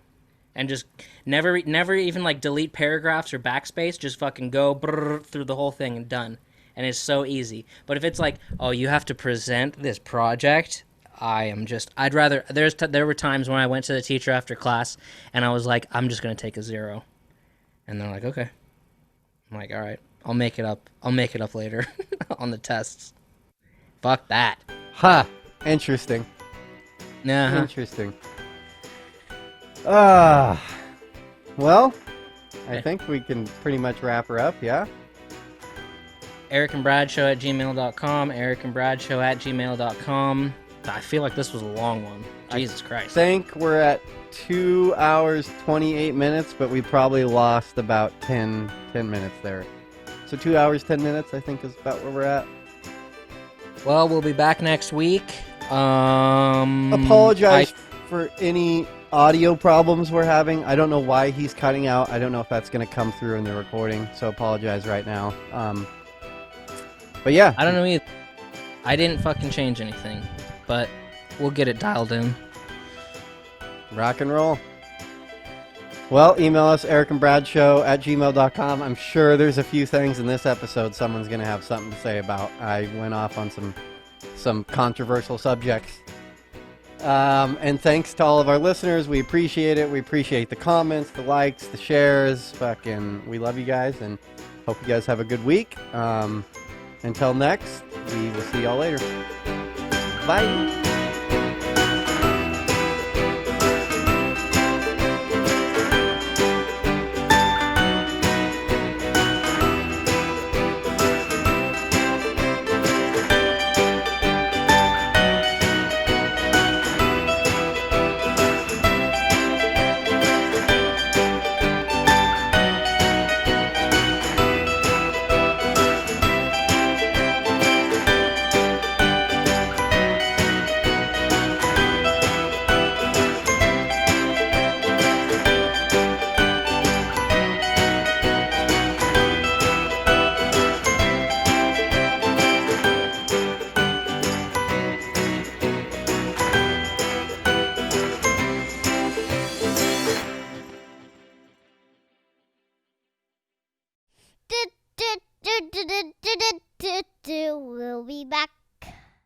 And just never even like delete paragraphs or backspace. Just fucking go through the whole thing and done. and it's so easy. But if it's like, oh, you have to present this project, I'd rather, there were times when I went to the teacher after class and I was like, I'm just going to take a 0. And they're like, okay. I'm like, all right, I'll make it up later on the tests. Fuck that. Ha! Interesting. Uh-huh. Interesting. Well, I think we can pretty much wrap her up, yeah? Erick and Brad Show at gmail.com. Erick and Brad Show at gmail.com. I feel like this was a long one. Jesus Christ. I think we're at 2 hours, 28 minutes, but we probably lost about 10 minutes there. So 2 hours, 10 minutes, I think is about where we're at. Well, we'll be back next week. Apologize for any audio problems we're having. I don't know why he's cutting out. I don't know if that's going to come through in the recording, so apologize right now. But yeah. I don't know either. I didn't fucking change anything, but we'll get it dialed in. Rock and roll. Well, email us, erickandbradshow at gmail.com. I'm sure there's a few things in this episode someone's going to have something to say about. I went off on some controversial subjects. And thanks to all of our listeners. We appreciate it. We appreciate the comments, the likes, the shares. Fucking, we love you guys and hope you guys have a good week. Until next, we will see y'all later. Bye. We'll be back